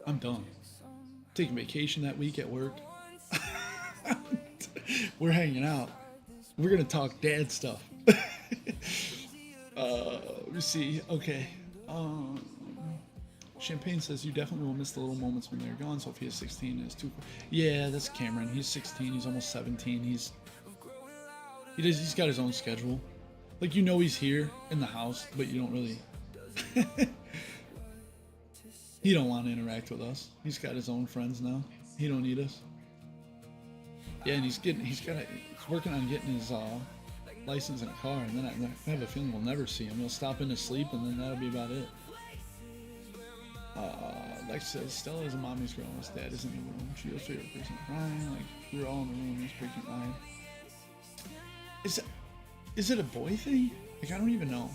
I'm done. Taking vacation that week at work. We're hanging out. We're going to talk dad stuff. Let me see. Okay. Champagne says you definitely will miss the little moments when they're gone. Sophia 16 is too. Yeah, that's Cameron. He's 16. He's almost 17. He's got his own schedule. Like, you know, he's here in the house, but you don't really. He don't want to interact with us. He's got his own friends now. He don't need us. Yeah, and he's working on getting his license in a car, and then I have a feeling we'll never see him. He'll stop in to sleep, and then that'll be about it. Lex says Stella is a mommy's girl. His dad is in the room. She was favorite person. Ryan, like, we're all in the room. He's freaking Ryan. Is it a boy thing? Like, I don't even know.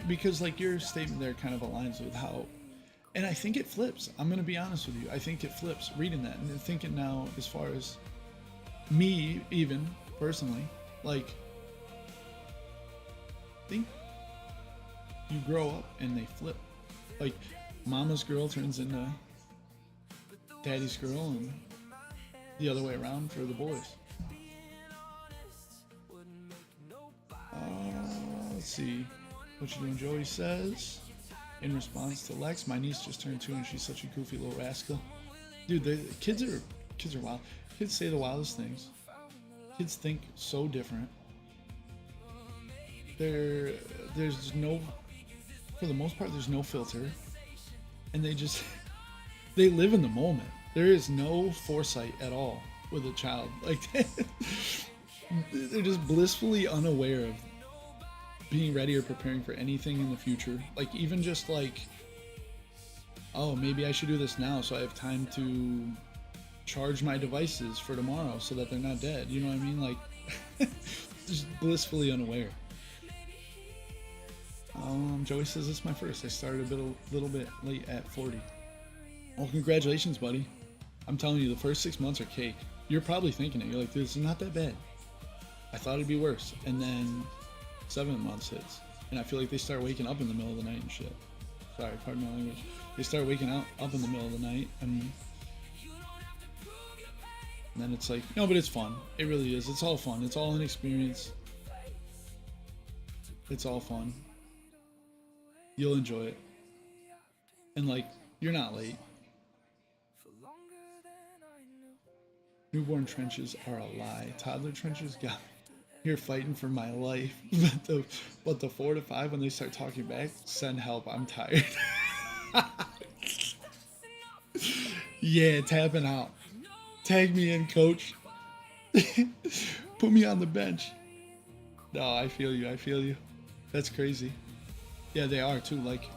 Because, like, your statement there kind of aligns with how, and I think it flips. I'm gonna be honest with you. I think it flips reading that and then thinking now as far as me, even personally, like, I think you grow up and they flip. Like, mama's girl turns into daddy's girl, and the other way around for the boys. Let's see. What you doing? Joey says, in response to Lex, my niece just turned 2 and she's such a goofy little rascal. Dude, the kids are wild. Kids say the wildest things. Kids think so different. There's no, for the most part, there's no filter, and they live in the moment. There is no foresight at all with a child. Like, they're just blissfully unaware of being ready or preparing for anything in the future. Like, even just like, oh, maybe I should do this now so I have time to charge my devices for tomorrow so that they're not dead. You know what I mean? Like, just blissfully unaware. Joey says it's my first. I started a little bit late at 40. Well, congratulations, buddy. I'm telling you, the first 6 months are cake. You're probably thinking it. You're like, this is not that bad. I thought it'd be worse. And then 7 months hits, and I feel like they start waking up in the middle of the night and shit. Sorry, pardon my language. They start waking up in the middle of the night, and then it's like, no, but it's fun. It really is. It's all fun. It's all an experience. It's all fun. You'll enjoy it. And, like, you're not late. Newborn trenches are a lie. Toddler trenches got me here fighting for my life. But the 4 to 5, when they start talking back, send help. I'm tired. Yeah, tapping out. Tag me in, coach. Put me on the bench. No, I feel you. I feel you. That's crazy. Yeah, they are too. Like,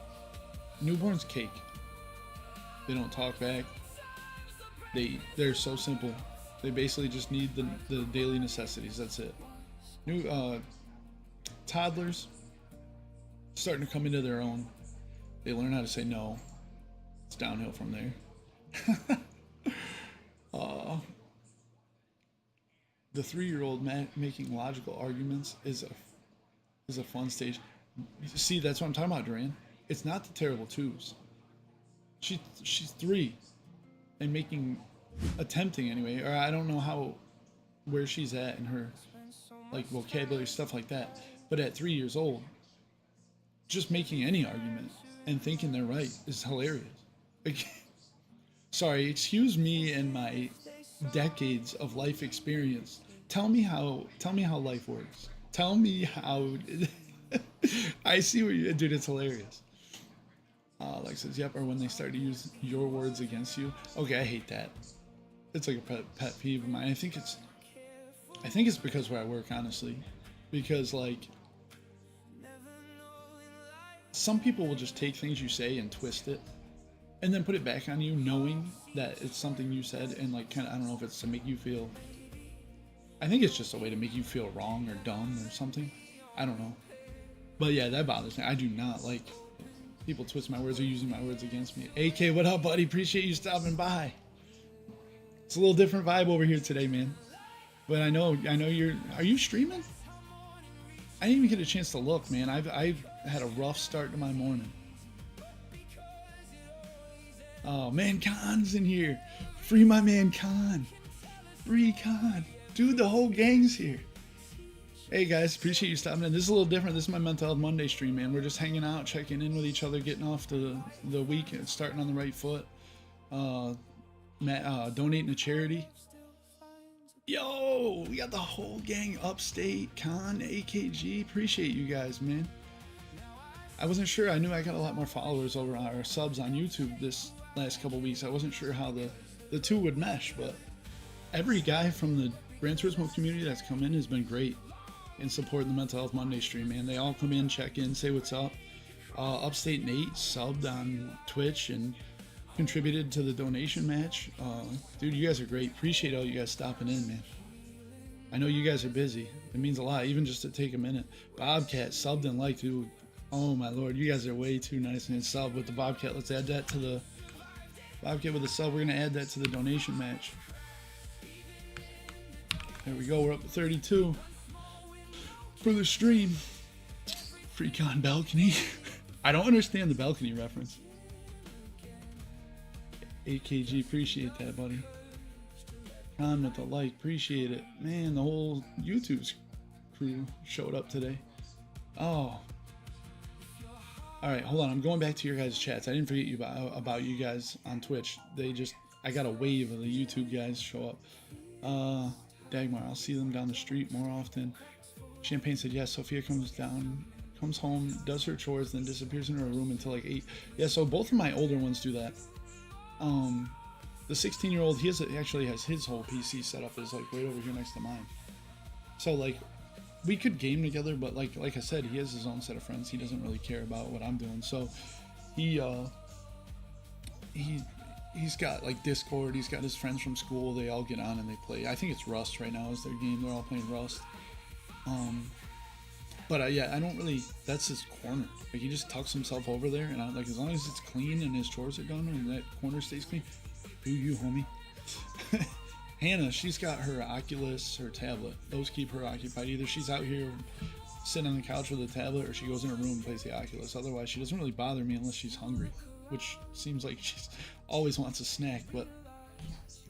newborns cake. They don't talk back. They're so simple. They basically just need the daily necessities. That's it. Toddlers starting to come into their own. They learn how to say no. It's downhill from there. The 3-year-old making logical arguments is a fun stage. See, that's what I'm talking about, Duran. It's not the terrible twos. She's 3 and attempting anyway, or I don't know where she's at in her like vocabulary, stuff like that. But at 3 years old, just making any argument and thinking they're right is hilarious. Like, sorry, excuse me and my decades of life experience. Tell me how life works. Tell me how. I see what you, dude. It's hilarious. Like says, yep. Or when they start to use your words against you. Okay, I hate that. It's like a pet peeve of mine. I think it's because where I work, honestly, because like some people will just take things you say and twist it, and then put it back on you, knowing that it's something you said, and like kind of, I don't know if it's to make you feel. I think it's just a way to make you feel wrong or dumb or something. I don't know. But yeah, that bothers me. I do not like people twist my words or using my words against me. AK, what up, buddy? Appreciate you stopping by. It's a little different vibe over here today, man. But I know are you streaming? I didn't even get a chance to look, man. I've had a rough start to my morning. Oh, man, Khan's in here. Free my man Khan. Free Khan. Dude, the whole gang's here. Hey guys, appreciate you stopping in. This is a little different. This is my Mental Health Monday stream, man. We're just hanging out, checking in with each other, getting off the week and starting on the right foot. Donating to charity. Yo, we got the whole gang upstate. Khan, AKG. Appreciate you guys, man. I wasn't sure. I knew I got a lot more followers over our subs on YouTube this last couple weeks. I wasn't sure how the two would mesh, but every guy from the Gran Turismo community that's come in has been great in supporting the Mental Health Monday stream, man. They all come in, check in, say what's up. Upstate Nate subbed on Twitch and contributed to the donation match. Dude, you guys are great. Appreciate all you guys stopping in, man. I know you guys are busy. It means a lot, even just to take a minute. Bobcat subbed and liked, dude. Oh my lord, you guys are way too nice. And sub with the Bobcat. Let's add that to the Bobcat with a sub. We're gonna add that to the donation match. There we go. We're up to 32 for the stream. Freak on balcony. I don't understand the balcony reference. AKG, appreciate that, buddy. Con with the like, appreciate it. Man, the whole YouTube crew showed up today. Oh. Alright, hold on. I'm going back to your guys' chats. I didn't forget you about you guys on Twitch. I got a wave of the YouTube guys show up. Dagmar, I'll see them down the street more often. Champagne said, yes, Sophia comes home, does her chores, then disappears in her room until like 8. Yeah, so both of my older ones do that. The 16-year-old, he actually has his whole PC set up is like right over here next to mine. So like, we could game together, but like I said, he has his own set of friends. He doesn't really care about what I'm doing. So he's got like Discord. He's got his friends from school. They all get on and they play. I think it's Rust right now is their game. They're all playing Rust. But yeah, I don't really. That's his corner. Like he just tucks himself over there, and I like as long as it's clean and his chores are done and that corner stays clean. Do you, homie? Hannah, she's got her Oculus, her tablet. Those keep her occupied. Either she's out here sitting on the couch with a tablet, or she goes in her room and plays the Oculus. Otherwise, she doesn't really bother me unless she's hungry, which seems like she always wants a snack. But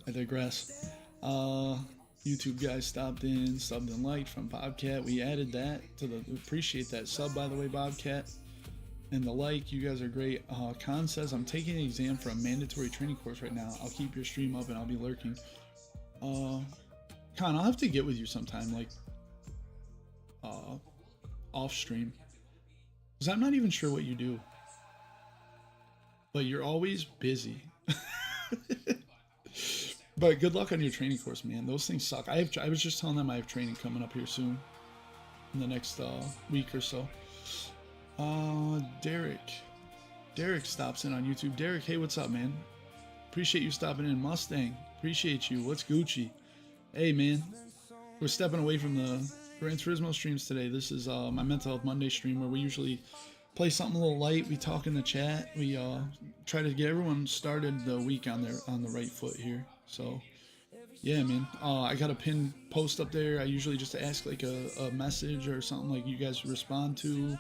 I digress. YouTube guys stopped in, subbed and liked from Bobcat. We added that to the. Appreciate that sub, by the way, Bobcat. And the like, you guys are great. Khan says, I'm taking an exam for a mandatory training course right now. I'll keep your stream up and I'll be lurking. Con, I'll have to get with you sometime, like, off stream. Because I'm not even sure what you do. But you're always busy. But good luck on your training course, man. Those things suck. I was just telling them I have training coming up here soon. In the next week or so. Derek. Derek stops in on YouTube. Derek, hey, what's up, man? Appreciate you stopping in. Mustang, appreciate you. What's Gucci? Hey, man. We're stepping away from the Gran Turismo streams today. This is my Mental Health Monday stream where we usually play something a little light. We talk in the chat. We try to get everyone started the week on the right foot here. So, yeah, man. I got a pinned post up there. I usually just ask like a message or something like you guys respond to.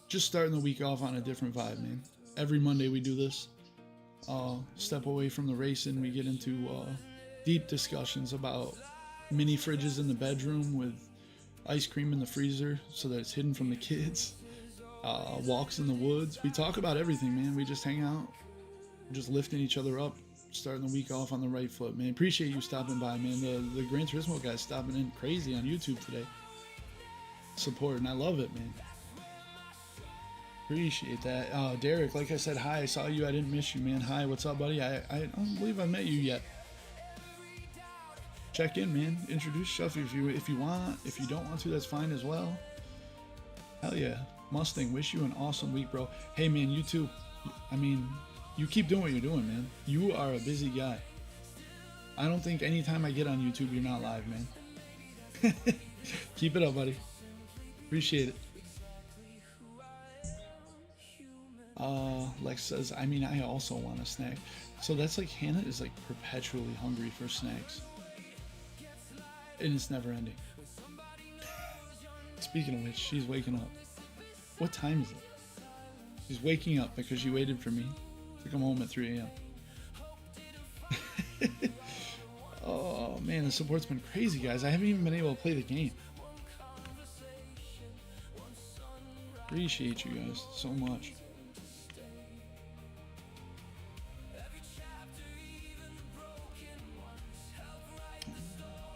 Just starting the week off on a different vibe, man. Every Monday we do this. Step away from the racing. We get into deep discussions about mini fridges in the bedroom with ice cream in the freezer so that it's hidden from the kids. Walks in the woods. We talk about everything, man. We just hang out. We're just lifting each other up. Starting the week off on the right foot, man. Appreciate you stopping by, man. The Gran Turismo guys stopping in crazy on YouTube today. Supporting. I love it, man. Appreciate that. Derek, like I said, hi. I saw you. I didn't miss you, man. Hi, what's up, buddy? I don't believe I met you yet. Check in, man. Introduce yourself if you want. If you don't want to, that's fine as well. Hell yeah. Mustang, wish you an awesome week, bro. Hey, man, you too. I mean, you keep doing what you're doing, man. You are a busy guy. I don't think anytime I get on YouTube, you're not live, man. Keep it up, buddy. Appreciate it. Lex says, I mean, I also want a snack. So that's like, Hannah is like perpetually hungry for snacks. And it's never ending. Speaking of which, she's waking up. What time is it? She's waking up because she waited for me to come home at 3 a.m. Oh man, the support's been crazy, guys. I haven't even been able to play the game. Appreciate you guys so much.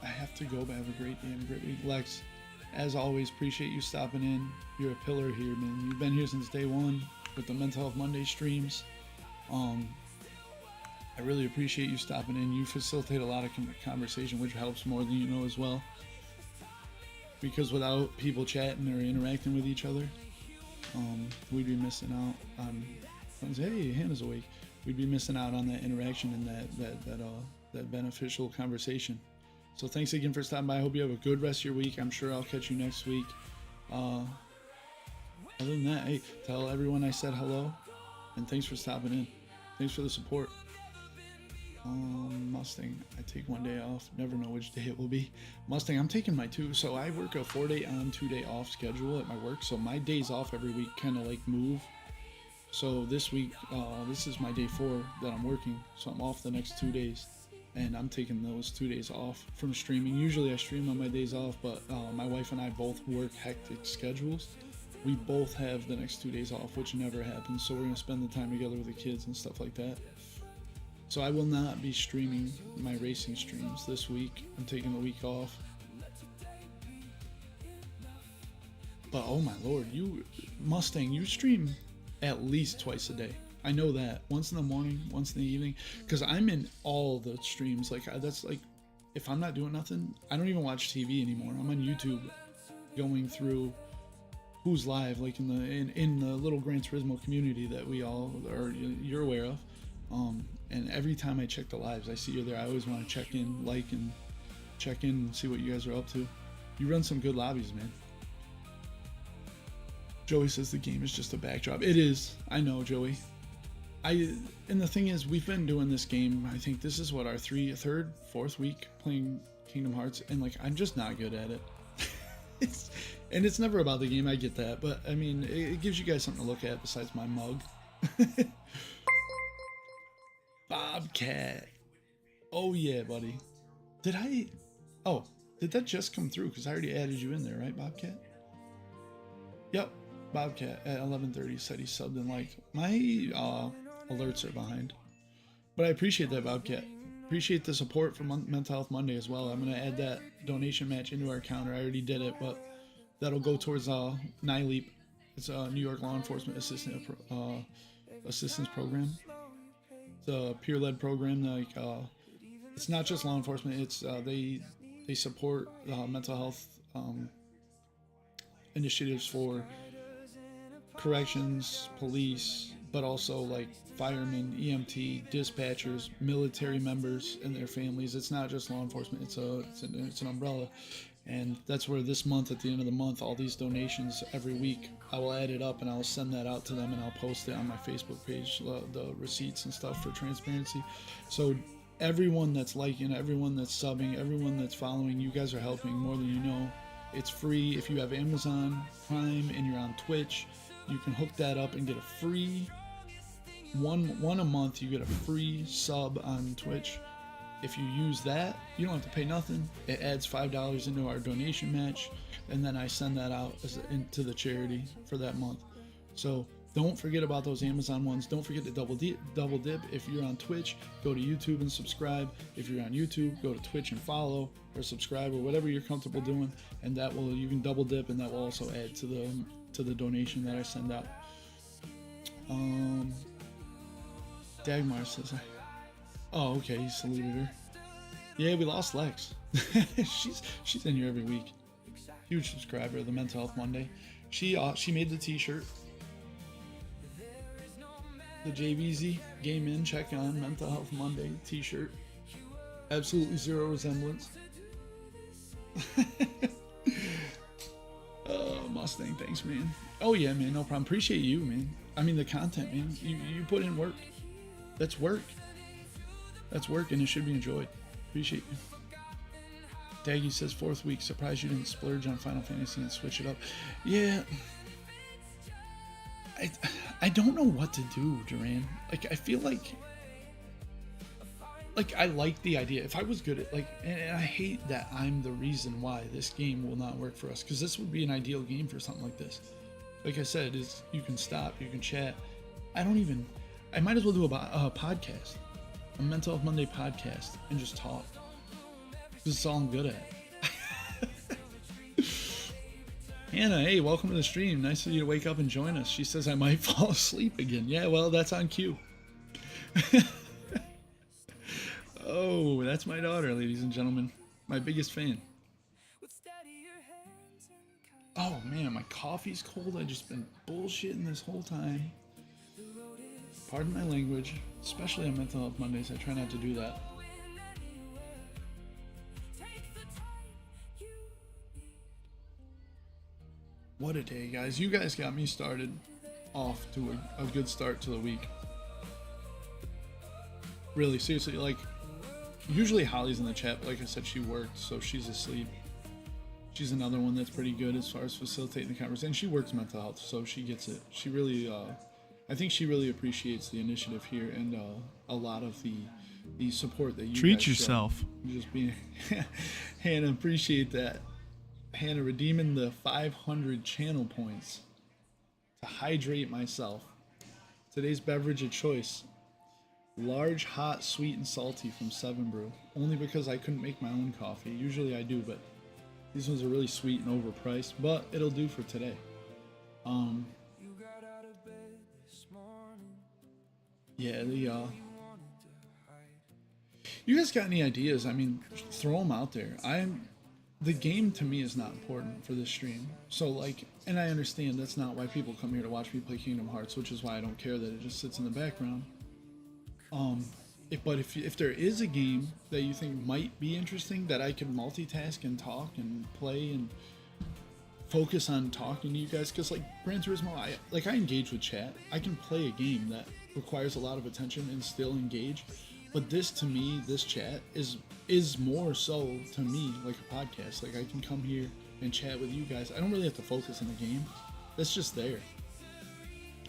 I have to go, but have a great day and a great week. Lex, as always, appreciate you stopping in. You're a pillar here, man. You've been here since day one with the Mental Health Monday streams. I really appreciate you stopping in. You facilitate a lot of conversation, which helps more than you know as well. Because without people chatting or interacting with each other, we'd be missing out on. Hey, Hannah's awake. We'd be missing out on that interaction and that beneficial conversation. So thanks again for stopping by. I hope you have a good rest of your week. I'm sure I'll catch you next week. Other than that, hey, tell everyone I said hello, and thanks for stopping in. Thanks for the support. Mustang, I take 1 day off. Never know which day it will be. Mustang, I'm taking my 2. So I work a 4-day on, 2-day off schedule at my work. So my days off every week kind of like move. So this week, this is my day 4 that I'm working. So I'm off the next 2 days. And I'm taking those 2 days off from streaming. Usually I stream on my days off, but my wife and I both work hectic schedules. We both have the next 2 days off, which never happens. So we're going to spend the time together with the kids and stuff like that. So I will not be streaming my racing streams this week. I'm taking the week off. But oh my lord, you Mustang, you stream at least twice a day. I know that. Once in the morning, once in the evening. Because I'm in all the streams. Like that's like, if I'm not doing nothing, I don't even watch TV anymore. I'm on YouTube going through who's live, like in the little Gran Turismo community that we all are, you're aware of. And every time I check the lives, I see you're there. I always want to check in, like, and check in and see what you guys are up to. You run some good lobbies, man. Joey says the game is just a backdrop. It is. I know, Joey. And the thing is, we've been doing this game. I think this is what our third, fourth week playing Kingdom Hearts, and like I'm just not good at it. And it's never about the game. I get that, but I mean, it gives you guys something to look at besides my mug. Bobcat. Oh yeah, buddy. Did that just come through? Because I already added you in there, right, Bobcat? Yep. Bobcat at 11:30 said he subbed and liked. My alerts are behind. But I appreciate that, Bobcat. appreciate the support for Mental Health Monday as well. I'm going to add that donation match into our counter. I already did it, but that'll go towards NYLEAP. It's a New York Law Enforcement Assistance Program. It's a peer-led program. Like it's not just law enforcement. It's they support mental health initiatives for corrections, police, but also like firemen, EMT, dispatchers, military members, and their families. It's not just law enforcement. It's an umbrella, and that's where this month, at the end of the month, all these donations every week, I will add it up and I'll send that out to them, and I'll post it on my Facebook page, the receipts and stuff for transparency. So everyone that's liking, everyone that's subbing, everyone that's following, you guys are helping more than you know. It's free. If you have Amazon Prime and you're on Twitch, you can hook that up and get a free one a month. You get a free sub on Twitch. If you use that, you don't have to pay nothing. It adds $5 into our donation match, and then I send that out into the charity for that month. So don't forget about those Amazon ones. Don't forget to double dip. If you're on Twitch, go to YouTube and subscribe. If you're on YouTube, go to Twitch and follow or subscribe or whatever you're comfortable doing, and that will, you can double dip, and that will also add to the donation that I send out. Dagmar says, oh, okay, he saluted her. Yeah, we lost Lex. she's in here every week. Huge subscriber of the Mental Health Monday. She made the t-shirt. The JVZ Game In Check On Mental Health Monday t-shirt. Absolutely zero resemblance. Mustang, thanks, man. Oh yeah, man, no problem. Appreciate you, man. I mean, the content, man. You put in work. That's work. That's work, and it should be enjoyed. Appreciate you. Daggy says 4th week. Surprised you didn't splurge on Final Fantasy and switch it up. Yeah. I don't know what to do, Duran. Like, I feel like I like the idea. If I was good at, and I hate that I'm the reason why this game will not work for us, because this would be an ideal game for something like this. Like I said, is you can stop, you can chat. I might as well do a podcast, a Mental Health Monday podcast, and just talk. This is all I'm good at. Hannah, hey, welcome to the stream. Nice of you to wake up and join us. She says I might fall asleep again. Yeah, well, that's on cue. Oh, that's my daughter, ladies and gentlemen. My biggest fan. Oh, man, my coffee's cold. I've just been bullshitting this whole time. Pardon my language, especially on Mental Health Mondays. I try not to do that. What a day, guys. You guys got me started off to a good start to the week. Really, seriously, like, usually Holly's in the chat, but like I said, she worked, so she's asleep. She's another one that's pretty good as far as facilitating the conversation. She works mental health, so she gets it. She really, I think she really appreciates the initiative here and a lot of the support that you treat guys yourself. Show. Just being Hannah, appreciate that. Hannah, redeeming the 500 channel points to hydrate myself. Today's beverage of choice: large, hot, sweet, and salty from 7 Brew. Only because I couldn't make my own coffee. Usually I do, but these ones are really sweet and overpriced. But it'll do for today. Yeah, you guys got any ideas? I mean, throw them out there. The game to me is not important for this stream. So like, and I understand that's not why people come here to watch me play Kingdom Hearts, which is why I don't care that it just sits in the background. If there is a game that you think might be interesting that I can multitask and talk and play and focus on talking to you guys, because like Gran Turismo, I engage with chat. I can play a game that requires a lot of attention and still engage. But this, to me, this chat is more so to me like a podcast. Like I can come here and chat with you guys. I don't really have to focus on the game. That's just there.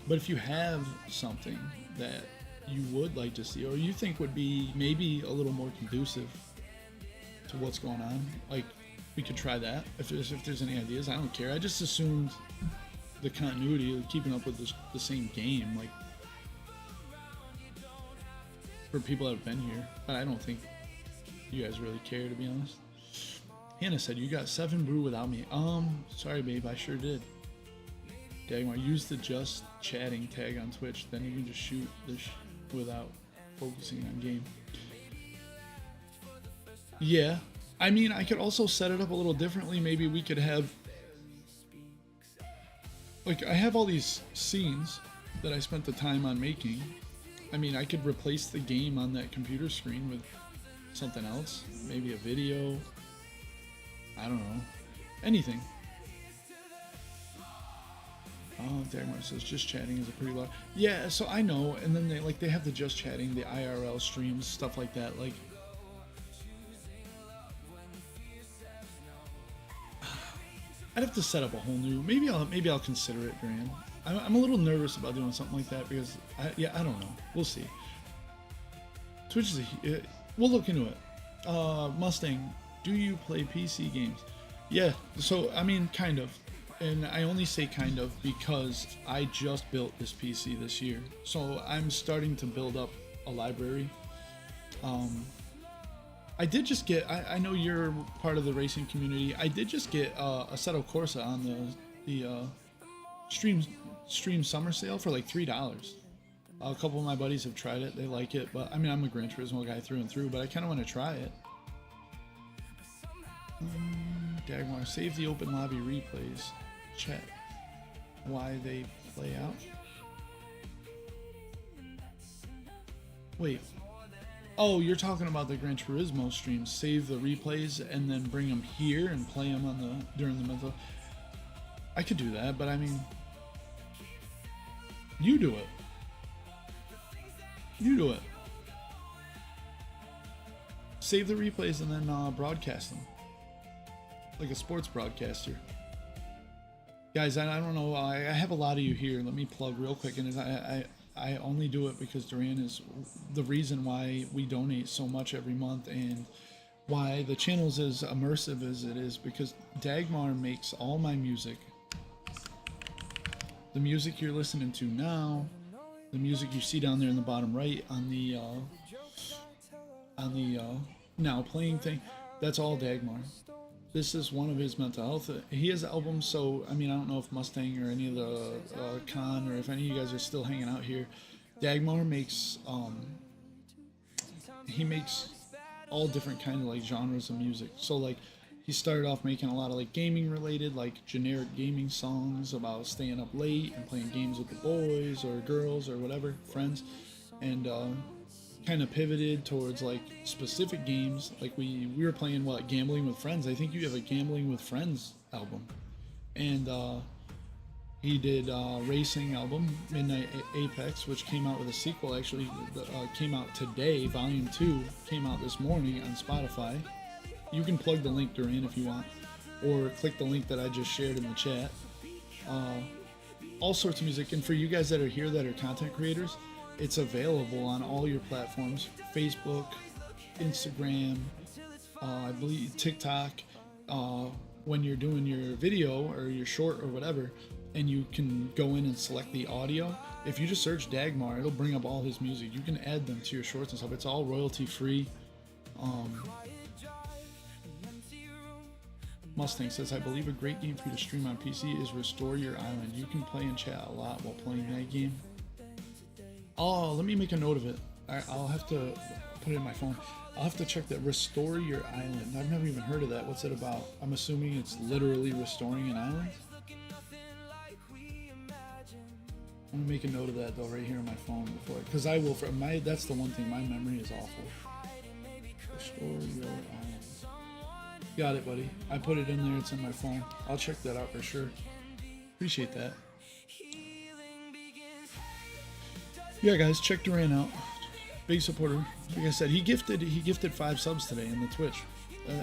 But if you have something that you would like to see, or you think would be maybe a little more conducive to what's going on, like we could try that. If there's any ideas, I don't care. I just assumed the continuity of keeping up with the same game. Like, for people that have been here, but I don't think you guys really care, to be honest. Hannah said, you got 7 brew without me. Sorry babe, I sure did. Dagmar, use the just chatting tag on Twitch, then you can just shoot this without focusing on game. Yeah, I mean, I could also set it up a little differently. Maybe we could have, like, I have all these scenes that I spent the time on making. I mean, I could replace the game on that computer screen with something else, maybe a video, I don't know, anything. Oh, Dagmar says just chatting is a pretty lot. Yeah, so I know, and then they have the just chatting, the IRL streams, stuff like that. Like, I'd have to set up a whole new. Maybe I'll consider it, Duran. I'm a little nervous about doing something like that because I don't know. We'll see. Twitch is we'll look into it. Mustang, do you play PC games? Yeah. So I mean, kind of. And I only say kind of because I just built this PC this year. So I'm starting to build up a library. I did just get, I know you're part of the racing community. I did just get a Assetto Corsa on the stream summer sale for like $3. A couple of my buddies have tried it. They like it. But I mean, I'm a Gran Turismo guy through and through, but I kind of want to try it. Dagmar, save the open lobby replays. Chat why they play out. Wait. Oh, you're talking about the Gran Turismo streams. Save the replays and then bring them here and play them on during the mental. I could do that, but I mean, you do it. You do it. Save the replays and then broadcast them like a sports broadcaster. Guys, I don't know. I have a lot of you here. Let me plug real quick, and I only do it because Duran is the reason why we donate so much every month and why the channel is as immersive as it is, because Dagmar makes all my music. The music you're listening to now, the music you see down there in the bottom right on the now playing thing, that's all Dagmar. This is one of his mental health. He has albums, so I mean, I don't know if Mustang or any of the Con or if any of you guys are still hanging out here. Dagmar makes he makes all different kind of like genres of music. So like he started off making a lot of like gaming related, like generic gaming songs about staying up late and playing games with the boys or girls or whatever, friends, and kind of pivoted towards like specific games. Like we were playing Gambling with Friends. I think you have a Gambling with Friends album, and he did racing album Midnight Apex, which came out with a sequel. Actually, came out today. Volume 2 came out this morning on Spotify. You can plug the link, Duran, if you want, or click the link that I just shared in the chat. All sorts of music, and for you guys that are here that are content creators, it's available on all your platforms: Facebook, Instagram, I believe TikTok. When you're doing your video or your short or whatever, and you can go in and select the audio. If you just search Dagmar, it'll bring up all his music. You can add them to your shorts and stuff. It's all royalty free. Mustang says, I believe a great game for you to stream on PC is Restore Your Island. You can play and chat a lot while playing that game. Oh, let me make a note of it. I'll have to put it in my phone. I'll have to check that. Restore Your Island. I've never even heard of that. What's it about? I'm assuming it's literally restoring an island. I'm gonna make a note of that though, right here on my phone before, because I will. That's the one thing. My memory is awful. Restore Your Island. Got it, buddy. I put it in there. It's in my phone. I'll check that out for sure. Appreciate that. Yeah, guys, check Duran out. Big supporter. Like I said, he gifted 5 subs today in the Twitch.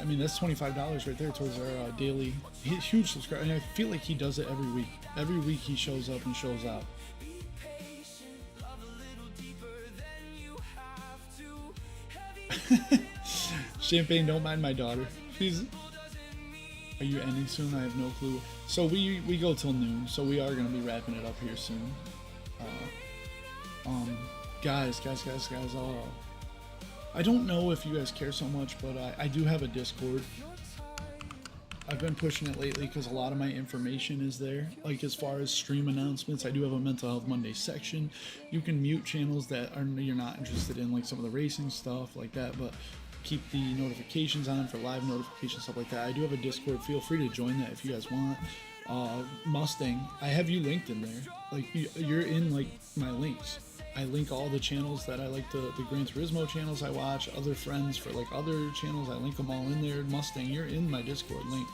I mean, that's $25 right there towards our daily. Huge subscriber. And I feel like he does it every week. Every week he shows up and shows out. Champagne, don't mind my daughter. Are you ending soon? I have no clue. So we go till noon, so we are gonna be wrapping it up here soon. Guys. I don't know if you guys care so much, but I do have a Discord. I've been pushing it lately because a lot of my information is there. Like as far as stream announcements, I do have a Mental Health Monday section. You can mute channels that you're not interested in, like some of the racing stuff like that, but keep the notifications on for live notifications, stuff like that. I do have a Discord. Feel free to join that if you guys want. Mustang, I have you linked in there. Like you're in like my links. I link all the channels that I like, the Gran Turismo channels I watch, other friends for like other channels, I link them all in there. Mustang, you're in my Discord linked.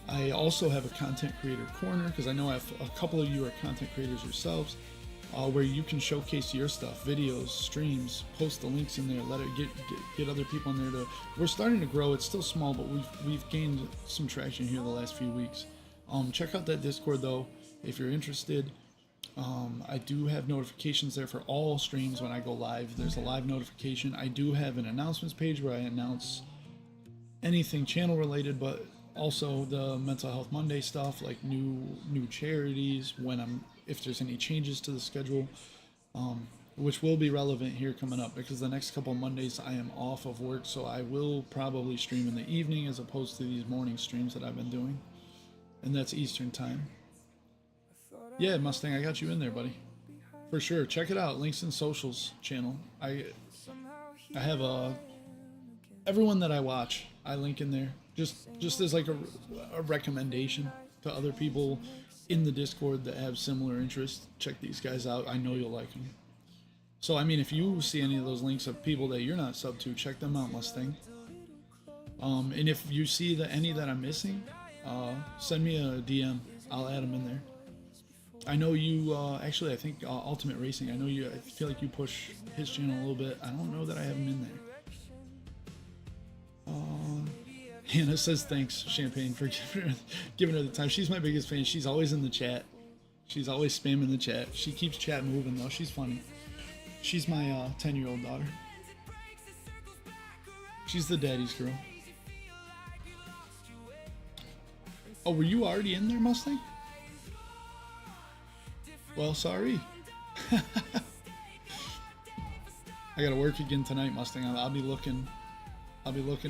I also have a content creator corner because I know a couple of you are content creators yourselves, where you can showcase your stuff, videos, streams, post the links in there, let it get other people in there. We're starting to grow. It's still small, but we've gained some traction here the last few weeks. Check out that Discord though if you're interested. I do have notifications there for all streams when I go live. There's a live notification. I do have an announcements page where I announce anything channel related, but also the Mental Health Monday stuff, like new charities, if there's any changes to the schedule, which will be relevant here coming up because the next couple Mondays I am off of work, so I will probably stream in the evening as opposed to these morning streams that I've been doing, and that's Eastern time. Yeah, Mustang, I got you in there, buddy. For sure. Check it out. Links in socials channel. I have everyone that I watch, I link in there. Just as like a recommendation to other people in the Discord that have similar interests. Check these guys out. I know you'll like them. So, I mean, if you see any of those links of people that you're not sub to, check them out, Mustang. And if you see any that I'm missing, send me a DM. I'll add them in there. I know you, actually, I think Ultimate Racing, I feel like you push his channel a little bit. I don't know that I have him in there. Hannah says thanks, Champagne, for giving her the time. She's my biggest fan. She's always in the chat. She's always spamming the chat. She keeps chat moving, though. She's funny. She's my 10-year-old daughter. She's the daddy's girl. Oh, were you already in there, Mustang? Well, sorry. I gotta work again tonight, Mustang. I'll be looking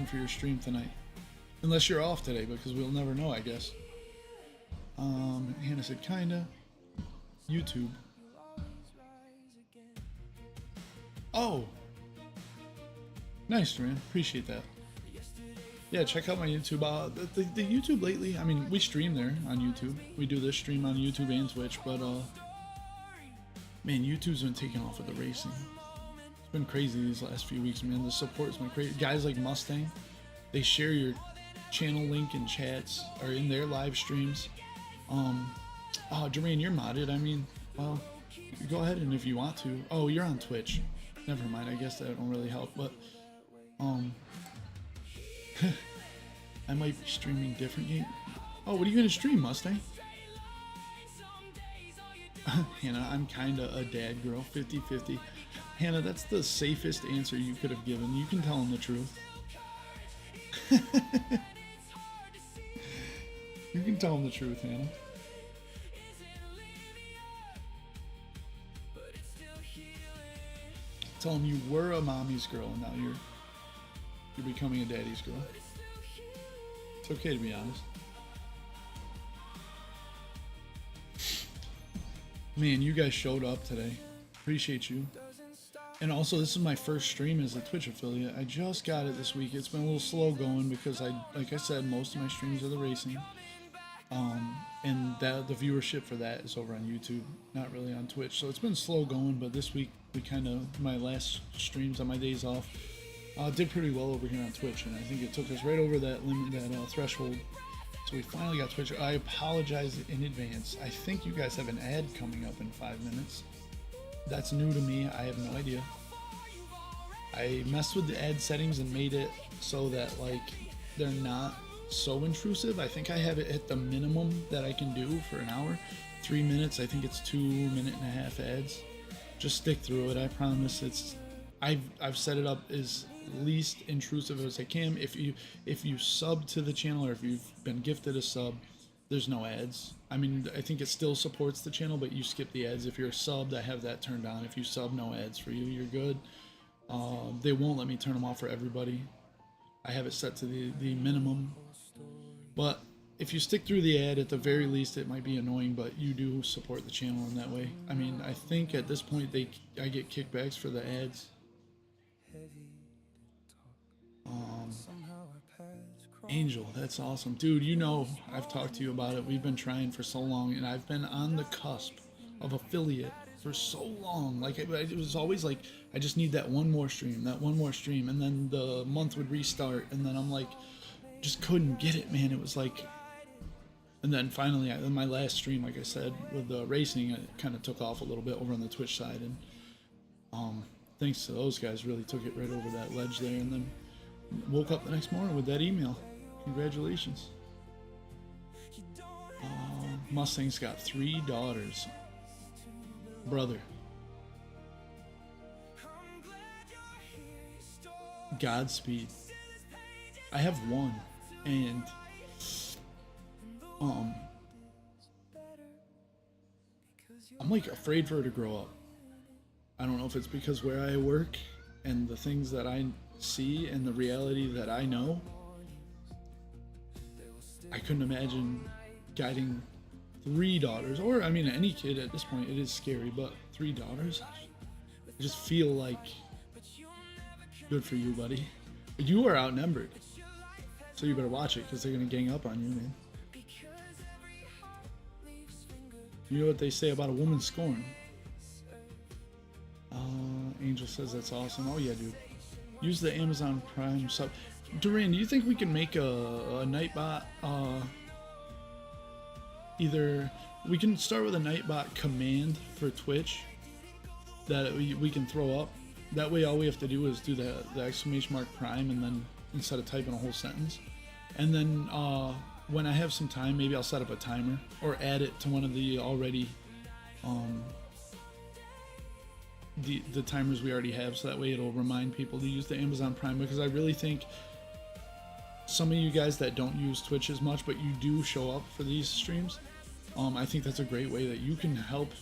for your stream tonight. Unless you're off today, because we'll never know, I guess. Hannah said kinda. YouTube. Oh. Nice, man. Appreciate that. Yeah, check out my YouTube. The YouTube lately, I mean, we stream there on YouTube. We do this stream on YouTube and Twitch, but man, YouTube's been taking off with the racing. It's been crazy these last few weeks, man. The support's been crazy. Guys like Mustang, they share your channel link in chats or in their live streams. Oh, Jermaine, you're modded. I mean, well, go ahead and if you want to. Oh, you're on Twitch. Never mind. I guess that don't really help, but I might be streaming different game. Oh, what are you gonna stream, Mustang? Hannah, I'm kinda a dad girl, 50-50. Hannah, that's the safest answer you could have given. You can tell him the truth. You can tell him the truth, Hannah. Tell him you were a mommy's girl and now you're becoming a daddy's girl. It's okay to be honest. Man, you guys showed up today. Appreciate you. And also, this is my first stream as a Twitch affiliate. I just got it this week. It's been a little slow going because like I said, most of my streams are the racing. And the viewership for that is over on YouTube, not really on Twitch. So it's been slow going, but this week my last streams on my days off, did pretty well over here on Twitch, and I think it took us right over that limit, that threshold. So we finally got Twitch. I apologize in advance. I think you guys have an ad coming up in 5 minutes. That's new to me. I have no idea. I messed with the ad settings and made it so that like they're not so intrusive. I think I have it at the minimum that I can do for an hour. 3 minutes. I think it's 2.5 minute ads. Just stick through it. I promise. I've set it up as least intrusive as I can. If you sub to the channel or if you've been gifted a sub, there's no ads. I mean, I think it still supports the channel, but you skip the ads. If you're subbed, I have that turned on. If you sub, no ads for you, you're good. They won't let me turn them off for everybody. I have it set to the minimum. But if you stick through the ad, at the very least, it might be annoying, but you do support the channel in that way. I mean, I think at this point, I get kickbacks for the ads. Angel, that's awesome. Dude, you know, I've talked to you about it. We've been trying for so long, and I've been on the cusp of affiliate for so long. Like, it was always like, I just need that one more stream, and then the month would restart, and then I'm like, just couldn't get it, man. It was like, and then finally, in my last stream, like I said, with the racing, it kind of took off a little bit over on the Twitch side, and thanks to those guys, really took it right over that ledge there, and then woke up the next morning with that email. Congratulations. Mustang's got 3 daughters. Brother. Godspeed. I have 1, and I'm like afraid for her to grow up. I don't know if it's because where I work and the things that I see and the reality that I know. I couldn't imagine guiding 3 daughters, or I mean any kid at this point. It is scary, but 3 daughters, I just feel like, good for you, buddy. But you are outnumbered, so you better watch it, because they're gonna gang up on you, man. You know what they say about a woman scorned. Angel says that's awesome. Oh yeah, dude. Use the Amazon Prime sub. Duran, do you think we can make a Nightbot? Either we can start with a Nightbot command for Twitch that we can throw up. That way, all we have to do is do the exclamation mark Prime, and then instead of typing a whole sentence, and then when I have some time, maybe I'll set up a timer or add it to one of the already the timers we already have, so that way it'll remind people to use the Amazon Prime, because I really think some of you guys that don't use Twitch as much, but you do show up for these streams, I think that's a great way that you can help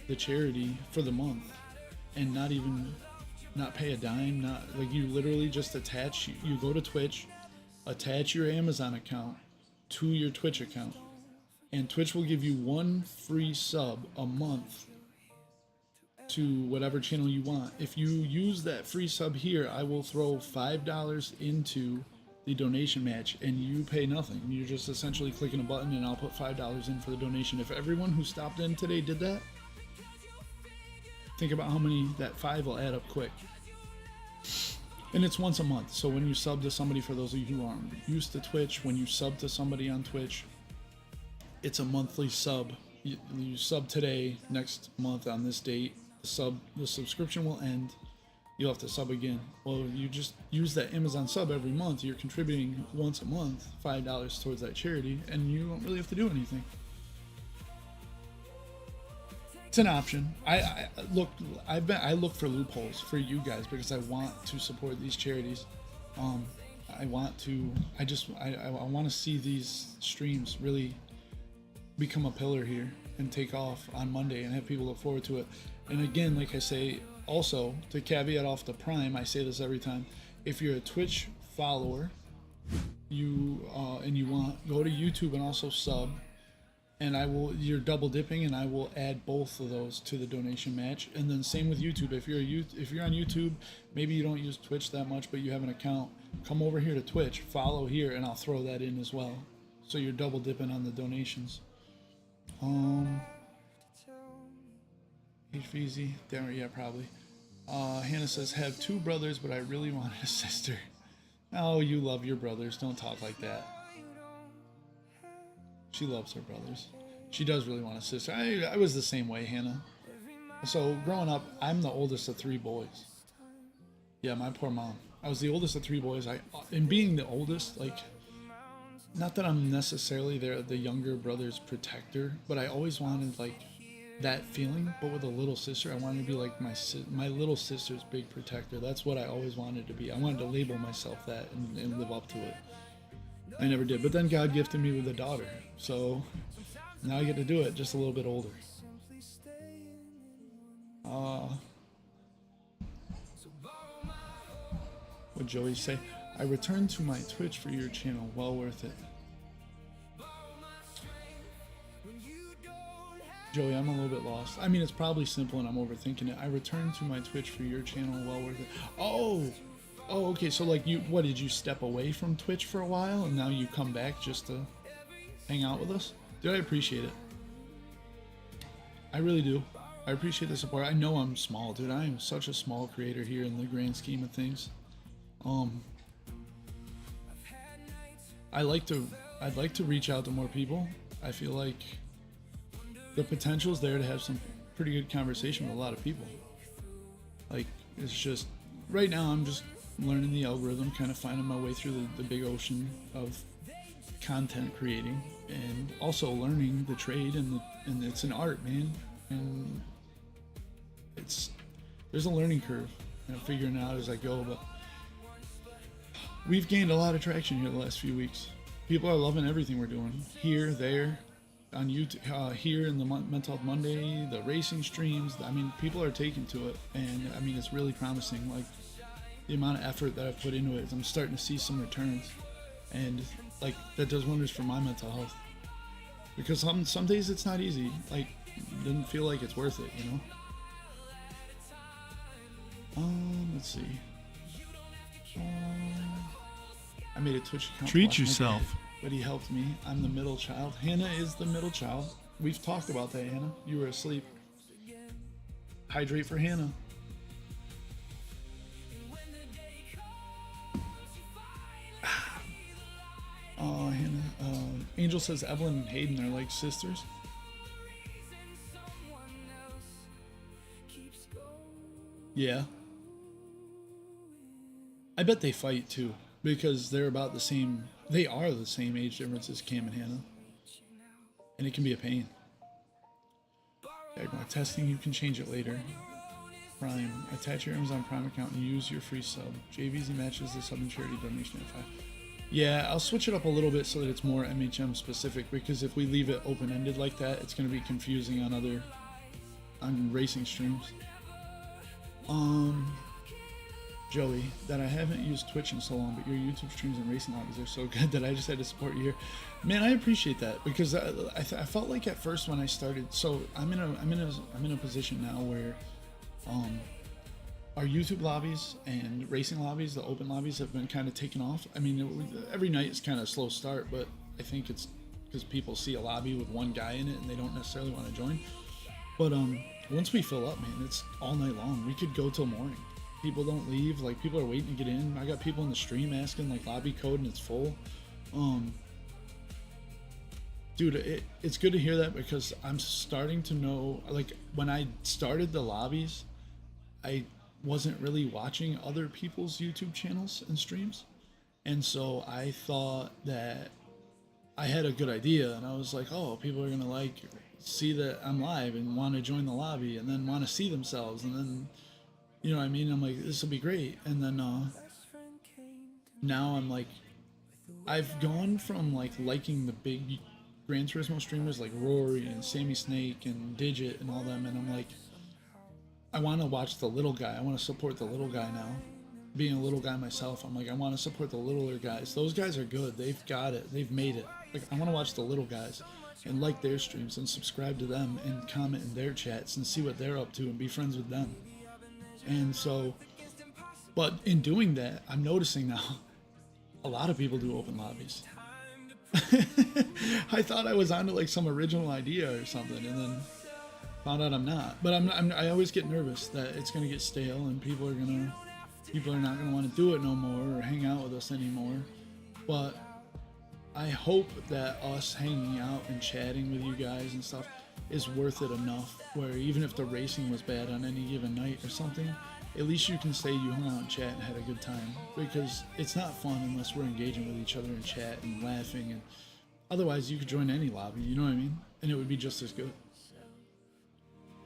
the charity for the month and not pay a dime. Not like, you literally just attach, you go to Twitch, attach your Amazon account to your Twitch account, and Twitch will give you 1 free sub a month to whatever channel you want. If you use that free sub here, I will throw $5 into the donation match, and you pay nothing. You're just essentially clicking a button, and I'll put $5 in for the donation. If everyone who stopped in today did that, think about how many that 5 will add up quick. And it's once a month, so when you sub to somebody, for those of you who aren't used to Twitch, when you sub to somebody on Twitch, it's a monthly sub. You sub today, next month on this date, the subscription will end. You'll have to sub again. Well, you just use that Amazon sub every month. You're contributing once a month $5 towards that charity, and you don't really have to do anything. It's an option. I look for loopholes for you guys, because I want to support these charities. I want to see these streams really become a pillar here and take off on Monday, and have people look forward to it. And again, like I say, also to caveat off the Prime, I say this every time: if you're a Twitch follower, you go to YouTube and also sub, and you're double dipping, and I will add both of those to the donation match. And then same with YouTube. If you're on YouTube, maybe you don't use Twitch that much, but you have an account, come over here to Twitch, follow here, and I'll throw that in as well. So you're double dipping on the donations. HVZ, yeah, probably. Hannah says, have 2 brothers, but I really want a sister. Oh, you love your brothers. Don't talk like that. She loves her brothers. She does really want a sister. I was the same way, Hannah. So growing up, I'm the oldest of 3 boys. Yeah, my poor mom. I was the oldest of 3 boys. And being the oldest, like, not that I'm necessarily the younger brother's protector, but I always wanted, like, that feeling, but with a little sister. I wanted to be like my little sister's big protector. That's what I always wanted to be. I wanted to label myself that and live up to it. I never did, but then God gifted me with a daughter, So now I get to do it just a little bit older. What'd Joey say? I returned to my Twitch for your channel. Well worth it. Joey, I'm a little bit lost. I mean, it's probably simple and I'm overthinking it. I returned to my Twitch for your channel. Well worth it. Oh, okay. So like what did you step away from Twitch for a while and now you come back just to hang out with us? Dude, I appreciate it. I really do. I appreciate the support. I know I'm small, dude. I am such a small creator here in the grand scheme of things. I'd like to reach out to more people. I feel like the potential is there to have some pretty good conversation with a lot of people. Like, it's just, right now I'm just learning the algorithm, kind of finding my way through the big ocean of content creating, and also learning the trade, and it's an art, man, and there's a learning curve, and I'm figuring it out as I go, but we've gained a lot of traction here the last few weeks. People are loving everything we're doing here, there, on YouTube, here in the Mental Health Monday, the racing streams. I mean, people are taking to it, and I mean, it's really promising. Like, the amount of effort that I've put into it, I'm starting to see some returns, and like, that does wonders for my mental health, because some days it's not easy. Like, it doesn't feel like it's worth it, you know. Let's see. I made a Twitch account. Treat yourself. But he helped me. I'm the middle child. Hannah is the middle child. We've talked about that, Hannah. You were asleep. Hydrate for Hannah. Oh, Hannah. Angel says Evelyn and Hayden are like sisters. Yeah. I bet they fight too, because they're about the same. They are the same age difference as Cam and Hannah, and it can be a pain. Dagmar, testing, you can change it later. Prime, attach your Amazon Prime account and use your free sub. JVZ matches the sub and charity donation at 5. Yeah, I'll switch it up a little bit so that it's more MHM specific, because if we leave it open-ended like that, it's going to be confusing on racing streams. Joey, that I haven't used Twitch in so long, but your YouTube streams and racing lobbies are so good that I just had to support you here. Man, I appreciate that, because I felt like at first when I started, so I'm in a position now where our YouTube lobbies and racing lobbies, the open lobbies, have been kind of taken off. I mean, every night is kind of a slow start, but I think it's because people see a lobby with one guy in it and they don't necessarily want to join. But once we fill up, man, it's all night long. We could go till morning. People don't leave. Like, people are waiting to get in. I got people in the stream asking like lobby code and it's full. Dude, it's good to hear that, because I'm starting to know, like, when I started the lobbies, I wasn't really watching other people's YouTube channels and streams, and so I thought that I had a good idea, and I was like, oh, people are gonna like see that I'm live and want to join the lobby and then want to see themselves, and then, you know what I mean, I'm like, this will be great. And then now I'm like, I've gone from like liking the big Gran Turismo streamers like Rory and Sammy Snake and Digit and all them, and I'm like, I want to watch the little guy. I want to support the little guy now. Being a little guy myself, I'm like, I want to support the littler guys. Those guys are good. They've got it. They've made it. Like, I want to watch the little guys and like their streams and subscribe to them and comment in their chats and see what they're up to and be friends with them. And so, but in doing that, I'm noticing now a lot of people do open lobbies. I thought I was onto like some original idea or something, and then found out I'm not. But I always get nervous that it's gonna get stale and people are not gonna want to do it no more or hang out with us anymore. But I hope that us hanging out and chatting with you guys and stuff is worth it enough, where even if the racing was bad on any given night or something, at least you can say you hung out and chat and had a good time, because it's not fun unless we're engaging with each other in chat and laughing, and otherwise you could join any lobby, you know what I mean, and it would be just as good.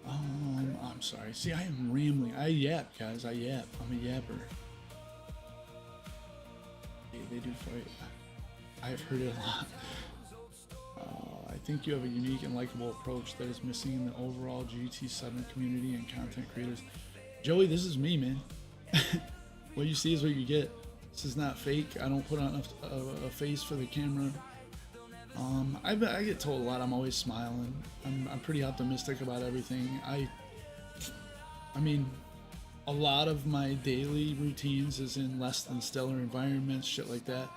I'm sorry. See, I am rambling. I yap, guys. I yap. I'm a yapper. Hey, they do fight. I've heard it a lot. think you have a unique and likable approach that is missing in the overall GT7 community and content creators. Joey, this is me, man. What you see is what you get. This is not fake. I don't put on a face for the camera. I get told a lot I'm always smiling. I'm pretty optimistic about everything. I mean, a lot of my daily routines is in less than stellar environments, shit like that.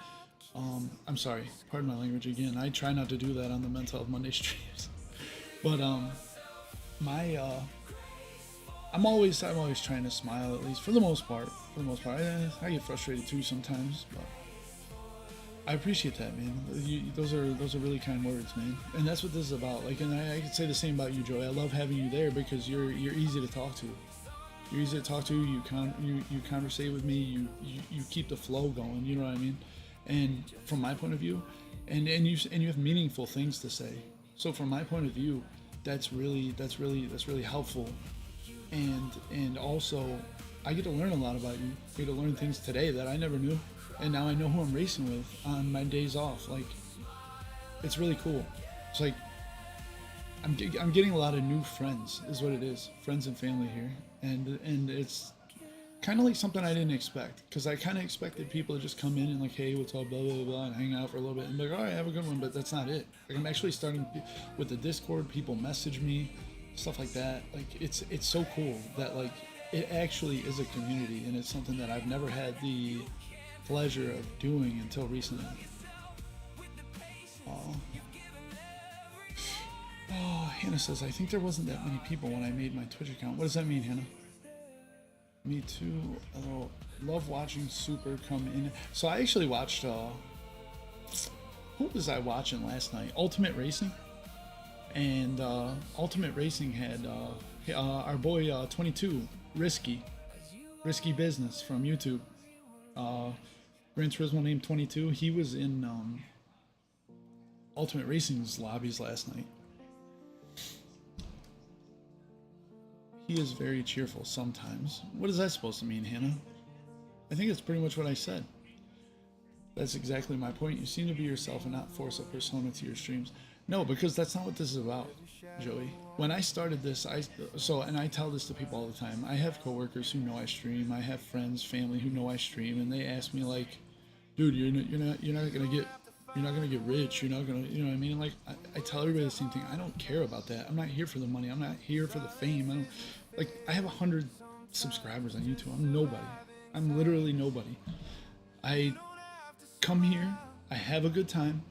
I'm sorry, pardon my language again. I try not to do that on the Mental Health Monday streams. But I'm always trying to smile, at least for the most part. I get frustrated too sometimes, but I appreciate that, man. Those are really kind words, man. And that's what this is about. Like, and I could say the same about you, Joey. I love having you there because you're easy to talk to. You're easy to talk to. You conversate with me. You keep the flow going. You know what I mean? And from my point of view, and you have meaningful things to say. So from my point of view, that's really helpful. And also, I get to learn a lot about you. I get to learn things today that I never knew, and now I know who I'm racing with on my days off. Like, it's really cool. It's like I'm getting a lot of new friends, is what it is. Friends and family here, and it's kind of like something I didn't expect, because I kind of expected people to just come in and like, hey, what's up, blah blah blah, and hang out for a little bit and be like, all right, have a good one. But that's not it. Like, I'm actually starting with the Discord. People message me, stuff like that. Like, it's so cool that like it actually is a community, and it's something that I've never had the pleasure of doing until recently. Oh, Hannah says, I think there wasn't that many people when I made my Twitch account. What does that mean, Hannah? Me too. Oh, love watching Super come in. So I actually watched, who was I watching last night? Ultimate Racing. And Ultimate Racing had our boy 22, Risky Business from YouTube. Gran Turismo named 22. He was in Ultimate Racing's lobbies last night. He is very cheerful sometimes. What is that supposed to mean, Hannah? I think it's pretty much what I said. That's exactly my point. You seem to be yourself and not force a persona to your streams. No, because that's not what this is about, Joey. When I started this, and I tell this to people all the time. I have coworkers who know I stream. I have friends, family who know I stream, and they ask me like, "Dude, you're not gonna get rich. You're not gonna, you know what I mean?" Like, I tell everybody the same thing. I don't care about that. I'm not here for the money. I'm not here for the fame. I have 100 subscribers on YouTube. I'm nobody. I'm literally nobody. I come here. I have a good time,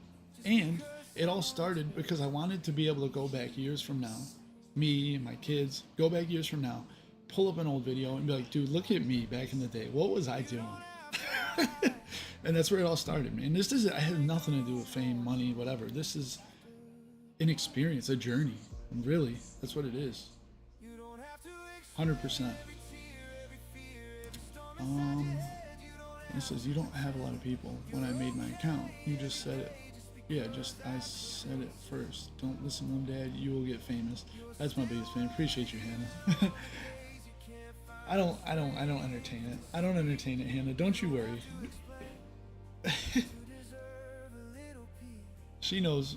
and it all started because I wanted to be able to go back years from now, me and my kids, go back years from now, pull up an old video and be like, dude, look at me back in the day. What was I doing? And that's where it all started, man. I had nothing to do with fame, money, whatever. This is an experience, a journey. Really, that's what it is. 100%. It says, you don't have a lot of people. When I made my account, you just said it. Yeah, I said it first. Don't listen to them, Dad. You will get famous. That's my biggest fan. Appreciate you, Hannah. I don't entertain it. I don't entertain it, Hannah. Don't you worry. She knows.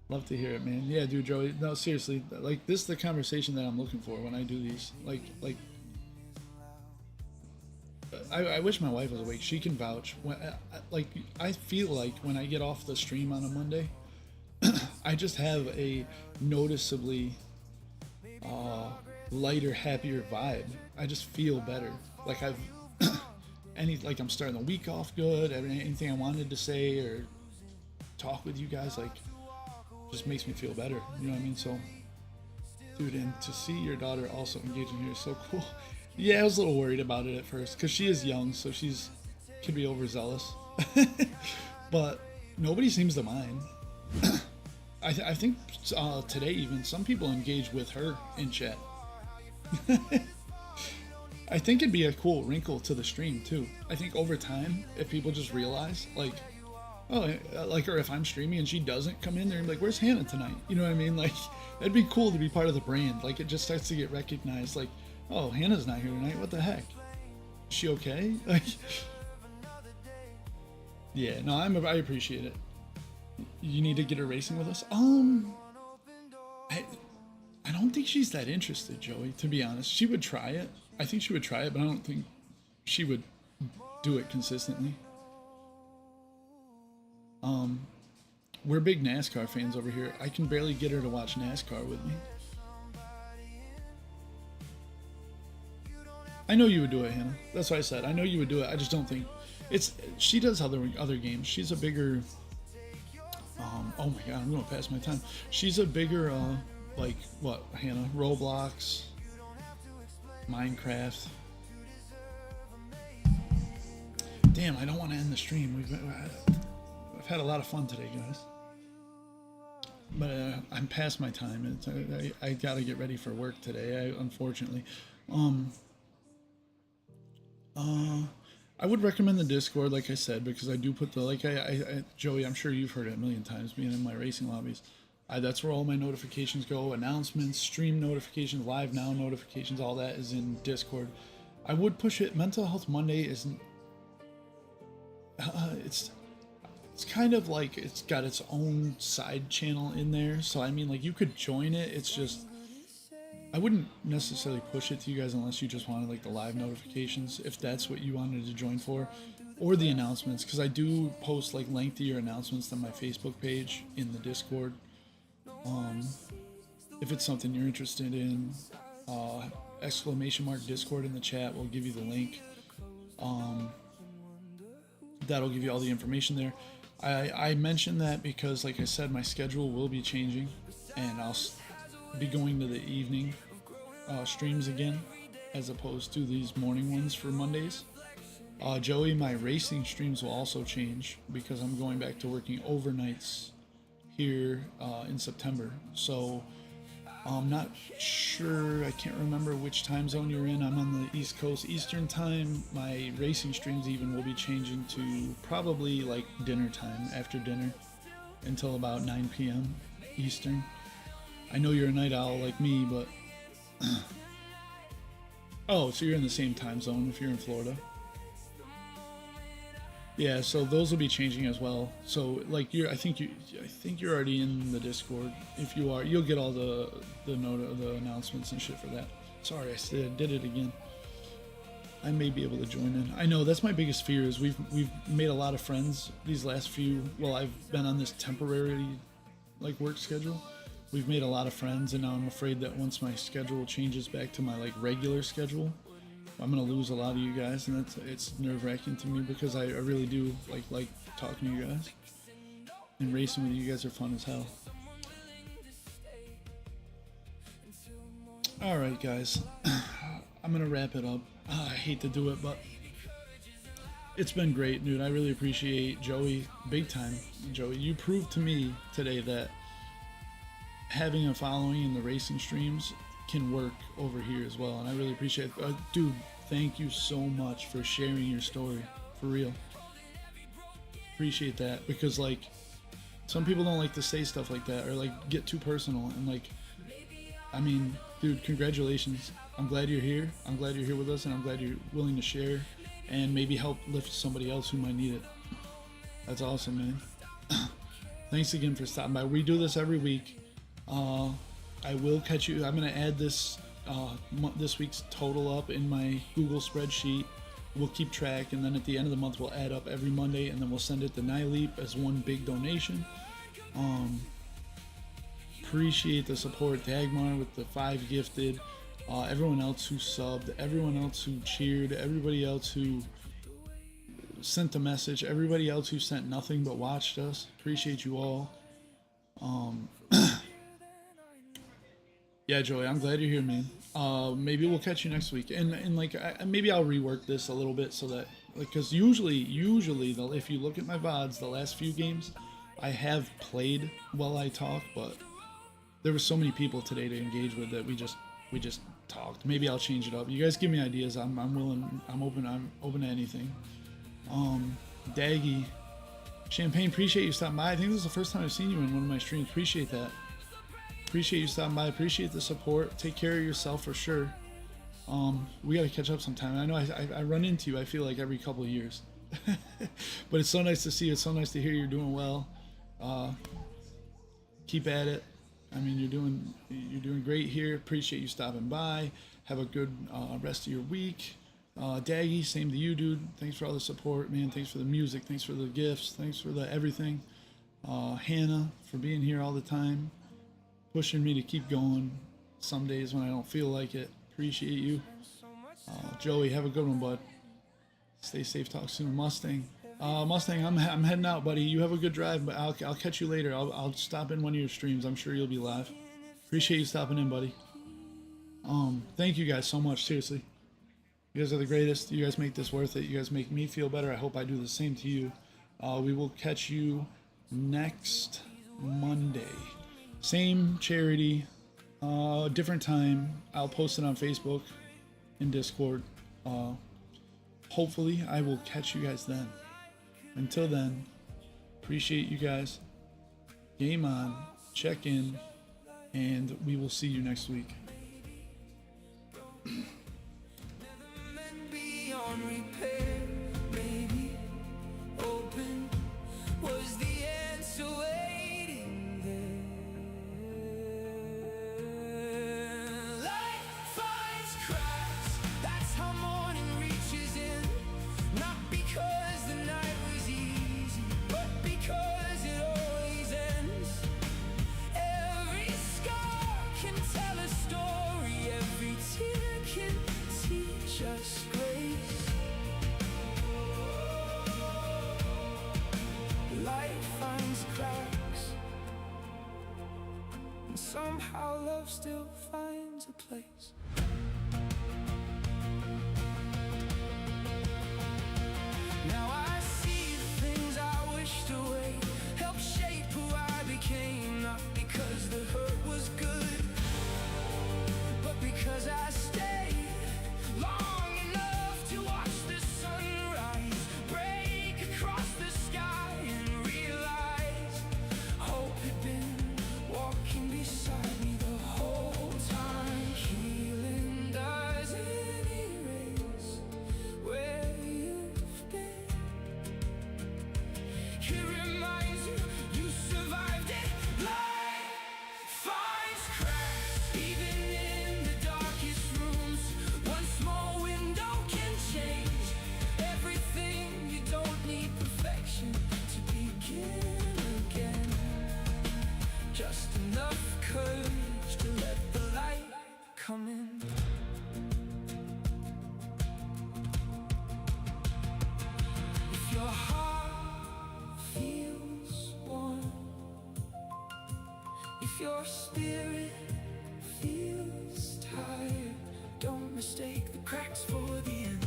Love to hear it, man. Yeah, dude, Joey. No, seriously. Like, this is the conversation that I'm looking for when I do these. Like. I wish my wife was awake. She can vouch. I feel like when I get off the stream on a Monday, I just have a noticeably lighter, happier vibe. I just feel better. Like I'm starting the week off good. Anything I wanted to say or talk with you guys, like, just makes me feel better. You know what I mean? So, dude, and to see your daughter also engaging here is so cool. Yeah, I was a little worried about it at first because she is young, so could be overzealous. But nobody seems to mind. I think today even some people engage with her in chat. I think it'd be a cool wrinkle to the stream too. I think over time, if people just realize, like, oh, like, or if I'm streaming and she doesn't come in there and be like, where's Hannah tonight? You know what I mean? Like, it'd be cool to be part of the brand. Like, it just starts to get recognized. Like, oh, Hannah's not here tonight. What the heck? Is she okay? Like, yeah, no, I appreciate it. You need to get her racing with us. I don't think she's that interested, Joey, to be honest. She would try it. I think she would try it, but I don't think she would do it consistently. We're big NASCAR fans over here. I can barely get her to watch NASCAR with me. I know you would do it, Hannah. That's what I said. I know you would do it. I just don't think it's. She does other games. She's a bigger. Oh my God, I'm gonna pass my time. She's a bigger like what, Hannah? Roblox, Minecraft. Damn, I don't want to end the stream. I've had a lot of fun today, guys. But I'm past my time. I gotta get ready for work today. Unfortunately. I would recommend the Discord, like I said, because I do put the Joey. I'm sure you've heard it a million times, being in my racing lobbies. That's where all my notifications go. Announcements, stream notifications, live now notifications. All that is in Discord. I would push it. Mental Health Monday isn't. It's kind of like it's got its own side channel in there. So I mean, like, you could join it. It's just I wouldn't necessarily push it to you guys unless you just wanted like the live notifications, if that's what you wanted to join for, or the announcements, because I do post like lengthier announcements than my Facebook page in the Discord. If it's something you're interested in, !Discord in the chat will give you the link. That'll give you all the information there. I mentioned that because, like I said, my schedule will be changing, and I'll be going to the evening streams again, as opposed to these morning ones for Mondays. Joey, my racing streams will also change because I'm going back to working overnights here in September. So I'm not sure, I can't remember which time zone you're in. I'm on the East Coast Eastern time. My racing streams even will be changing to probably like dinner time, after dinner, until about 9 p.m. Eastern. I know you're a night owl like me, but oh, so you're in the same time zone if you're in Florida. Yeah, so those will be changing as well. So like I think you're already in the Discord. If you are, you'll get all the announcements and shit for that. Sorry, I did it again. I may be able to join in. I know that's my biggest fear is we've made a lot of friends these last few. Well, I've been on this temporary like work schedule. We've made a lot of friends, and now I'm afraid that once my schedule changes back to my like regular schedule, I'm gonna lose a lot of you guys, and it's nerve-wracking to me because I really do like talking to you guys, and racing with you guys are fun as hell. All right, guys, I'm gonna wrap it up. I hate to do it, but it's been great, dude. I really appreciate Joey, big time. Joey, you proved to me today that having a following in the racing streams can work over here as well, and I really appreciate it. Dude, thank you so much for sharing your story, for real. Appreciate that, because like some people don't like to say stuff like that or like get too personal, and like, I mean, dude, congratulations. I'm glad you're here. I'm glad you're here with us, and I'm glad you're willing to share and maybe help lift somebody else who might need it. That's awesome, man. Thanks again for stopping by. We do this every week. I will catch you. I'm going to add this week's total up in my Google spreadsheet. We'll keep track, and then at the end of the month we'll add up every Monday, and then we'll send it to NYLEAP as one big donation. Appreciate the support. Dagmar with the 5 gifted, everyone else who subbed, everyone else who cheered, everybody else who sent a message, everybody else who sent nothing but watched us. Appreciate you all. Yeah, Joey, I'm glad you're here, man. Maybe we'll catch you next week, and like maybe I'll rework this a little bit so that, like, because usually if you look at my VODs, the last few games I have played while I talk, but there were so many people today to engage with that we just talked. Maybe I'll change it up. You guys give me ideas. I'm willing. I'm open to anything. Daggy, Champagne, appreciate you stopping by. I think this is the first time I've seen you in one of my streams. Appreciate that. Appreciate you stopping by. Appreciate the support. Take care of yourself for sure. We gotta catch up sometime. I know I run into you, I feel like every couple of years. But it's so nice to see you. It's so nice to hear you're doing well. Keep at it. I mean, you're doing great here. Appreciate you stopping by. Have a good rest of your week. Daggy, same to you, dude. Thanks for all the support, man. Thanks for the music. Thanks for the gifts. Thanks for the everything. Hannah, for being here all the time, pushing me to keep going. Some days when I don't feel like it. Appreciate you. Joey, have a good one, bud. Stay safe. Talk soon. Mustang. Mustang, I'm heading out, buddy. You have a good drive, but I'll catch you later. I'll stop in one of your streams. I'm sure you'll be live. Appreciate you stopping in, buddy. Thank you guys so much. Seriously, you guys are the greatest. You guys make this worth it. You guys make me feel better. I hope I do the same to you. We will catch you next Monday. Same charity, different time. I'll post it on Facebook and Discord. Hopefully, I will catch you guys then. Until then, appreciate you guys. Game on, check in, and we will see you next week. Somehow love still finds a place. Now I see the things I wished away, help shape who I became, not because the hurt was good, but because I stayed long enough to watch the sunrise break across the sky and realize hope had been walking beside me the whole time. Healing doesn't erase where you've been. It reminds you you survived it. Life finds cracks even in the darkest rooms. One small window can change everything. You don't need perfection to begin again. Just enough courage to let the light come in. If your heart feels warm, if your spirit feels tired, don't mistake the cracks for the end.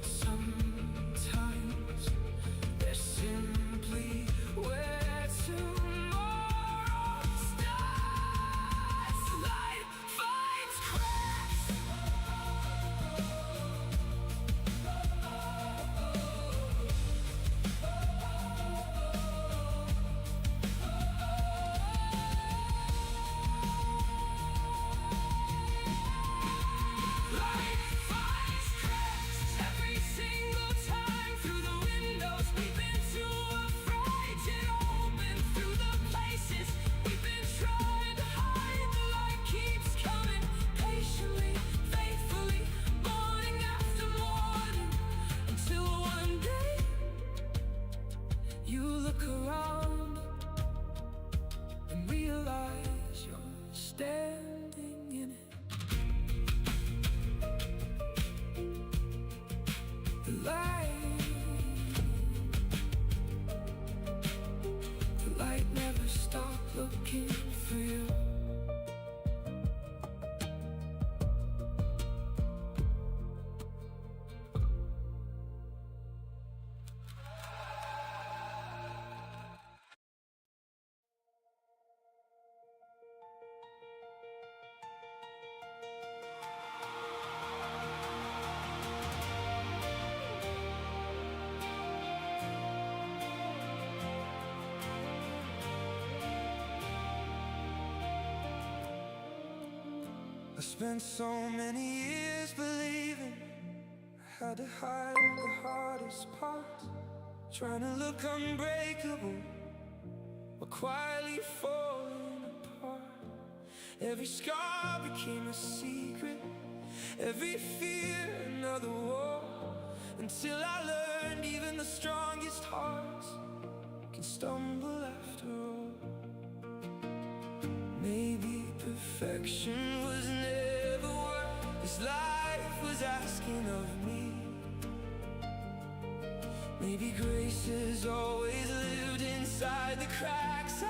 Sometimes they're simply where tomorrow starts. Light finds cracks. Light finds cracks every single time. Through the windows we've been too afraid to open, through the places we've been trying to hide. The light keeps coming patiently, faithfully, morning after morning, until one day you look around and realize you're standing in it. The light never stopped looking for you. I spent so many years believing I had to hide the hardest parts, trying to look unbreakable quietly falling apart. Every scar became a secret, every fear another war, until I learned even the strongest hearts can stumble after all. Maybe perfection was never what this life was asking of me. Maybe grace has always lived inside the cracks I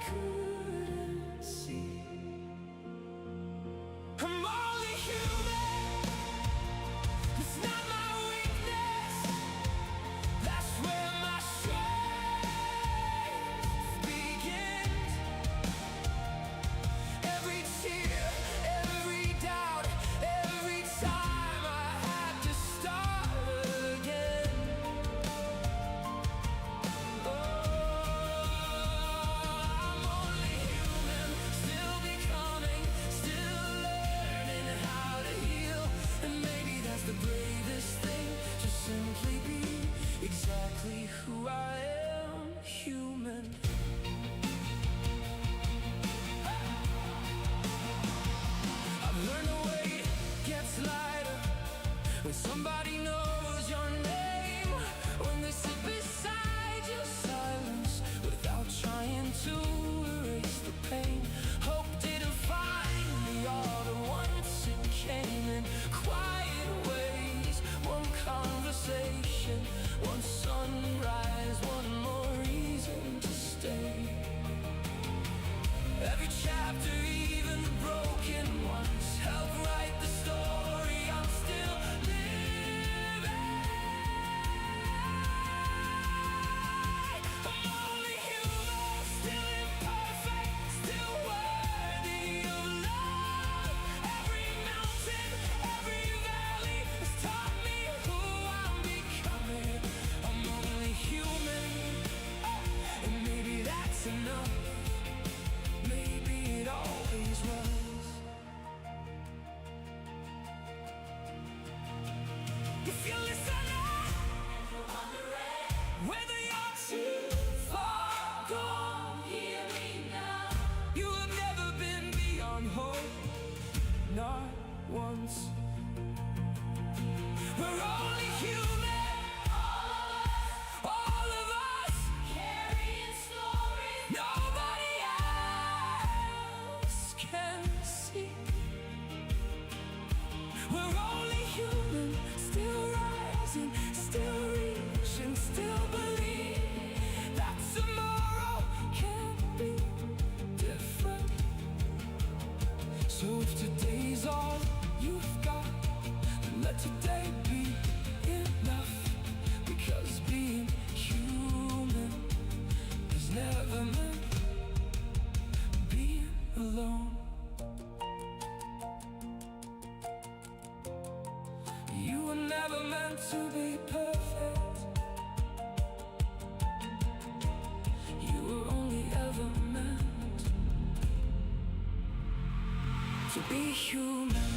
couldn't see. I'm only human, it's not my weakness, that's where my strength begins. Every tear, every doubt, every time I had to start again. Oh, I'm only human, still becoming, still learning how to heal. And maybe that's the bravest thing, just simply be exactly who I am, human. I've learned the weight gets lighter when somebody knows your name, when they sit beside your silence without trying to erase the pain. Hope didn't find me all at once, it came in quiet ways. One conversation, one sunrise, one more reason to stay. Every chapter, even the broken ones, help write the story I'm still living. I'm only human, still imperfect, still worthy of love. Every mountain, every valley has taught me who I'm becoming. I'm only human, and maybe that's enough. Maybe it always was. If you listen up, whether you're too far gone, hear me now. You have never been beyond hope, not once. We're only human, all of us, carrying stories nobody else can see. We're only human, still rising, still reaching, still believe that tomorrow can be different. So if today's all you've got, then let today be enough. Because being human is never meant being alone. You were never meant to be perfect. You were only ever meant to be human.